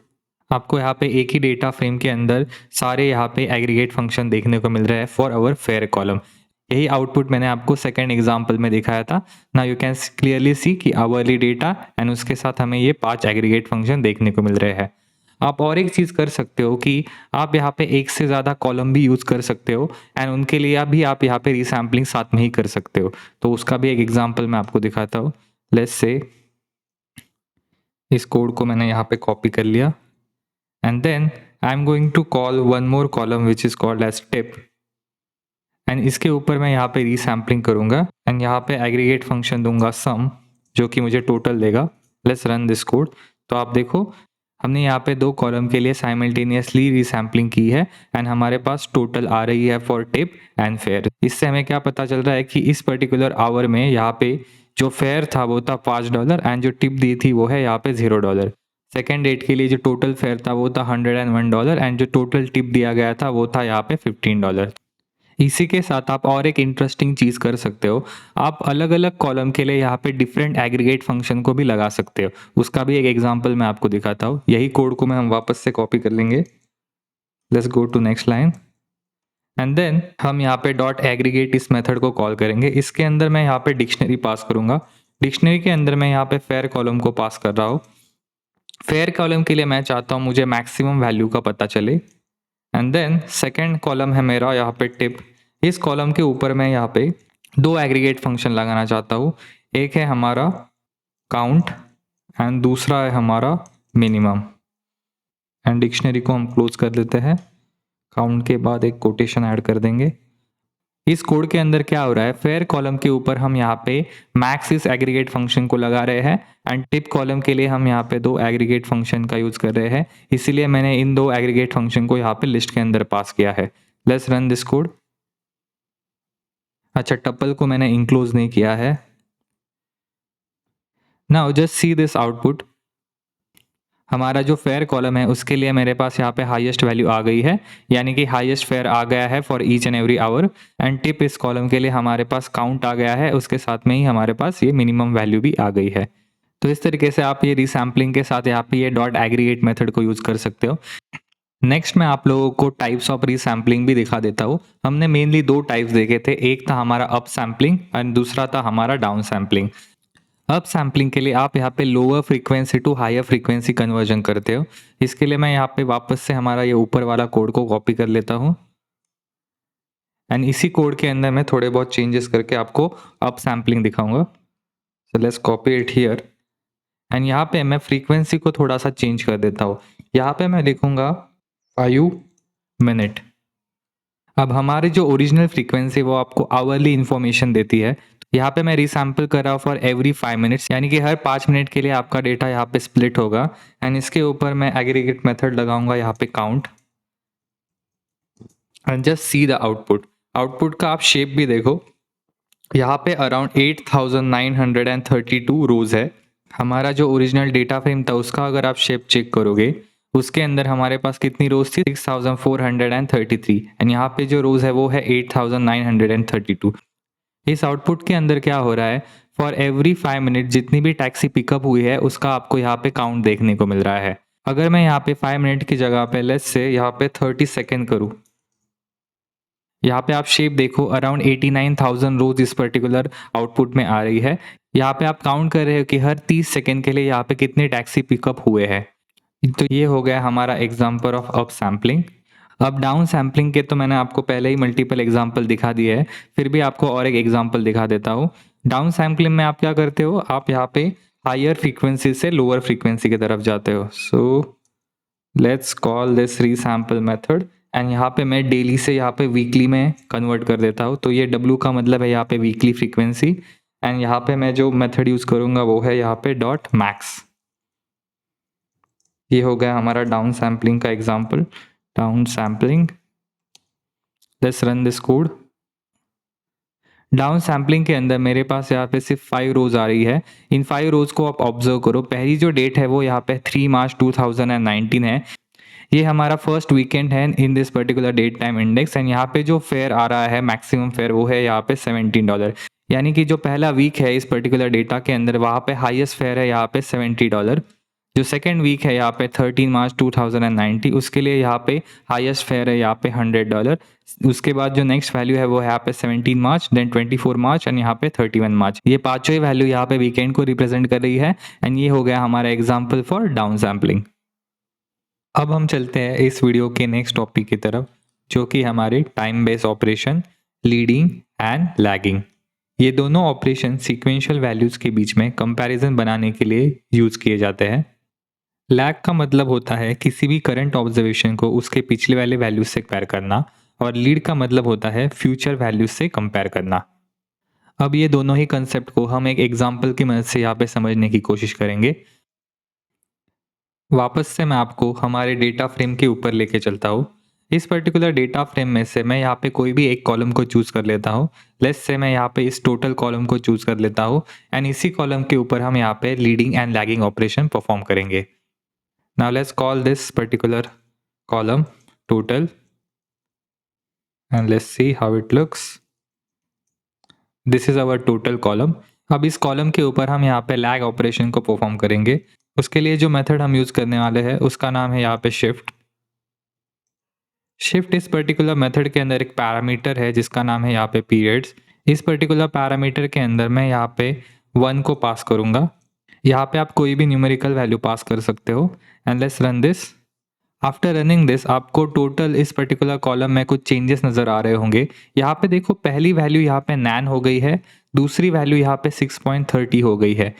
Speaker 1: आपको यहाँ पे एक ही डेटा फ्रेम के अंदर सारे यहाँ पे एग्रीगेट फंक्शन देखने को मिल रहा है फॉर आवर फेयर कॉलम। यही आउटपुट मैंने आपको सेकंड एग्जांपल में दिखाया था। नाउ यू कैन क्लियरली सी कि आवरली डेटा एंड उसके साथ हमें ये 5 एग्रीगेट फंक्शन देखने को मिल रहे हैं। आप और एक चीज़ कर सकते हो कि आप यहाँ पे एक से ज़्यादा कॉलम भी यूज़ कर सकते हो एंड उनके लिए आप यहाँ पे रीसैम्पलिंग साथ में ही कर सकते हो। तो उसका भी एक एग्जांपल मैं आपको दिखाता हूँ। लेट्स से इस कोड को मैंने यहाँ पे कॉपी कर लिया and then I am going to call one more column which is called as tip and इसके ऊपर मैं यहाँ पे रीसैम्पलिंग करूँगा एंड यहाँ पे एग्रीगेट फंक्शन दूंगा सम, जो कि मुझे टोटल देगा। Let's run this code. तो आप देखो हमने यहाँ पे 2 कॉलम के लिए साइमल्टेनियसली रीसैम्पलिंग की है एंड हमारे पास टोटल आ रही है फॉर टिप एंड फेयर। इससे हमें क्या पता चल रहा है कि इस पर्टिकुलर आवर में यहाँ पे जो फेयर था वो था $5 एंड जो टिप दी थी वो है यहाँ पे $0। सेकेंड डेट के लिए जो टोटल फेयर था वो था $101 एंड जो टोटल टिप दिया गया था वो था यहाँ पे $15। इसी के साथ आप और एक इंटरेस्टिंग चीज़ कर सकते हो, आप अलग अलग कॉलम के लिए यहाँ पे डिफरेंट एग्रीगेट फंक्शन को भी लगा सकते हो। उसका भी एक एग्जांपल मैं आपको दिखाता हूँ। यही कोड को मैं हम वापस से कॉपी कर लेंगे। Let's go to next line and then हम यहाँ पे डॉट एग्रीगेट इस मेथड को कॉल करेंगे। इसके अंदर मैं यहाँ पे डिक्शनरी पास करूँगा। डिक्शनरी के अंदर मैं यहाँ पे फेयर कॉलम को पास कर रहा हूँ। फेयर कॉलम के लिए मैं चाहता हूँ मुझे मैक्सिमम वैल्यू का पता चले एंड देन सेकेंड कॉलम है मेरा यहाँ पे टिप। इस कॉलम के ऊपर मैं यहाँ पे 2 एग्रीगेट फंक्शन लगाना चाहता हूँ। एक है हमारा काउंट एंड दूसरा है हमारा मिनिमम। एंड डिक्शनरी को हम क्लोज कर देते हैं। काउंट के बाद एक कोटेशन ऐड कर देंगे। इस कोड के अंदर क्या हो रहा है, फेयर कॉलम के ऊपर हम यहाँ पे मैक्स इस एग्रीगेट फंक्शन को लगा रहे हैं एंड टिप कॉलम के लिए हम यहाँ पे 2 एग्रीगेट फंक्शन का यूज कर रहे हैं। इसीलिए मैंने इन 2 एग्रीगेट फंक्शन को यहाँ पे लिस्ट के अंदर पास किया है। Let's run this code. अच्छा, टपल को मैंने इंक्लोज नहीं किया है। Now just see this output. हमारा जो फेयर कॉलम है उसके लिए मेरे पास यहाँ पे हाईएस्ट वैल्यू आ गई है, यानी कि हाईएस्ट फेयर आ गया है for each and every hour. And tip इस कॉलम के लिए हमारे पास काउंट आ गया है, उसके साथ में ही हमारे पास ये मिनिमम वैल्यू भी आ गई है। तो इस तरीके से आप ये रीसैम्पलिंग के साथ यहाँ पे ये डॉट एग्रीगेट मेथड को यूज कर सकते हो। नेक्स्ट मैं आप लोगों को टाइप्स ऑफ रीसैम्पलिंग भी दिखा देता हूँ। हमने मेनली 2 टाइप्स देखे थे, एक था हमारा अप सैम्पलिंग एंड दूसरा था हमारा डाउन सैम्पलिंग। अप सैम्पलिंग के लिए आप यहाँ पे lower frequency to higher frequency conversion करते हो। इसके लिए मैं यहाँ पे वापस से हमारा ये ऊपर वाला कोड को कॉपी कर लेता हूँ एंड इसी कोड के अंदर मैं थोड़े बहुत चेंजेस करके आपको अप सैम्पलिंग दिखाऊंगा। So let's copy it here and यहाँ पे मैं फ्रीक्वेंसी को थोड़ा सा चेंज कर देता हूँ। यहाँ पे मैं लिखूंगा 5 मिनट। अब हमारी जो ओरिजिनल फ्रीक्वेंसी वो आपको आवरली इंफॉर्मेशन देती है। यहाँ पे मैं रीसैम्पल कर रहा हूँ फॉर एवरी 5 मिनट्स, यानी कि हर 5 मिनट के लिए आपका डेटा यहाँ पे स्प्लिट होगा एंड इसके ऊपर मैं एग्रीगेट मेथड लगाऊंगा यहाँ पे count and just see the output. Output का आप शेप भी देखो, यहाँ पे अराउंड 8932 रोज है। हमारा जो ओरिजिनल डेटा फ्रेम था उसका अगर आप शेप चेक करोगे उसके अंदर हमारे पास कितनी रोज थी, 6433 एंड यहाँ पे जो रोज है वो है 8932। इस आउटपुट के अंदर क्या हो रहा है, फॉर एवरी 5 मिनट जितनी भी टैक्सी पिकअप हुई है उसका आपको यहाँ पे काउंट देखने को मिल रहा है। अगर मैं यहाँ पे 5 मिनट की जगह पे लेट्स से यहाँ पे 30 सेकेंड करूँ, यहाँ पे आप शेप देखो अराउंड 89,000 रोज इस पर्टिकुलर आउटपुट में आ रही है। यहाँ पे आप काउंट कर रहे हो कि हर 30 सेकेंड के लिए यहाँ पे कितने टैक्सी पिकअप हुए हैं। तो ये हो गया हमारा एग्जाम्पल ऑफ अप सैम्पलिंग। अब डाउन सैम्पलिंग के तो मैंने आपको पहले ही मल्टीपल एग्जाम्पल दिखा दिए है, फिर भी आपको और एक एग्जाम्पल दिखा देता हूँ। डाउन सैम्पलिंग में आप क्या करते हो, आप यहाँ पे हायर फ्रीक्वेंसी से लोअर फ्रीक्वेंसी की तरफ जाते हो। So let's call this resample method and यहाँ पे मैं डेली से यहाँ पे वीकली में कन्वर्ट कर देता हूँ। तो ये W का मतलब है यहाँ पे वीकली फ्रीक्वेंसी एंड यहाँ पे मैं जो मेथड यूज करूँगा वो है यहाँ पे डॉट मैक्स। ये हो गया हमारा डाउन सैम्पलिंग का example. Down sampling, let's run this code. Down sampling के अंदर मेरे पास यहाँ पे सिर्फ 5 रोज आ रही है। इन 5 रोज को आप ऑब्जर्व करो। पहली जो डेट है वो यहाँ पे 3 मार्च 2019 है। ये हमारा फर्स्ट वीकेंड है in this particular date time index and यहाँ पे जो फेयर आ रहा है मैक्सिमम फेयर वो है यहाँ पे $17। यानी कि जो पहला वीक है इस पर्टिकुलर डेटा के अंदर वहाँ पे हाईएस्ट फेयर है यहाँ पे $70। जो सेकेंड वीक है यहाँ पे 13 मार्च 2090 उसके लिए यहाँ पे हाईएस्ट फेयर है यहाँ पे $100। उसके बाद जो नेक्स्ट वैल्यू है वो है यहाँ पे 17 मार्च, देन 24 मार्च एंड यहाँ पे 31 मार्च। ये पांचों ही वैल्यू यहाँ पे वीकेंड को रिप्रेजेंट कर रही है एंड ये हो गया हमारा एग्जाम्पल फॉर डाउन सैम्पलिंग। अब हम चलते हैं इस वीडियो के नेक्स्ट टॉपिक की तरफ, जो कि हमारे time based operation leading and lagging. ये दोनों ऑपरेशन सीक्वेंशियल वैल्यूज के बीच में कंपैरिजन बनाने के लिए यूज किए जाते हैं। लैग का मतलब होता है किसी भी करंट ऑब्जर्वेशन को उसके पिछले वाले वैल्यूज से कंपेयर करना, और लीड का मतलब होता है फ्यूचर वैल्यूज से कंपेयर करना। अब ये दोनों ही कंसेप्ट को हम एक एग्जाम्पल की मदद से यहाँ पे समझने की कोशिश करेंगे। वापस से मैं आपको हमारे डेटा फ्रेम के ऊपर लेके चलता हूँ। इस पर्टिकुलर डेटा फ्रेम में से मैं यहाँ पे कोई भी एक कॉलम को चूज कर लेता हूँ। लेट्स से मैं यहाँ पे इस टोटल कॉलम को चूज कर लेता हूँ एंड इसी कॉलम के ऊपर हम यहाँ पे leading and lagging operation perform करेंगे। Now let's call this particular column total and let's see how it looks. This is our total column. अब इस कॉलम के ऊपर हम यहाँ पे लैग ऑपरेशन को परफॉर्म करेंगे। उसके लिए जो मेथड हम यूज करने वाले हैं उसका नाम है यहाँ पे शिफ्ट। शिफ्ट इस पर्टिकुलर मेथड के अंदर एक पैरामीटर है जिसका नाम है यहाँ पे पीरियड्स। इस पर्टिकुलर पैरामीटर के अंदर मैं यहाँ पे 1 को पास करूँगा। यहाँ पे आप कोई भी न्यूमेरिकल वैल्यू पास कर सकते हो and let's run this. After running this आपको टोटल इस पर्टिकुलर कॉलम में कुछ चेंजेस नज़र आ रहे होंगे। यहाँ पे देखो पहली वैल्यू यहाँ पे 9 हो गई है, दूसरी वैल्यू यहाँ पे 6.30 हो गई है,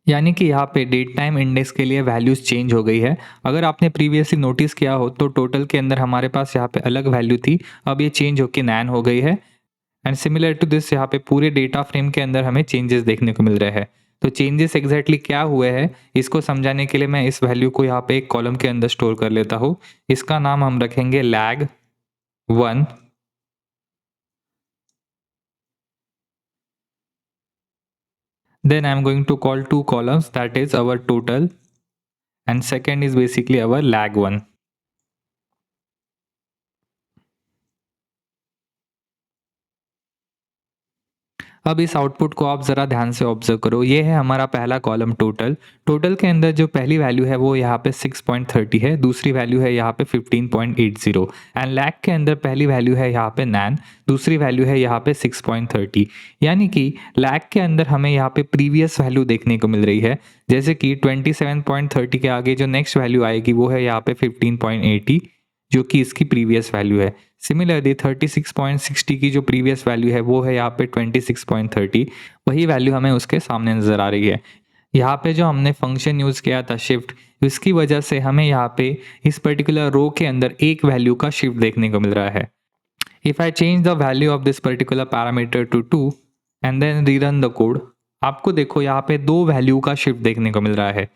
Speaker 1: यानी कि यहाँ पे डेट टाइम इंडेक्स के लिए वैल्यूज चेंज हो गई है। अगर आपने प्रीवियसली नोटिस किया हो तो टोटल के अंदर हमारे पास यहाँ पे अलग वैल्यू थी, अब ये चेंज होकर 9 हो गई है। एंड सिमिलर टू दिस यहाँ पे पूरे डेटा फ्रेम के अंदर हमें चेंजेस देखने को मिल रहे हैं। तो चेंजेस एग्जैक्टली क्या हुए हैं इसको समझाने के लिए मैं इस वैल्यू को यहाँ पे एक कॉलम के अंदर स्टोर कर लेता हूँ। इसका नाम हम रखेंगे lag 1। Then I'm going to call two columns, that is our total and second is basically our lag 1. अब इस आउटपुट को आप ज़रा ध्यान से ऑब्जर्व करो। ये है हमारा पहला कॉलम टोटल। टोटल के अंदर जो पहली वैल्यू है वो यहाँ पे 6.30 है, दूसरी वैल्यू है यहाँ पे 15.80 एंड लैग के अंदर पहली वैल्यू है यहाँ पे 9, दूसरी वैल्यू है यहाँ पे 6.30। यानी कि लैग के अंदर हमें यहाँ पे प्रीवियस वैल्यू देखने को मिल रही है, जैसे कि 27.30 के आगे जो नेक्स्ट वैल्यू आएगी वो है यहाँ पे 15.80 जो कि इसकी प्रीवियस वैल्यू है। सिमिलरली 36.60 की जो प्रीवियस वैल्यू है वो है यहाँ पे 26.30, वही वैल्यू हमें उसके सामने नज़र आ रही है। यहाँ पे जो हमने फंक्शन यूज़ किया था शिफ्ट, इसकी वजह से हमें यहाँ पे इस पर्टिकुलर रो के अंदर एक वैल्यू का शिफ्ट देखने को मिल रहा है। If I change the value of this particular parameter to 2 and then rerun the code, आपको देखो यहाँ पे 2 वैल्यू का शिफ्ट देखने को मिल रहा है।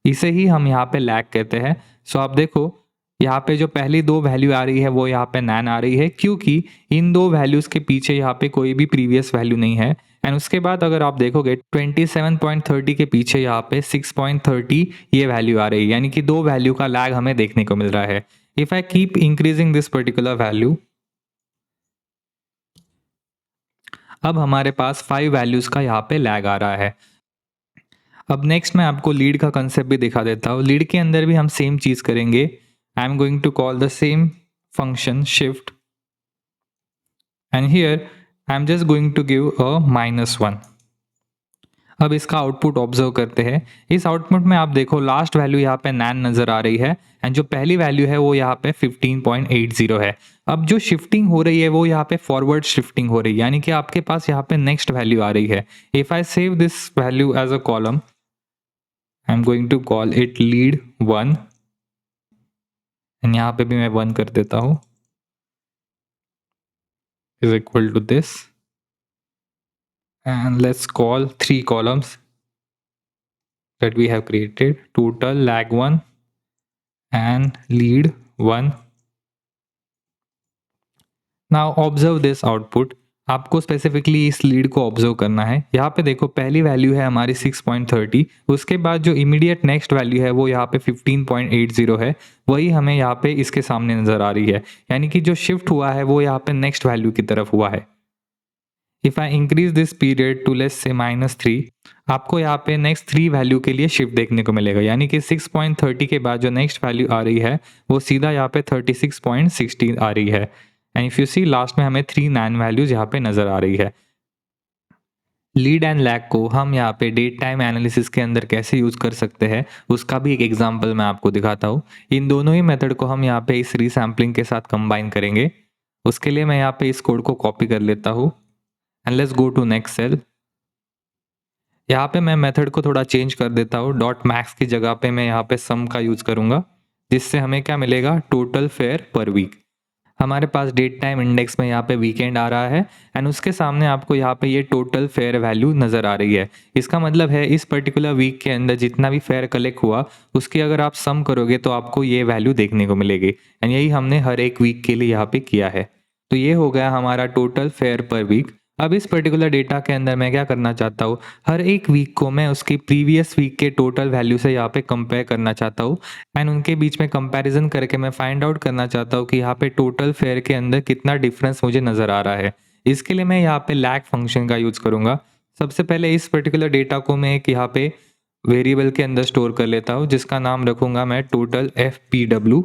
Speaker 1: इसे ही हम यहाँ पे लैग कहते हैं। सो आप देखो यहाँ पे जो पहली 2 वैल्यू आ रही है वो यहाँ पे 9 आ रही है, क्योंकि इन 2 वैल्यूज़ के पीछे यहाँ पे कोई भी प्रीवियस वैल्यू नहीं है। एंड उसके बाद अगर आप देखोगे 27.30 के पीछे यहाँ पे 6.30 ये वैल्यू आ रही है, यानी कि 2 वैल्यू का लैग हमें देखने को मिल रहा है। If I keep increasing this particular value, अब हमारे पास 5 वैल्यूज़ का यहाँ पे लैग आ रहा है। अब नेक्स्ट मैं आपको लीड का कंसेप्ट भी दिखा देता हूँ। लीड के अंदर भी हम सेम चीज़ करेंगे। I am going to call the same function shift and here I am just going to give a -1. अब इसका आउटपुट ऑब्जर्व करते हैं। इस आउटपुट में आप देखो लास्ट वैल्यू यहाँ पे 9 नज़र आ रही है एंड जो पहली वैल्यू है वो यहाँ पे 15.80 है। अब जो शिफ्टिंग हो रही है वो यहाँ पे फॉरवर्ड शिफ्टिंग हो रही है, यानी कि आपके पास यहाँ पे नेक्स्ट वैल्यू आ रही है। If I save this value as a column, I am going to call it lead 1 and यहाँ पे भी मैं 1 कर देता हूँ, is equal to this and let's call 3 columns that we have created, total, lag 1 and lead 1. Now observe this output. आपको specifically इस lead को ऑब्जर्व करना है। यहाँ पे देखो पहली वैल्यू है हमारी 6.30, उसके बाद जो इमीडिएट नेक्स्ट वैल्यू है वो यहाँ पे 15.80 है, वही हमें यहाँ पे इसके सामने नज़र आ रही है, यानी कि जो शिफ्ट हुआ है वो यहाँ पे नेक्स्ट वैल्यू की तरफ हुआ है। If I increase this period to let's say -3, आपको यहाँ पे नेक्स्ट 3 वैल्यू के लिए शिफ्ट देखने को मिलेगा, यानी कि 6.30 के बाद जो नेक्स्ट वैल्यू आ रही है वो सीधा यहाँ पे 36.60 आ रही है। And if you see last में हमें 3 नैन वैल्यूज यहाँ पे नज़र आ रही है। लीड एंड लैग को हम यहाँ पे डेट टाइम एनालिसिस के अंदर कैसे यूज़ कर सकते हैं उसका भी एक एग्जांपल मैं आपको दिखाता हूँ। इन दोनों ही मेथड को हम यहाँ पे इस रीसैम्पलिंग के साथ कंबाइन करेंगे। उसके लिए मैं यहाँ पे इस कोड को कॉपी कर लेता हूँ and let's go to next cell. यहाँ पे मैं मेथड को थोड़ा चेंज कर देता हूँ, डॉट मैक्स की जगह पे मैं यहाँ पे सम का यूज़ करूँगा, जिससे हमें क्या मिलेगा, टोटल फेयर पर वीक। हमारे पास डेट टाइम इंडेक्स में यहाँ पे वीकेंड आ रहा है एंड उसके सामने आपको यहाँ पे ये टोटल फेयर वैल्यू नज़र आ रही है। इसका मतलब है इस पर्टिकुलर वीक के अंदर जितना भी फेयर कलेक्ट हुआ उसकी अगर आप सम करोगे तो आपको ये वैल्यू देखने को मिलेगी एंड यही हमने हर एक वीक के लिए यहाँ पे किया है। तो ये हो गया हमारा टोटल फेयर पर वीक। अब इस पर्टिकुलर डेटा के अंदर मैं क्या करना चाहता हूँ, हर एक वीक को मैं उसकी प्रीवियस वीक के टोटल वैल्यू से यहाँ पे कंपेयर करना चाहता हूँ एंड उनके बीच में कंपैरिजन करके मैं फाइंड आउट करना चाहता हूँ कि यहाँ पे टोटल फेयर के अंदर कितना डिफरेंस मुझे नज़र आ रहा है। इसके लिए मैं यहाँ पे लैग फंक्शन का यूज़ करूँगा। सबसे पहले इस पर्टिकुलर डेटा को मैं एक यहाँ पे वेरिएबल के अंदर स्टोर कर लेता हूँ, जिसका नाम रखूँगा मैं टोटल FPW,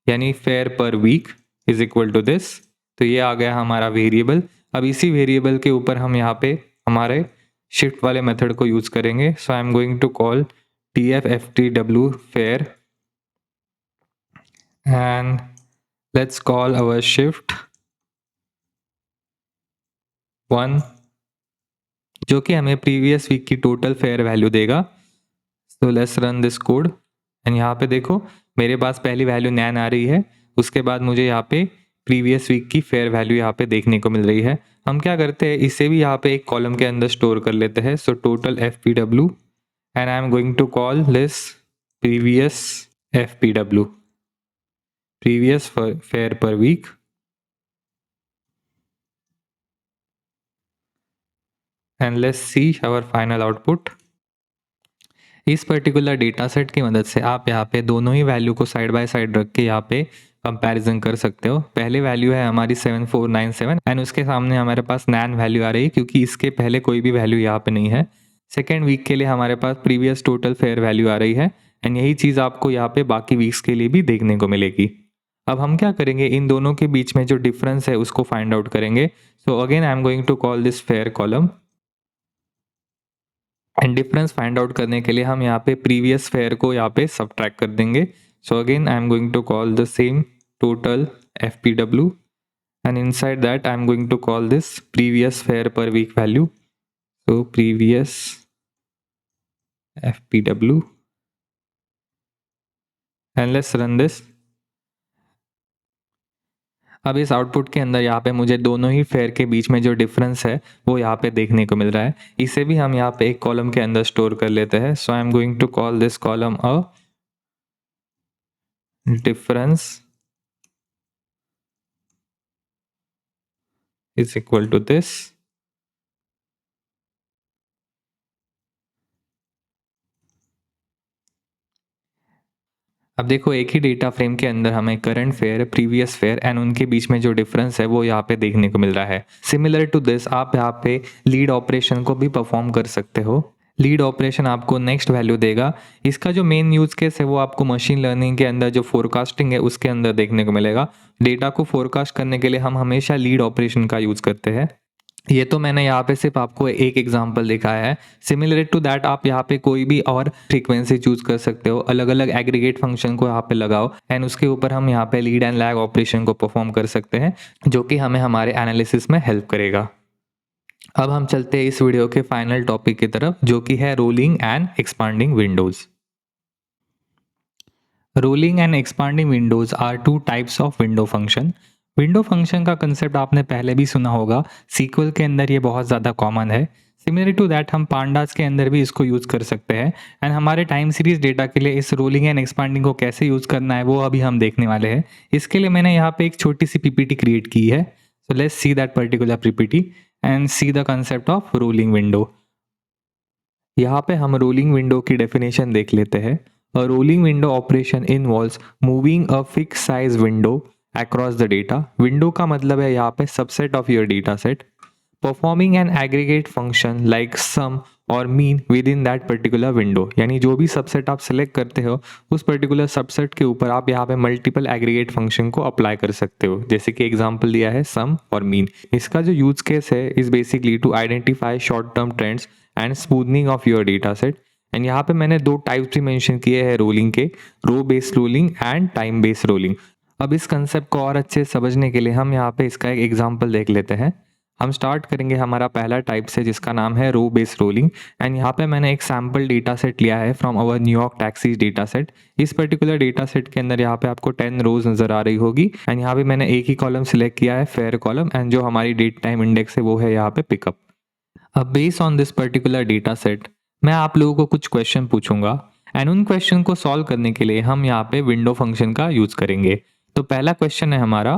Speaker 1: यानी fare per week is equal to this. तो ये आ गया हमारा वेरिएबल। अब इसी वेरिएबल के ऊपर हम यहाँ पे हमारे शिफ्ट वाले मेथड को यूज़ करेंगे। So I am going to call TFFTW fair and let's call our shift 1, जो कि हमें प्रीवियस वीक की टोटल फेयर वैल्यू देगा। So let's run this code and यहाँ पे देखो मेरे पास पहली वैल्यू नैन आ रही है, उसके बाद मुझे यहाँ पे प्रीवियस वीक की फेयर वैल्यू यहाँ पे देखने को मिल रही है। हम क्या करते हैं, इसे भी यहाँ पे एक कॉलम के अंदर स्टोर कर लेते हैं। So total FPW and I am going to call this previous FPW, previous fare per week. And let's see our final output. इस पर्टिकुलर डेटा सेट की मदद से आप यहाँ पे दोनों ही वैल्यू को साइड बाय साइड रख के यहाँ पे कंपैरिजन कर सकते हो। पहले वैल्यू है हमारी 7497 एंड उसके सामने हमारे पास नैन वैल्यू आ रही है क्योंकि इसके पहले कोई भी वैल्यू यहाँ पे नहीं है। सेकेंड वीक के लिए हमारे पास प्रीवियस टोटल फेयर वैल्यू आ रही है एंड यही चीज़ आपको यहाँ पे बाकी वीक्स के लिए भी देखने को मिलेगी। अब हम क्या करेंगे, इन दोनों के बीच में जो डिफरेंस है उसको फाइंड आउट करेंगे। So again I am going to call this fare column and difference find out करने के लिए हम यहाँ पे प्रीवियस फेयर को यहाँ पे सबट्रैक्ट कर देंगे। So again I am going to call the same total FPW and inside that I am going to call this previous fair per week value. So previous FPW and let's run this. अब इस output के अंदर यहाँ पे मुझे दोनों ही fair के बीच में जो डिफरेंस है वो यहाँ पे देखने को मिल रहा है। इसे भी हम यहाँ पे एक कॉलम के अंदर स्टोर कर लेते हैं। So I am going to call this column a difference is equal to this। अब देखो एक ही डेटा फ्रेम के अंदर हमें current fair, previous fair and उनके बीच में जो डिफरेंस है वो यहाँ पे देखने को मिल रहा है। सिमिलर टू दिस आप यहाँ पे लीड ऑपरेशन को भी परफॉर्म कर सकते हो। लीड ऑपरेशन आपको नेक्स्ट वैल्यू देगा। इसका जो मेन यूज केस है वो आपको मशीन लर्निंग के अंदर जो फोरकास्टिंग है उसके अंदर देखने को मिलेगा। डेटा को फोरकास्ट करने के लिए हम हमेशा लीड ऑपरेशन का यूज करते हैं। ये तो मैंने यहाँ पे सिर्फ आपको एक एग्जांपल दिखाया है। सिमिलर टू दैट आप यहाँ पे कोई भी और फ्रीक्वेंसी चूज कर सकते हो, अलग अलग एग्रीगेट फंक्शन को यहाँ पे लगाओ एंड उसके ऊपर हम यहाँ पे लीड एंड लैग ऑपरेशन को परफॉर्म कर सकते हैं, जो कि हमें हमारे एनालिसिस में हेल्प करेगा। अब हम चलते हैं इस वीडियो के फाइनल टॉपिक की तरफ, जो कि है rolling and expanding windows. Rolling and expanding windows are two types of window function. Window function का कंसेप्ट आपने पहले भी सुना होगा, सीक्वल के अंदर ये बहुत ज़्यादा कॉमन है। सिमिलर टू दैट हम पांडास के अंदर भी इसको यूज़ कर सकते हैं एंड हमारे टाइम सीरीज डेटा के लिए इस रोलिंग एंड एक्सपांडिंग को कैसे यूज़ करना है वो अभी हम देखने वाले हैं। इसके लिए मैंने यहाँ पे एक छोटी सी PPT क्रिएट की है। सो let's see that particular PPT and see the concept of rolling window. यहाँ पे हम रोलिंग विंडो की डेफिनेशन देख लेते हैं। A rolling window operation involves moving a fixed size window across the data। Window का मतलब है यहाँ पे subset of your data set. Performing an aggregate function like sum और mean within that particular window, यानी जो भी subset आप सिलेक्ट करते हो उस पर्टिकुलर सबसेट के ऊपर आप यहाँ पे मल्टीपल एग्रीगेट फंक्शन को अप्लाई कर सकते हो। जैसे कि एग्जांपल दिया है सम और मीन। इसका जो यूज केस है is basically to identify short term trends and smoothening of your data set. And यहाँ पे मैंने दो टाइप्स भी मेंशन किए हैं रोलिंग के, row based rolling and time based rolling. अब इस कंसेप्ट को और अच्छे से समझने के लिए हम यहाँ पे इसका एक एग्जांपल देख लेते हैं। हम स्टार्ट करेंगे हमारा पहला टाइप से जिसका नाम है रो बेस्ड रोलिंग। एंड यहाँ पे मैंने एक सैम्पल डेटा सेट लिया है from our New York taxis data set. इस पर्टिकुलर डेटा सेट के अंदर यहाँ पे आपको 10 रोज नजर आ रही होगी। एंड यहाँ पे मैंने एक ही कॉलम सिलेक्ट किया है, फेयर कॉलम, एंड जो हमारी डेट टाइम इंडेक्स है वो है यहाँ पे पिकअप। अब based on this particular data set मैं आप लोगों को कुछ क्वेश्चन पूछूंगा एंड उन क्वेश्चन को सॉल्व करने के लिए हम यहाँ पे विंडो फंक्शन का यूज करेंगे। तो पहला क्वेश्चन है हमारा,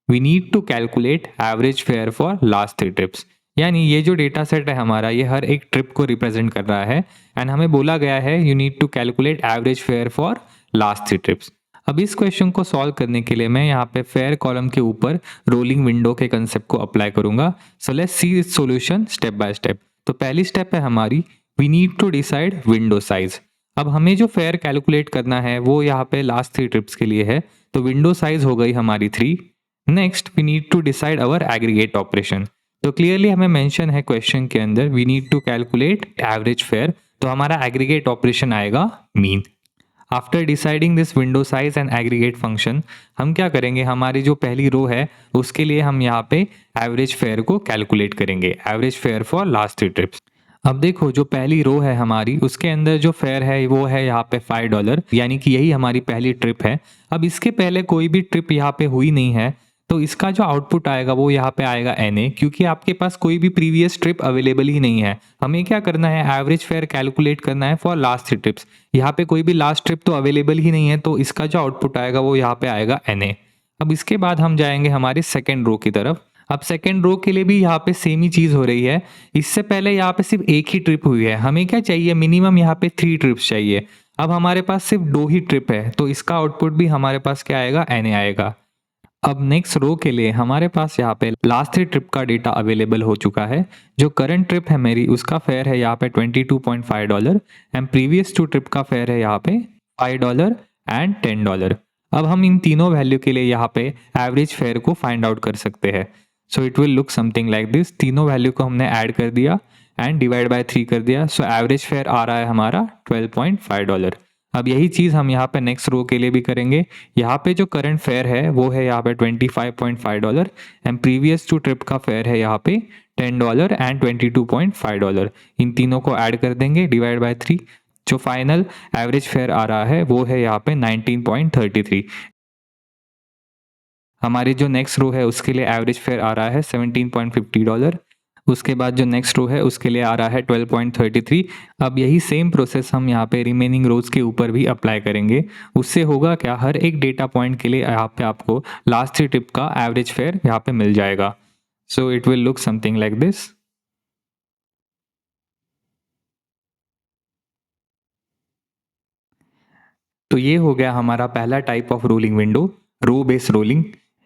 Speaker 1: we need to calculate average fare for last 3 trips. यानी ये जो डेटा सेट है हमारा ये हर एक ट्रिप को रिप्रेजेंट कर रहा है एंड हमें बोला गया है you need to calculate average fare for last 3 trips. अब इस क्वेश्चन को सॉल्व करने के लिए मैं यहाँ पे फेयर कॉलम के ऊपर रोलिंग विंडो के कंसेप्ट को अप्लाई करूंगा। So let's see this solution step by step. तो पहली स्टेप है हमारी, we need to decide window size. अब हमें जो फेयर कैलकुलेट करना है वो यहाँ पे लास्ट 3 ट्रिप्स के लिए है, तो विंडो साइज हो गई हमारी 3। Next we need to decide our aggregate operation. तो क्लियरली हमें मेंशन है क्वेश्चन के अंदर we need to calculate average fare, तो हमारा एग्रीगेट ऑपरेशन आएगा mean. After deciding this window size and aggregate function हम क्या करेंगे, हमारी जो पहली रो है उसके लिए हम यहाँ पे एवरेज फेयर को कैलकुलेट करेंगे, average fare for last 3 trips. अब देखो जो पहली रो है हमारी उसके अंदर जो फेयर है वो है यहाँ पे $5, यानी कि यही हमारी पहली ट्रिप है। अब इसके पहले कोई भी ट्रिप यहाँ पे हुई नहीं है, तो इसका जो आउटपुट आएगा वो यहाँ पे आएगा NA, क्योंकि आपके पास कोई भी प्रीवियस ट्रिप अवेलेबल ही नहीं है। हमें क्या करना है, एवरेज फेयर कैलकुलेट करना है फॉर लास्ट 3 ट्रिप्स। यहाँ पे कोई भी लास्ट ट्रिप तो अवेलेबल ही नहीं है, तो इसका जो आउटपुट आएगा वो यहाँ पे आएगा NA। अब इसके बाद हम जाएंगे हमारी सेकेंड रो की तरफ। अब सेकेंड रो के लिए भी यहाँ पे सेम ही चीज हो रही है। इससे पहले यहाँ पे सिर्फ एक ही ट्रिप हुई है, हमें क्या चाहिए, मिनिमम यहाँ पे 3 ट्रिप्स चाहिए। अब हमारे पास सिर्फ 2 ही ट्रिप है, तो इसका आउटपुट भी हमारे पास क्या आएगा, NA आएगा। अब नेक्स्ट रो के लिए हमारे पास यहाँ पे लास्ट 3 ट्रिप का डेटा अवेलेबल हो चुका है। जो करंट ट्रिप है मेरी उसका फेयर है यहाँ पे $22.5 एंड प्रीवियस 2 ट्रिप का फेयर है यहाँ पे $5 एंड $10। अब हम इन तीनों वैल्यू के लिए यहाँ पे एवरेज फेयर को फाइंड आउट कर सकते हैं। सो it will look something like this. तीनों वैल्यू को हमने ऐड कर दिया एंड डिवाइड बाय 3 कर दिया। सो एवरेज फेयर आ रहा है हमारा $12.5। अब यही चीज हम यहाँ पे नेक्स्ट रो के लिए भी करेंगे। यहाँ पे जो करंट फेयर है वो है यहाँ पे $25.5 एंड प्रीवियस 2 ट्रिप का फेयर है यहाँ पे $10 एंड $22.5। इन तीनों को ऐड कर देंगे डिवाइड बाय 3। जो फाइनल एवरेज फेयर आ रहा है वो है यहाँ पे 19.33। हमारी जो नेक्स्ट रो है उसके लिए एवरेज फेयर आ रहा है $17.50। उसके बाद जो नेक्स्ट रो है उसके लिए आ रहा है 12.33। अब यही सेम प्रोसेस हम यहाँ पे रिमेनिंग रोज के ऊपर भी अप्लाई करेंगे। उससे होगा क्या, हर एक डेटा पॉइंट के लिए यहाँ पे आपको लास्ट 3 ट्रिप का एवरेज फेयर यहाँ पे मिल जाएगा। So it will look something like this. तो ये हो गया हमारा पहला type of rolling window, row base rolling.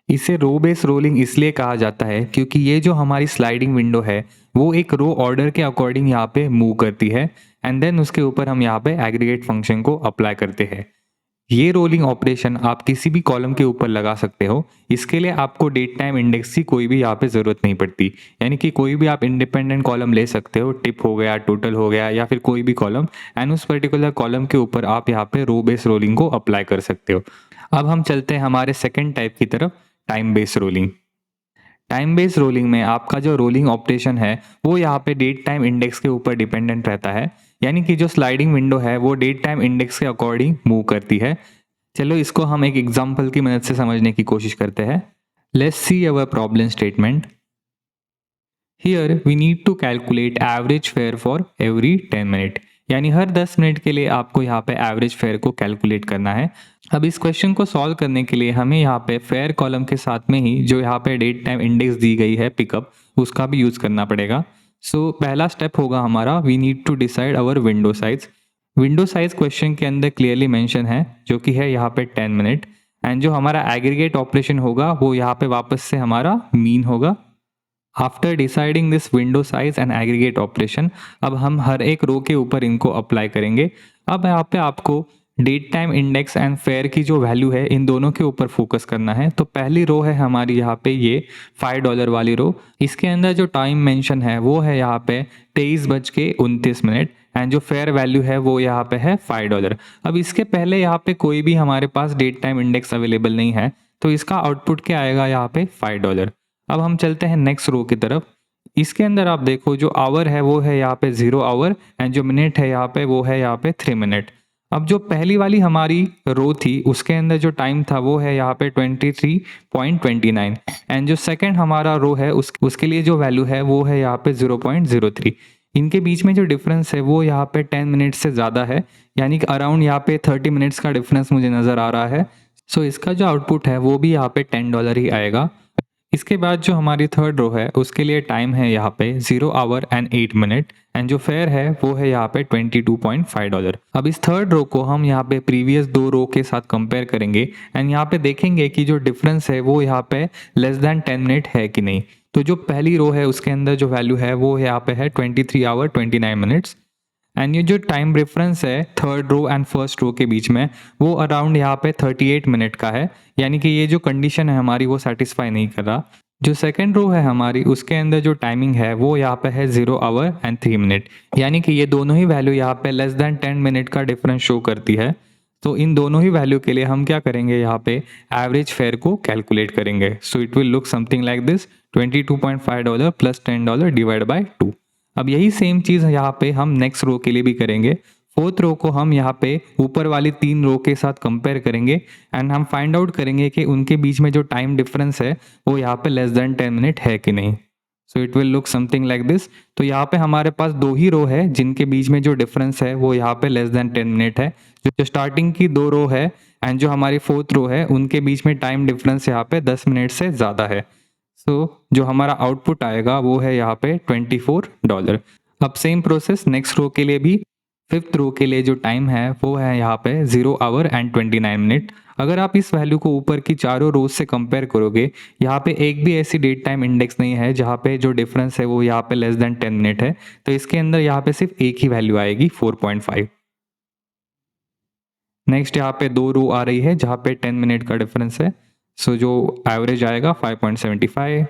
Speaker 1: इसे रो बेस रोलिंग इसलिए कहा जाता है क्योंकि ये जो हमारी स्लाइडिंग विंडो है वो एक रो ऑर्डर के अकॉर्डिंग यहाँ पे मूव करती है एंड देन उसके ऊपर हम यहाँ पे एग्रीगेट फंक्शन को अप्लाई करते हैं। ये रोलिंग ऑपरेशन आप किसी भी कॉलम के ऊपर लगा सकते हो। इसके लिए आपको डेट टाइम इंडेक्स की कोई भी यहाँ पे ज़रूरत नहीं पड़ती, यानी कि कोई भी आप इंडिपेंडेंट कॉलम ले सकते हो, टिप हो गया, टोटल हो गया, या फिर कोई भी कॉलम, एंड उस पर्टिकुलर कॉलम के ऊपर आप यहाँ पे रो बेस रोलिंग को अप्लाई कर सकते हो। अब हम चलते हैं हमारे सेकेंड टाइप की तरफ, time based rolling. Time based rolling में आपका जो रोलिंग ऑपरेशन है वो यहाँ पे डेट टाइम इंडेक्स के ऊपर डिपेंडेंट रहता है, यानी कि जो स्लाइडिंग विंडो है वो डेट टाइम इंडेक्स के अकॉर्डिंग मूव करती है। चलो इसको हम एक एग्जांपल की मदद से समझने की कोशिश करते हैं। Let's see our problem statement. Here we need to calculate average fare for every 10 minute, यानी हर 10 मिनट के लिए आपको यहाँ पे एवरेज फेयर को कैलकुलेट करना है। अब इस क्वेश्चन को सॉल्व करने के लिए हमें यहाँ पे फेयर कॉलम के साथ में ही जो यहाँ पे डेट टाइम इंडेक्स दी गई है पिकअप, उसका भी यूज करना पड़ेगा। सो पहला स्टेप होगा हमारा, we need to decide our window size. Window size question के अंदर क्लियरली मेंशन है, जो कि है यहाँ पे 10 मिनट, एंड जो हमारा एग्रीगेट ऑपरेशन होगा वो यहाँ पे वापस से हमारा मीन होगा। After deciding this window size and aggregate operation, अब हम हर एक रो के ऊपर इनको अप्लाई करेंगे। अब यहाँ पे आपको date time index and fare की जो वैल्यू है इन दोनों के ऊपर फोकस करना है। तो पहली रो है हमारी यहाँ पे ये $5 वाली रो, इसके अंदर जो टाइम मेंशन है वो है यहाँ पे 23:29 एंड जो फेयर वैल्यू है वो यहाँ पे है $5। अब इसके पहले यहाँ पे कोई भी हमारे पास डेट टाइम इंडेक्स अवेलेबल नहीं है, तो इसका आउटपुट क्या आएगा यहाँ पे $5। अब हम चलते हैं नेक्स्ट रो की तरफ। इसके अंदर आप देखो जो आवर है वो है यहाँ पे 0 आवर एंड जो मिनट है यहाँ पे वो है यहाँ पे 3 मिनट। अब जो पहली वाली हमारी रो थी उसके अंदर जो टाइम था वो है यहाँ पे 23.29 एंड जो सेकंड हमारा रो है उसके लिए जो वैल्यू है वो है यहाँ पे 0.03। इनके बीच में जो डिफरेंस है वो यहाँ पे 10 मिनट से ज़्यादा है, यानी कि अराउंड यहाँ पे 30 मिनट्स का डिफरेंस मुझे नज़र आ रहा है। सो इसका जो आउटपुट है वो भी यहाँ पे $10 ही आएगा। इसके बाद जो हमारी थर्ड रो है उसके लिए टाइम है यहाँ पे 0 आवर एंड 8 मिनट एंड जो फेयर है वो है यहाँ पे $22.5। अब इस थर्ड रो को हम यहाँ पे प्रीवियस दो रो के साथ कंपेयर करेंगे एंड यहाँ पे देखेंगे कि जो डिफरेंस है वो यहाँ पे लेस दैन 10 मिनट है कि नहीं। तो जो पहली रो है उसके अंदर जो वैल्यू है वो यहाँ पे है 23 आवर 29 मिनट्स एंड ये जो टाइम रेफरेंस है third row and first row के बीच में वो अराउंड यहाँ पे 38 मिनट का है, यानी कि ये जो कंडीशन है हमारी वो सेटिस्फाई नहीं कर रहा। जो सेकंड रो है हमारी उसके अंदर जो टाइमिंग है वो यहाँ पे है 0 आवर एंड 3 मिनट, यानी कि ये दोनों ही वैल्यू यहाँ पे लेस देन 10 मिनट का डिफरेंस शो करती है। तो इन दोनों ही वैल्यू के लिए हम क्या करेंगे, यहाँ पे एवरेज फेयर को कैलकुलेट करेंगे। सो it will look something like this, $22.5 plus $10 divide by 2। अब यही सेम चीज़ यहाँ पे हम नेक्स्ट रो के लिए भी करेंगे। फोर्थ रो को हम यहाँ पे ऊपर वाली तीन रो के साथ कंपेयर करेंगे एंड हम फाइंड आउट करेंगे कि उनके बीच में जो टाइम डिफरेंस है वो यहाँ पे लेस देन 10 मिनट है कि नहीं। सो it will look something like this. तो यहाँ पे हमारे पास दो ही रो है जिनके बीच में जो डिफरेंस है वो यहाँ पे लेस देन 10 मिनट है। जो स्टार्टिंग की दो रो है एंड जो हमारी फोर्थ रो है उनके बीच में टाइम डिफरेंस यहाँ पे 10 मिनट से ज़्यादा है। जो हमारा आउटपुट आएगा वो है यहाँ पे $24। अब सेम प्रोसेस नेक्स्ट रो के लिए भी। फिफ्थ रो के लिए जो टाइम है वो है यहाँ पे 0 आवर एंड 29 मिनट। अगर आप इस वैल्यू को ऊपर की चारों रोज से कंपेयर करोगे, यहाँ पे एक भी ऐसी डेट टाइम इंडेक्स नहीं है जहाँ पे जो डिफरेंस है वो यहाँ पे लेस देन 10 मिनट है। तो इसके अंदर यहाँ पे सिर्फ एक ही वैल्यू आएगी 4.5। नेक्स्ट यहाँ पे दो रो आ रही है जहाँ पे 10 मिनट का डिफरेंस है। सो जो एवरेज आएगा 5.75।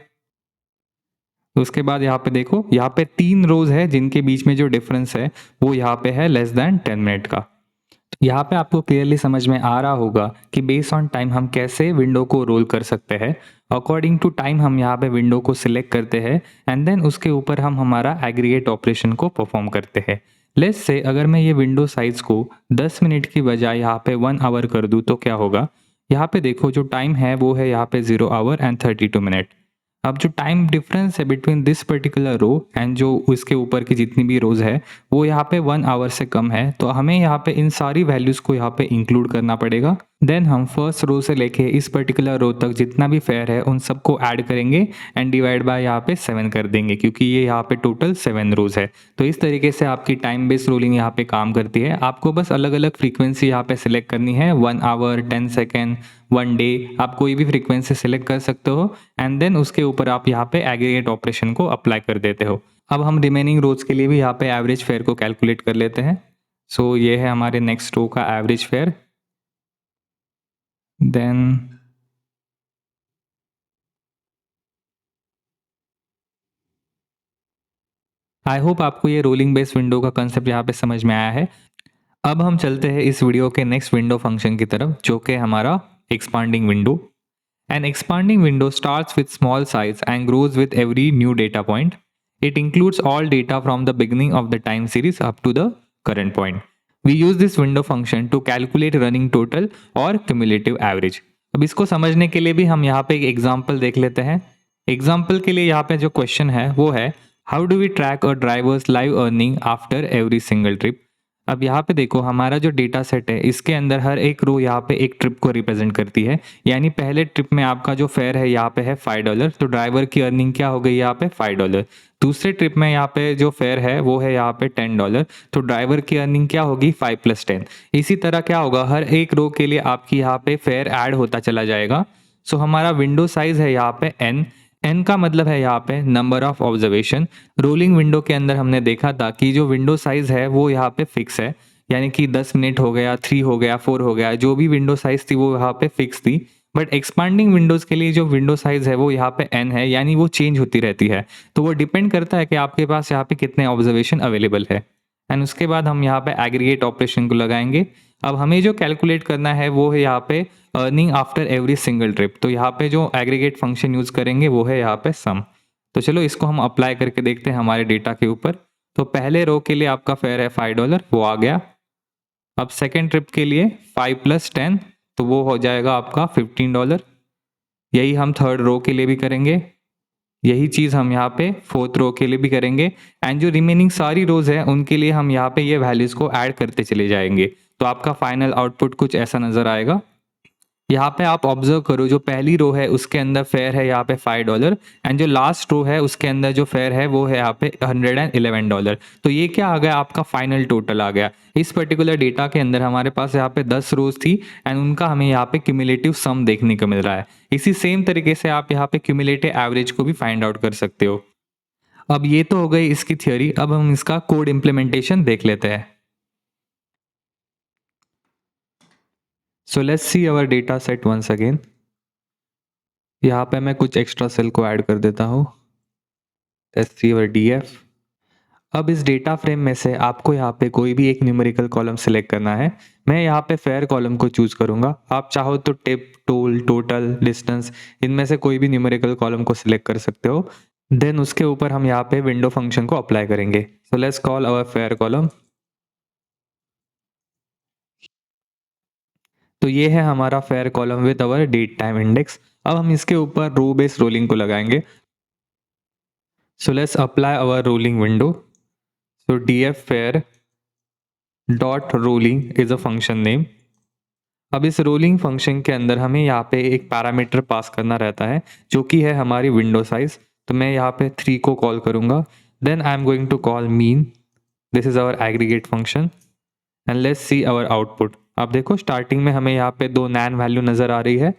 Speaker 1: उसके बाद यहाँ पे देखो, यहाँ पे तीन रोज है जिनके बीच में जो डिफरेंस है वो यहाँ पे है लेस देन 10 मिनट का। तो यहाँ पे आपको क्लियरली समझ में आ रहा होगा कि बेस्ड ऑन टाइम हम कैसे विंडो को रोल कर सकते हैं। अकॉर्डिंग टू टाइम हम यहाँ पे विंडो को सिलेक्ट करते हैं एंड देन उसके ऊपर हम हमारा एग्रीगेट ऑपरेशन को परफॉर्म करते हैं। लेट्स से अगर मैं ये विंडो साइज को 10 मिनट की बजाय यहाँ पे 1 आवर कर दूँ तो क्या होगा। यहाँ पे देखो जो टाइम है वो है यहाँ पे 0 आवर एंड 32 मिनट। अब जो टाइम डिफरेंस है between this particular row and जो उसके ऊपर की जितनी भी रोज है वो यहाँ पे 1 आवर से कम है, तो हमें यहाँ पे इन सारी वैल्यूज को यहाँ पे इंक्लूड करना पड़ेगा। देन हम फर्स्ट रो से लेके इस पर्टिकुलर रो तक जितना भी फेयर है उन सबको ऐड करेंगे एंड डिवाइड बाय यहाँ पे 7 कर देंगे, क्योंकि ये यहाँ पे टोटल 7 रोज है। तो इस तरीके से आपकी टाइम बेस्ड रोलिंग यहाँ पे काम करती है। आपको बस अलग अलग फ्रीक्वेंसी यहाँ पे सिलेक्ट करनी है, 1 आवर, 10 सेकेंड, 1 डे, आप कोई भी फ्रीक्वेंसी सिलेक्ट कर सकते हो एंड देन उसके ऊपर आप यहाँ पे एग्रीगेट ऑपरेशन को अप्लाई कर देते हो। अब हम रिमेनिंग रोज के लिए भी यहाँ पे एवरेज फेयर को कैलकुलेट कर लेते हैं। सो ये है हमारे नेक्स्ट रो का average fare. Then I hope आपको ये रोलिंग बेस्ड विंडो का कंसेप्ट यहाँ पे समझ में आया है। अब हम चलते हैं इस वीडियो के नेक्स्ट विंडो फंक्शन की तरफ, जो कि हमारा expanding window. An expanding window starts with small size and grows with every new data point. It includes all data from the beginning of the time series up to the current point. We use this window function to calculate running total और cumulative average. अब इसको समझने के लिए भी हम यहाँ पे एक एग्जाम्पल देख लेते हैं। एग्जाम्पल के लिए यहाँ पे जो क्वेश्चन है वो है, how do we track a driver's live earning after every single trip. अब यहाँ पे देखो हमारा जो डेटा सेट है इसके अंदर हर एक रो यहाँ पे एक ट्रिप को रिप्रेजेंट करती है। यानी पहले ट्रिप में आपका जो फेयर है यहाँ पे है $5, तो ड्राइवर की अर्निंग क्या हो गई यहाँ पे $5। दूसरे ट्रिप में यहाँ पे जो फेयर है वो है यहाँ पे $10, तो ड्राइवर की अर्निंग क्या होगी 5 + 10। इसी तरह क्या होगा, हर एक रो के लिए आपकी यहाँ पे फेयर ऐड होता चला जाएगा। सो हमारा विंडो साइज है यहाँ पे n एन का मतलब है यहाँ पे number of observation. Rolling window के अंदर हमने देखा था कि जो विंडो साइज है वो यहाँ पे फिक्स है, यानी कि 10 मिनट हो गया, 3 हो गया, 4 हो गया, जो भी विंडो साइज थी वो यहाँ पे फिक्स थी। बट एक्सपांडिंग विंडोज के लिए जो विंडो साइज है वो यहाँ पे एन है, यानी वो चेंज होती रहती है। तो वो डिपेंड करता है कि आपके पास यहाँ पे कितने ऑब्जर्वेशन अवेलेबल है। एंड उसके बाद हम यहाँ पे एग्रीगेट ऑपरेशन को लगाएंगे। अब हमें जो कैलकुलेट करना है वो है यहाँ पे earning after every single trip. तो यहाँ पे जो एग्रीगेट फंक्शन यूज करेंगे वो है यहाँ पे सम। तो चलो इसको हम अप्लाई करके देखते हैं हमारे डेटा के ऊपर। तो पहले रो के लिए आपका फेयर है $5, वो आ गया। अब सेकेंड ट्रिप के लिए 5 + 10, तो वो हो जाएगा आपका $15। यही हम थर्ड रो के लिए भी करेंगे, यही चीज़ हम यहाँ पे फोर्थ रो के लिए भी करेंगे। एंड जो रिमेनिंग सारी रोज है उनके लिए हम यहाँ पे ये वैल्यूज को ऐड करते चले जाएंगे। तो आपका फाइनल आउटपुट कुछ ऐसा नजर आएगा। यहाँ पे आप ऑब्जर्व करो, जो पहली रो है उसके अंदर फेयर है यहाँ पे $5, एंड जो लास्ट रो है उसके अंदर जो फेयर है वो है यहाँ पे $111। तो ये क्या आ गया, आपका फाइनल टोटल आ गया। इस पर्टिकुलर डेटा के अंदर हमारे पास यहाँ पे 10 रोज थी एंड उनका हमें यहाँ पे क्यूमुलेटिव सम देखने को मिल रहा है। इसी सेम तरीके से आप यहाँ पे क्यूमुलेटिव एवरेज को भी फाइंड आउट कर सकते हो। अब ये तो हो गई इसकी थ्योरी, अब हम इसका कोड इम्प्लीमेंटेशन देख लेते हैं। So let's see our data set once again. यहाँ पे मैं कुछ एक्स्ट्रा सेल को ऐड कर देता हूँ। Let's see our DF. अब इस डेटा फ्रेम में से आपको यहाँ पे कोई भी एक न्यूमेरिकल कॉलम सेलेक्ट करना है। मैं यहाँ पे फेयर कॉलम को चूज करूंगा। आप चाहो तो टिप, टोल, टोटल, डिस्टेंस, इनमें से कोई भी न्यूमेरिकल कॉलम को सिलेक्ट कर सकते हो। देन उसके ऊपर हम यहाँ पे विंडो फंक्शन को अप्लाई करेंगे। So let's call our fare column. तो ये है हमारा fare column with our date time index. अब हम इसके ऊपर रो बेस्ड रोलिंग को लगाएंगे। So let's apply our rolling window. So df fair dot rolling is a function name. अब इस रोलिंग फंक्शन के अंदर हमें यहाँ पे एक पैरामीटर पास करना रहता है जो कि है हमारी विंडो साइज। तो मैं यहाँ पे 3 को कॉल करूँगा। Then I am going to call mean. This is our aggregate function and let's see our output. आप देखो स्टार्टिंग में हमें यहाँ पे 2 नैन वैल्यू नज़र आ रही है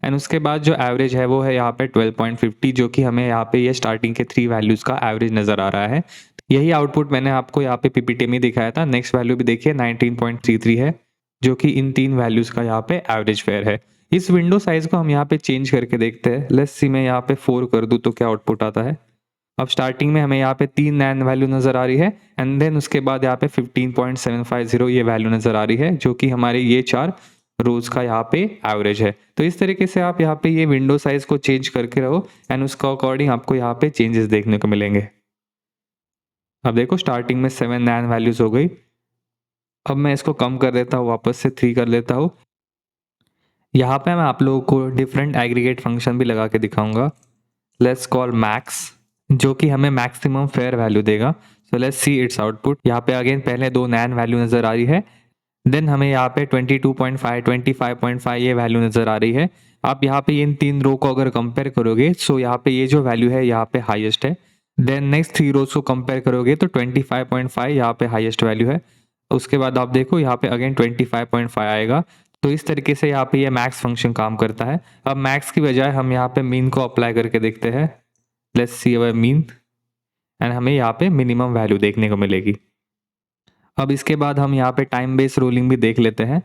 Speaker 1: एंड उसके बाद जो एवरेज है वो है यहाँ पे 12.50, जो कि हमें यहाँ पे ये स्टार्टिंग के 3 वैल्यूज़ का एवरेज नज़र आ रहा है। यही आउटपुट मैंने आपको यहाँ पे पीपीटी में दिखाया था। नेक्स्ट वैल्यू भी देखिए 19.33 है, जो कि इन 3 वैल्यूज़ का यहाँ पे एवरेज फेयर है। इस विंडो साइज को हम यहाँ पे चेंज करके देखते हैं। लेट्स सी, मैं यहाँ पे 4 कर दूँ तो क्या आउटपुट आता है। अब स्टार्टिंग में हमें यहाँ पे 3 नैन वैल्यू नज़र आ रही है एंड देन उसके बाद यहाँ पे 15.750 ये वैल्यू नज़र आ रही है, जो कि हमारे ये 4 रोज का यहाँ पे एवरेज है। तो इस तरीके से आप यहाँ पे ये विंडो साइज को चेंज करके रहो एंड उसका अकॉर्डिंग आपको यहाँ पे चेंजेस देखने को मिलेंगे। अब देखो स्टार्टिंग में 7 नैन वैल्यूज हो गई। अब मैं इसको कम कर देता हूँ, वापस से 3 कर लेता हूँ। यहाँ पे मैं आप लोगों को डिफरेंट एग्रीगेट फंक्शन भी लगा के दिखाऊंगा। लेट्स कॉल मैक्स, जो कि हमें मैक्सिमम फेयर वैल्यू देगा। सो लेट्स सी इट्स आउटपुट। यहाँ पे अगेन पहले 2 नैन वैल्यू नज़र आ रही है, देन हमें यहाँ पे 22.5, 25.5 ये वैल्यू नज़र आ रही है। आप यहाँ पे इन 3 रो को अगर कंपेयर करोगे सो यहाँ पे ये जो वैल्यू है यहाँ पे हाईएस्ट है। देन नेक्स्ट 3 रोज को कंपेयर करोगे तो 25.5 यहाँ पे हाईएस्ट वैल्यू है। उसके बाद आप देखो यहाँ पे अगेन 25.5 आएगा। तो इस तरीके से यहाँ पे ये मैक्स फंक्शन काम करता है। अब मैक्स की बजाय हम यहाँ पे मीन को अप्लाई करके देखते हैं। Let's see our mean and हमें यहाँ पे मिनिमम वैल्यू देखने को मिलेगी। अब इसके बाद हम यहाँ पे टाइम बेस्ड रूलिंग भी देख लेते हैं।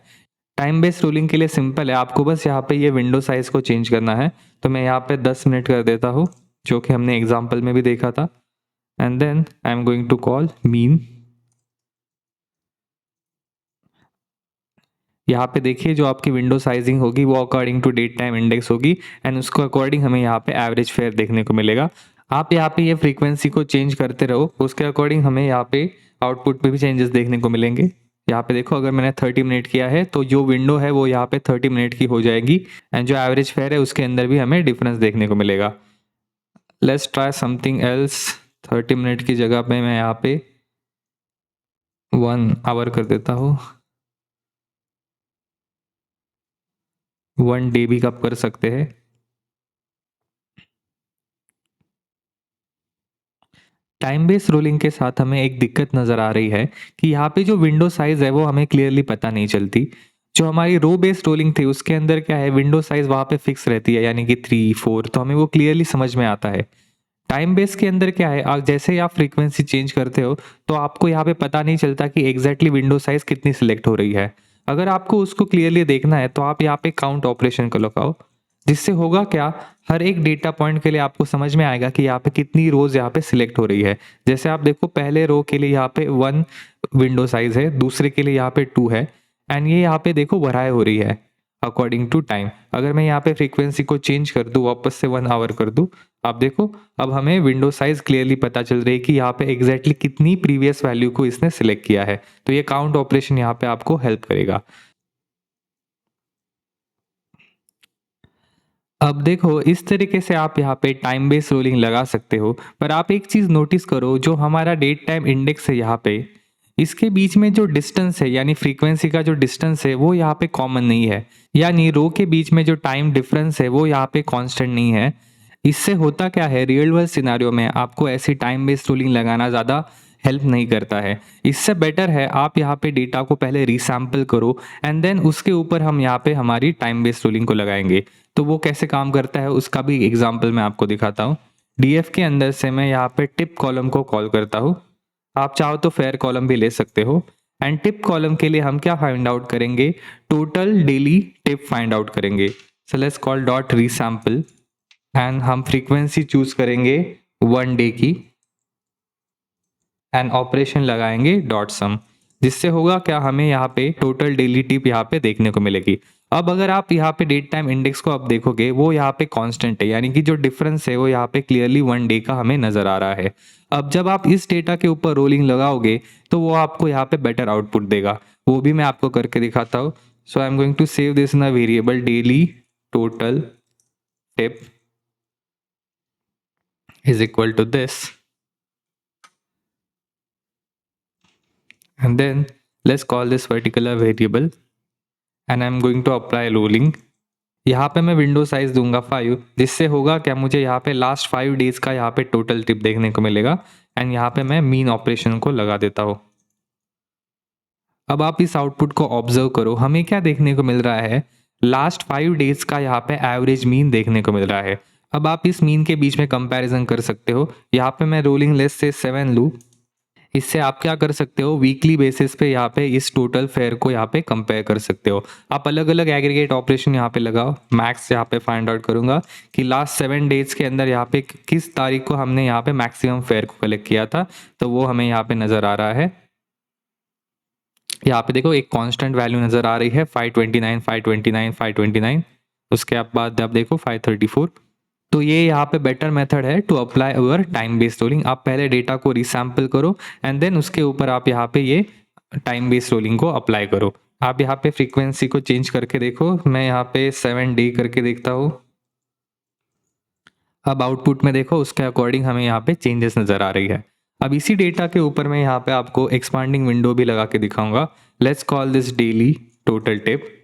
Speaker 1: टाइम बेस्ड रूलिंग के लिए सिंपल है, आपको बस यहाँ पे ये विंडो साइज को चेंज करना है। तो मैं यहाँ पे 10 मिनट कर देता हूँ, जो कि हमने एग्जाम्पल में भी देखा था। And then I am going to call mean. यहाँ पे देखिए जो आपकी विंडो साइजिंग होगी वो according to date time index होगी एंड उसको अकॉर्डिंग हमें यहाँ पे एवरेज फेयर देखने को मिलेगा। आप यहाँ पे ये फ्रीक्वेंसी को चेंज करते रहो, उसके अकॉर्डिंग हमें यहाँ पे आउटपुट पे भी चेंजेस देखने को मिलेंगे। यहाँ पे देखो अगर मैंने 30 मिनट किया है तो जो विंडो है वो यहाँ पे 30 मिनट की हो जाएगी एंड जो एवरेज फेयर है उसके अंदर भी हमें डिफरेंस देखने को मिलेगा। Let's try something else. 30 minute की जगह पे मैं यहाँ पे 1 आवर कर देता हूँ। 1 डे भी कब कर सकते हैं। टाइम बेस्ड रोलिंग के साथ हमें एक दिक्कत नज़र आ रही है कि यहाँ पे जो विंडो साइज़ है वो हमें क्लियरली पता नहीं चलती। जो हमारी रो बेस्ड रोलिंग थी उसके अंदर क्या है, विंडो साइज वहाँ पे फिक्स रहती है, यानी कि 3 4, तो हमें वो क्लियरली समझ में आता है। टाइम बेस के अंदर क्या है, जैसे ही आप फ्रीक्वेंसी चेंज करते हो तो आपको यहाँ पे पता नहीं चलता कि एग्जैक्टली विंडो साइज कितनी सिलेक्ट हो रही है। अगर आपको उसको क्लियरली देखना है तो आप यहाँ पे काउंट ऑपरेशन को लगाओ, जिससे होगा क्या, हर एक डेटा पॉइंट के लिए आपको समझ में आएगा कि यहाँ पे कितनी रोज यहाँ पे सिलेक्ट हो रही है। जैसे आप देखो, पहले रो के लिए यहाँ पे 1 विंडो साइज है, दूसरे के लिए यहाँ पे 2 है, एंड ये यहाँ पे देखो बढ़ाए हो रही है अकॉर्डिंग टू टाइम। अगर मैं यहाँ पे फ्रीक्वेंसी को चेंज कर दूँ, वापस से 1 आवर कर दूँ, आप देखो अब हमें विंडो साइज क्लियरली पता चल रही है कि यहाँ पे एग्जैक्टली कितनी प्रीवियस वैल्यू को इसने सिलेक्ट किया है। तो ये काउंट ऑपरेशन यहाँ पे आपको हेल्प करेगा। अब देखो, इस तरीके से आप यहाँ पे टाइम बेस्ड रोलिंग लगा सकते हो, पर आप एक चीज नोटिस करो, जो हमारा डेट टाइम इंडेक्स है यहाँ पे, इसके बीच में जो डिस्टेंस है यानी फ्रीक्वेंसी का जो डिस्टेंस है वो यहाँ पे कॉमन नहीं है, यानी रो के बीच में जो टाइम डिफरेंस है वो यहाँ पे कांस्टेंट नहीं है। इससे होता क्या है, रियल वर्ल्ड सिनारियो में आपको ऐसी टाइम बेस्ड रूलिंग लगाना ज़्यादा हेल्प नहीं करता है। इससे बेटर है आप यहाँ पे डेटा को पहले रीसैम्पल करो, एंड देन उसके ऊपर हम यहाँ पे हमारी टाइम बेस्ड रूलिंग को लगाएंगे। तो वो कैसे काम करता है उसका भी एग्जाम्पल मैं आपको दिखाता हूँ। डीएफ के अंदर से मैं यहाँ पे टिप कॉलम को कॉल करता हूँ, आप चाहो तो फेयर कॉलम भी ले सकते हो। एंड टिप कॉलम के लिए हम क्या फाइंड आउट करेंगे, total daily tip find out करेंगे। So let's call dot resample, and हम फ्रीक्वेंसी चूज करेंगे 1 डे की, एंड ऑपरेशन लगाएंगे डॉट सम, जिससे होगा क्या, हमें यहाँ पे टोटल डेली टिप यहाँ पे देखने को मिलेगी। अब अगर आप यहाँ पे डेट टाइम इंडेक्स को आप देखोगे, वो यहाँ पे कांस्टेंट है, यानी कि जो डिफरेंस है वो यहाँ पे क्लियरली 1 डे का हमें नजर आ रहा है। अब जब आप इस डेटा के ऊपर रोलिंग लगाओगे तो वो आपको यहाँ पे बेटर आउटपुट देगा, वो भी मैं आपको करके दिखाता हूँ। So I am going to save this in a variable daily total tip is equal to this, and then let's call this particular variable, and I'm going to apply rolling। यहाँ पे मैं विंडो साइज दूंगा 5, जिससे होगा क्या, मुझे यहाँ पे लास्ट 5 डेज का यहाँ पे टोटल टिप देखने को मिलेगा, एंड यहाँ पे मैं मीन ऑपरेशन को लगा देता हूँ। अब आप इस आउटपुट को ऑब्जर्व करो, हमें क्या देखने को मिल रहा है, लास्ट 5 डेज का यहाँ पे एवरेज मीन देखने को मिल रहा है। अब आप इस मीन के बीच में कंपैरिजन कर सकते हो, यहाँ पे मैं रोलिंग लेस से 7 लूँ, इससे आप क्या कर सकते हो, वीकली बेसिस पे यहाँ पे इस टोटल फेयर को यहाँ पे कंपेयर कर सकते हो। आप अलग अलग एग्रीगेट ऑपरेशन यहाँ पे लगाओ। मैक्स यहाँ पे फाइंड आउट करूंगा कि लास्ट 7 डेज के अंदर यहाँ पे किस तारीख को हमने यहाँ पे मैक्सिमम फेयर को कलेक्ट किया था, तो वो हमें यहाँ पे नजर आ रहा है। यहाँ पे देखो एक कांस्टेंट वैल्यू नजर आ रही है 529 529 529, उसके बाद आप देखो 534। तो ये यहाँ पे बेटर मेथड है to apply our time based rolling. आप पहले डेटा को रिसैम्पल करो, एंड देन उसके ऊपर आप यहाँ पे ये टाइम बेस्ड रोलिंग को अप्लाई करो। आप यहाँ पे फ्रीक्वेंसी को चेंज करके देखो, मैं यहाँ पे 7 डे करके देखता हूँ। अब आउटपुट में देखो, उसके अकॉर्डिंग हमें यहाँ पे चेंजेस नजर आ रही है। अब इसी डेटा के ऊपर मैं यहाँ पे आपको एक्सपांडिंग विंडो भी लगा के दिखाऊंगा। Let's call this daily total tip.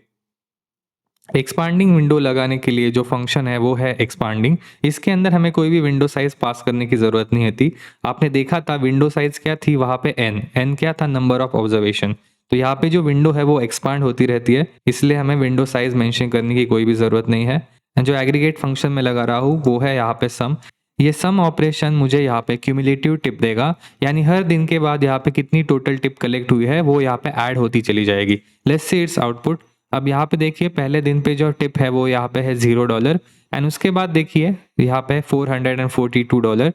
Speaker 1: Expanding window लगाने के लिए जो फंक्शन है वो है एक्सपांडिंग। इसके अंदर हमें कोई भी विंडो साइज पास करने की जरूरत नहीं होती। आपने देखा था विंडो साइज क्या थी, वहां पे एन क्या था, नंबर ऑफ ऑब्जर्वेशन। तो यहाँ पे जो विंडो है वो एक्सपांड होती रहती है, इसलिए हमें विंडो साइज मेंशन करने की कोई भी जरूरत नहीं है। जो एग्रीगेट फंक्शन में लगा रहा हूँ वो है यहाँ पे सम। ये सम ऑपरेशन मुझे यहाँ पे क्यूमुलेटिव टिप देगा, यानी हर दिन के बाद यहाँ पे कितनी टोटल टिप कलेक्ट हुई है वो यहाँ पे ऐड होती चली जाएगी। Let's see it's output. अब यहाँ पे देखिए, पहले दिन पे जो टिप है वो यहाँ पे है $0, एंड उसके बाद देखिए यहाँ पे $442,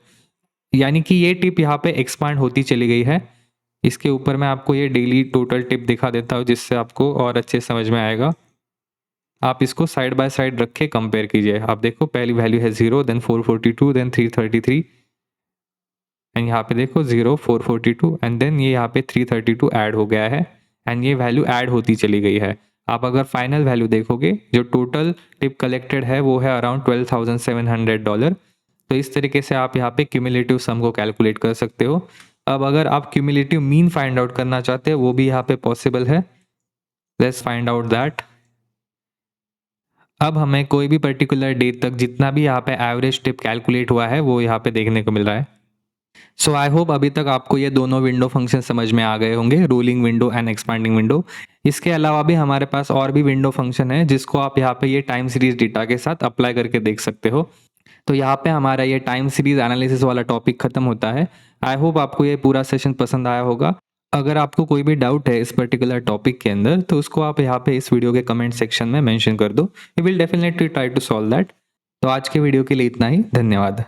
Speaker 1: यानी कि ये टिप यहाँ पे एक्सपांड होती चली गई है। इसके ऊपर मैं आपको ये डेली टोटल टिप दिखा देता हूँ, जिससे आपको और अच्छे समझ में आएगा। आप इसको साइड बाय साइड रख के कंपेयर कीजिए। आप देखो, पहली वैल्यू है 0, देन 442, देन 333, एंड यहाँ पे देखो 0 442, एंड देन ये यहाँ पे 332 ऐड हो गया है, एंड ये वैल्यू ऐड होती चली गई है। आप अगर फाइनल वैल्यू देखोगे, जो टोटल टिप कलेक्टेड है वो है अराउंड $12,700। तो इस तरीके से आप यहाँ पे क्यूमुलेटिव सम को कैलकुलेट कर सकते हो। अब अगर आप क्यूमुलेटिव मीन फाइंड आउट करना चाहते हो, वो भी यहाँ पे पॉसिबल है। Let's find out that. अब हमें कोई भी पर्टिकुलर डे तक जितना भी यहाँ पे एवरेज टिप कैलकुलेट हुआ है वो यहाँ पे देखने को मिल रहा है। सो आई होप अभी तक आपको ये दोनों विंडो फंक्शन समझ में आ गए होंगे, rolling window and expanding window. इसके अलावा भी हमारे पास और भी विंडो फंक्शन है जिसको आप यहाँ पे ये टाइम सीरीज डेटा के साथ अप्लाई करके देख सकते हो। तो यहाँ पे हमारा ये टाइम सीरीज एनालिसिस वाला टॉपिक खत्म होता है। आई होप आपको ये पूरा सेशन पसंद आया होगा। अगर आपको कोई भी डाउट है इस पर्टिकुलर टॉपिक के अंदर तो उसको आप यहाँ पे इस वीडियो के कमेंट सेक्शन में मेंशन कर दो। We will definitely try to solve that. तो आज के वीडियो के लिए इतना ही, धन्यवाद।